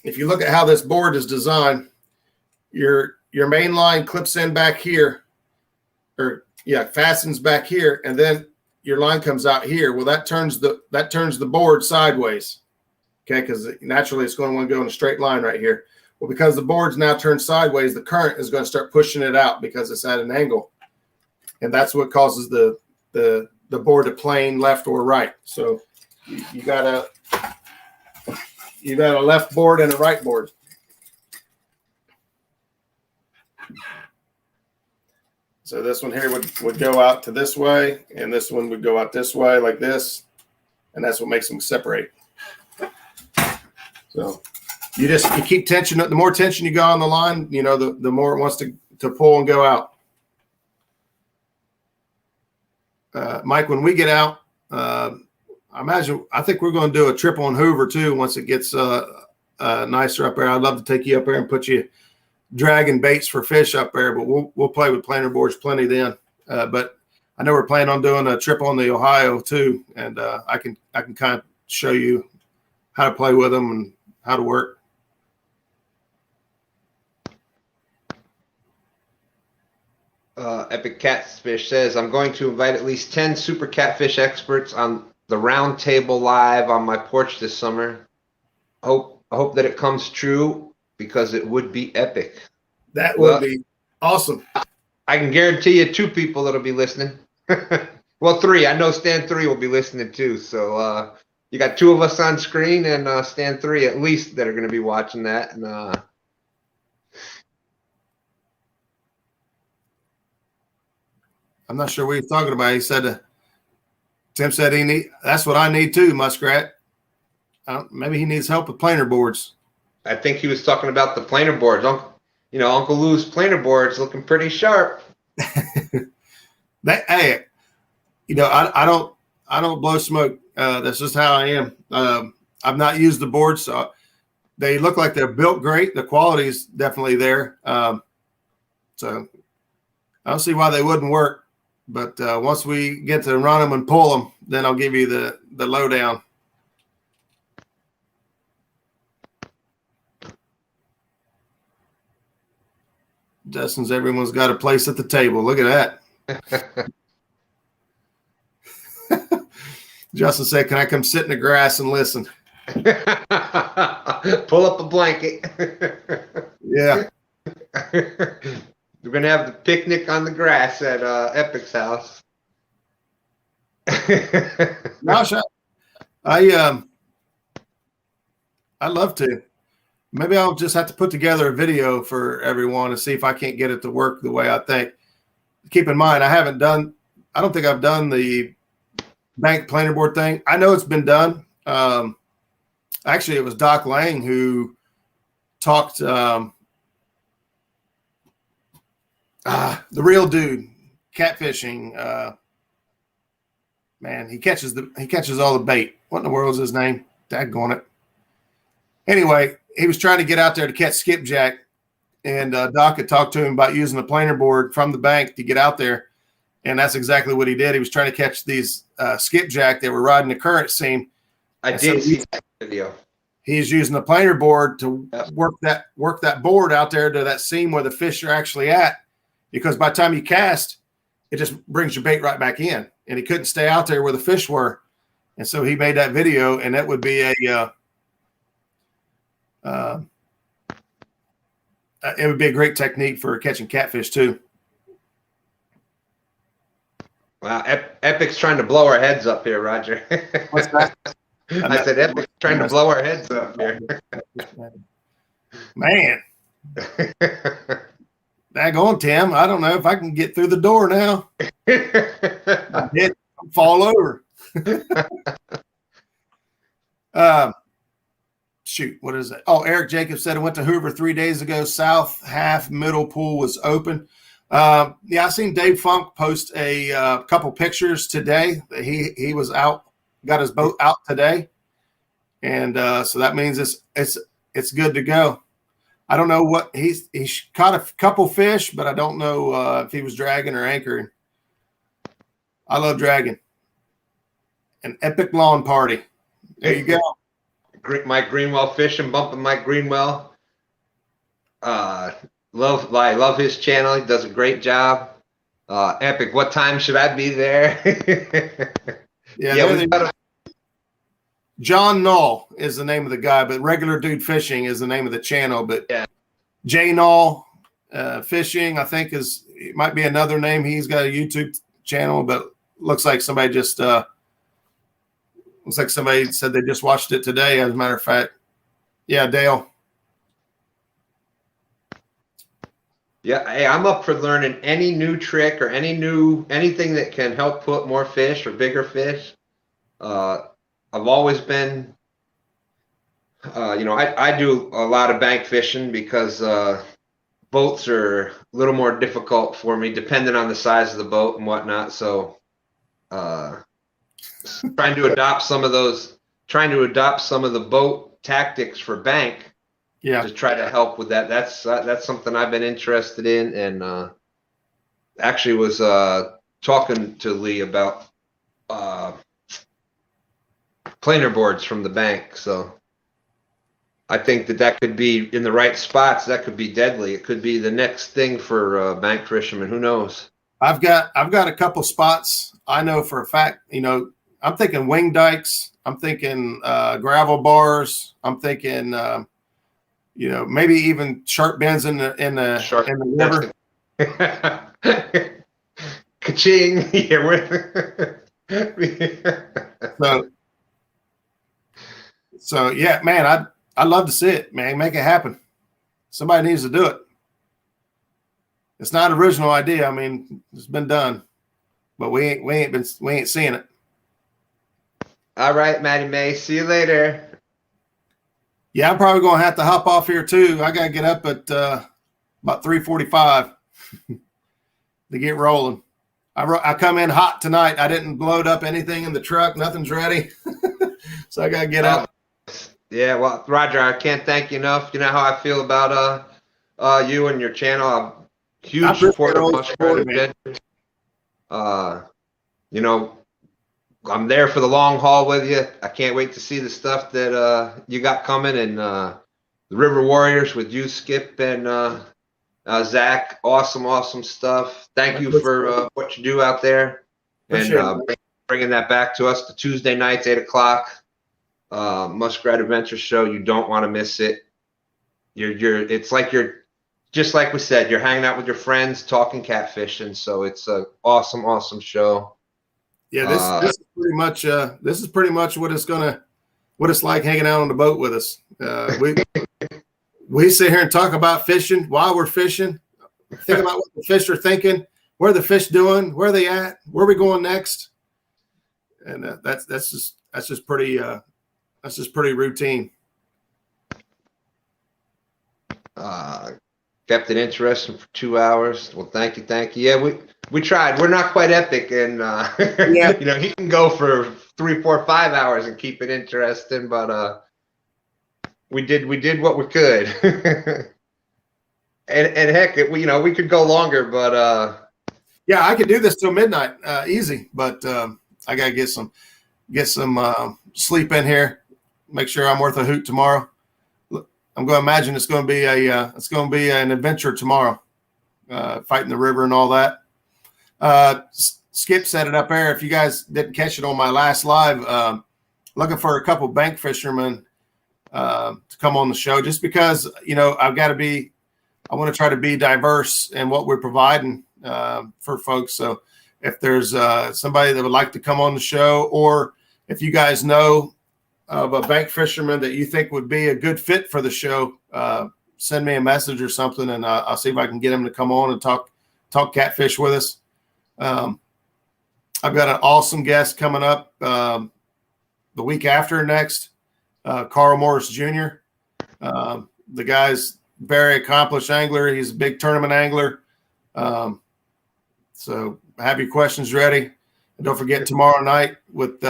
if you look at how this board is designed, your main line clips in back here, fastens back here, and then your line comes out here. Well, that turns the board sideways. Okay, because naturally it's going to want to go in a straight line right here. Well, because the board's now turned sideways, the current is going to start pushing it out because it's at an angle. And that's what causes the board to plane left or right. So you got a left board and a right board. So this one here would go out to this way, and this one would go out this way like this, and that's what makes them separate. So you keep tension. The more tension you got on the line, the more it wants to pull and go out. Mike, when we get out, I think we're going to do a trip on Hoover too once it gets nicer up there. I'd love to take you up there and put you dragging baits for fish up there, but we'll play with planer boards plenty then. But I know we're planning on doing a trip on the Ohio too, and I can kind of show you how to play with them and how to work. Epic Catfish says, I'm going to invite at least 10 super catfish experts on the round table live on my porch this summer. I hope that it comes true because it would be epic. That would be awesome. I can guarantee you 2 people that'll be listening. Well, 3. I know Stand 3 will be listening too. So you got 2 of us on screen and Stand 3 at least that are going to be watching that. And I'm not sure what he's talking about. He said, Tim said that's what I need too, Muskrat. Maybe he needs help with planer boards. I think he was talking about the planer boards. Uncle Lou's planer boards looking pretty sharp. I don't blow smoke. That's just how I am. I've not used the boards, so they look like they're built great. The quality is definitely there. So I don't see why they wouldn't work. But once we get to run them and pull them, then I'll give you the lowdown. Justin's everyone's got a place at the table. Look at that. Justin said, can I come sit in the grass and listen? Pull up a blanket. Yeah. We're gonna have the picnic on the grass at Epic's house. Gosh, I'd love to. Maybe I'll just have to put together a video for everyone and see if I can't get it to work the way I think. Keep in mind, I don't think I've done the bank planer board thing. I know it's been done. Actually, it was Doc Lang who talked, the real dude, catfishing. Man, he catches all the bait. What in the world is his name? Daggone it. Anyway, he was trying to get out there to catch skipjack, and Doc had talked to him about using the planer board from the bank to get out there, and that's exactly what he did. He was trying to catch these skipjack that were riding the current seam. I did see that video. He's using the planer board to work that board out there to that seam where the fish are actually at, because by the time you cast, it just brings your bait right back in, and he couldn't stay out there where the fish were, and so he made that video, and that would be it would be a great technique for catching catfish too. Wow, Epic's trying to blow our heads up here, Roger. What's that? I said Epic's trying to blow our heads up here. Man. Daggone, Tim. I don't know if I can get through the door now. I'd fall over. Shoot, what is it? Oh, Eric Jacobs said I went to Hoover 3 days ago. South half middle pool was open. Yeah, I seen Dave Funk post a couple pictures today. He was out, got his boat out today, and so that means it's good to go. I don't know what he caught a couple fish, but I don't know if he was dragging or anchoring. I love dragging. An epic lawn party. There you go. Mike Greenwell fishing, bumping Mike Greenwell. I love his channel. He does a great job. Epic. What time should I be there? Yeah. John Null is the name of the guy, but Regular Dude Fishing is the name of the channel. But yeah, J Null Fishing, I think it might be another name. He's got a YouTube channel, but looks like somebody said they just watched it today. As a matter of fact, yeah, Dale. Yeah, hey, I'm up for learning any new trick or anything that can help put more fish or bigger fish. I've always been, I do a lot of bank fishing because boats are a little more difficult for me, depending on the size of the boat and whatnot. So, trying to adopt some of the boat tactics for bank. Yeah, to try to help with that. That's something I've been interested in, and actually was talking to Lee about planer boards from the bank. So I think that could be in the right spots. That could be deadly. It could be the next thing for bank fishermen. Who knows? I've got a couple spots I know for a fact. I'm thinking wing dikes. I'm thinking gravel bars. I'm thinking. Maybe even sharp bends in the river. Ka-ching! So yeah, man, I'd love to see it, man. Make it happen. Somebody needs to do it. It's not an original idea. I mean, it's been done, but we ain't seeing it. All right, Maddie May. See you later. Yeah, I'm probably going to have to hop off here too. I got to get up at about 3:45 to get rolling. I come in hot tonight. I didn't load up anything in the truck. Nothing's ready. So I got to get up. Yeah, well, Roger, I can't thank you enough. You know how I feel about you and your channel. I'm a huge supporter of Muskrat Adventures. I'm there for the long haul with you. I can't wait to see the stuff that you got coming, and the River Warriors with you, Skip, and Zach. Awesome stuff. Thank you for what you do out there, and bringing that back to us. The Tuesday nights, 8 o'clock. Muskrat Adventures show. You don't want to miss it. It's like just like we said, you're hanging out with your friends, talking catfishing. So it's a awesome show. Yeah, this is pretty much what it's like hanging out on the boat with us. We sit here and talk about fishing while we're fishing. Think about what the fish are thinking, where the fish doing, where they at, where we going next, and that's just pretty routine. Kept it interesting for 2 hours. Well, thank you. Yeah, we tried. We're not quite epic, and Yeah. you know, he can go for 3, 4, 5 hours and keep it interesting, but we did what we could. and heck, we could go longer, but yeah, I could do this till midnight, easy. But I gotta get some sleep in here. Make sure I'm worth a hoot tomorrow. I'm going to imagine it's going to be an adventure tomorrow, fighting the river and all that. Skip set it up there. If you guys didn't catch it on my last live, looking for a couple bank fishermen to come on the show, just because I want to try to be diverse in what we're providing for folks. So if there's somebody that would like to come on the show, or if you guys know of a bank fisherman that you think would be a good fit for the show, send me a message or something, and I'll see if I can get him to come on and talk catfish with us. I've got an awesome guest coming up the week after next, Carl Morris Jr. The guy's very accomplished angler. He's a big tournament angler. So have your questions ready. And don't forget tomorrow night with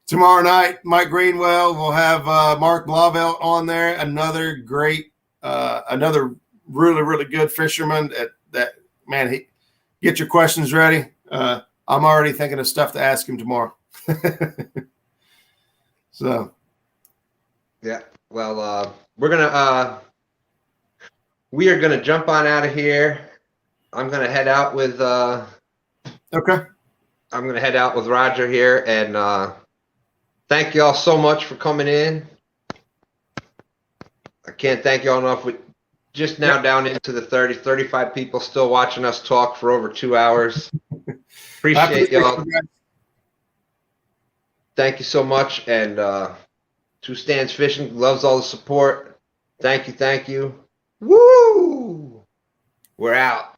tomorrow night, Mike Greenwell will have Mark Blauvelt on there. Another great, another really good fisherman. Get your questions ready. I'm already thinking of stuff to ask him tomorrow. So, yeah. Well, we are gonna jump on out of here. I'm gonna head out with. Okay. I'm going to head out with Roger here, and thank you all so much for coming in. I can't thank you all enough. We just now down into the 35 people still watching us talk for over 2 hours. Appreciate y'all. Thank you so much, and Two Stands Fishing loves all the support. Thank you. Woo! We're out.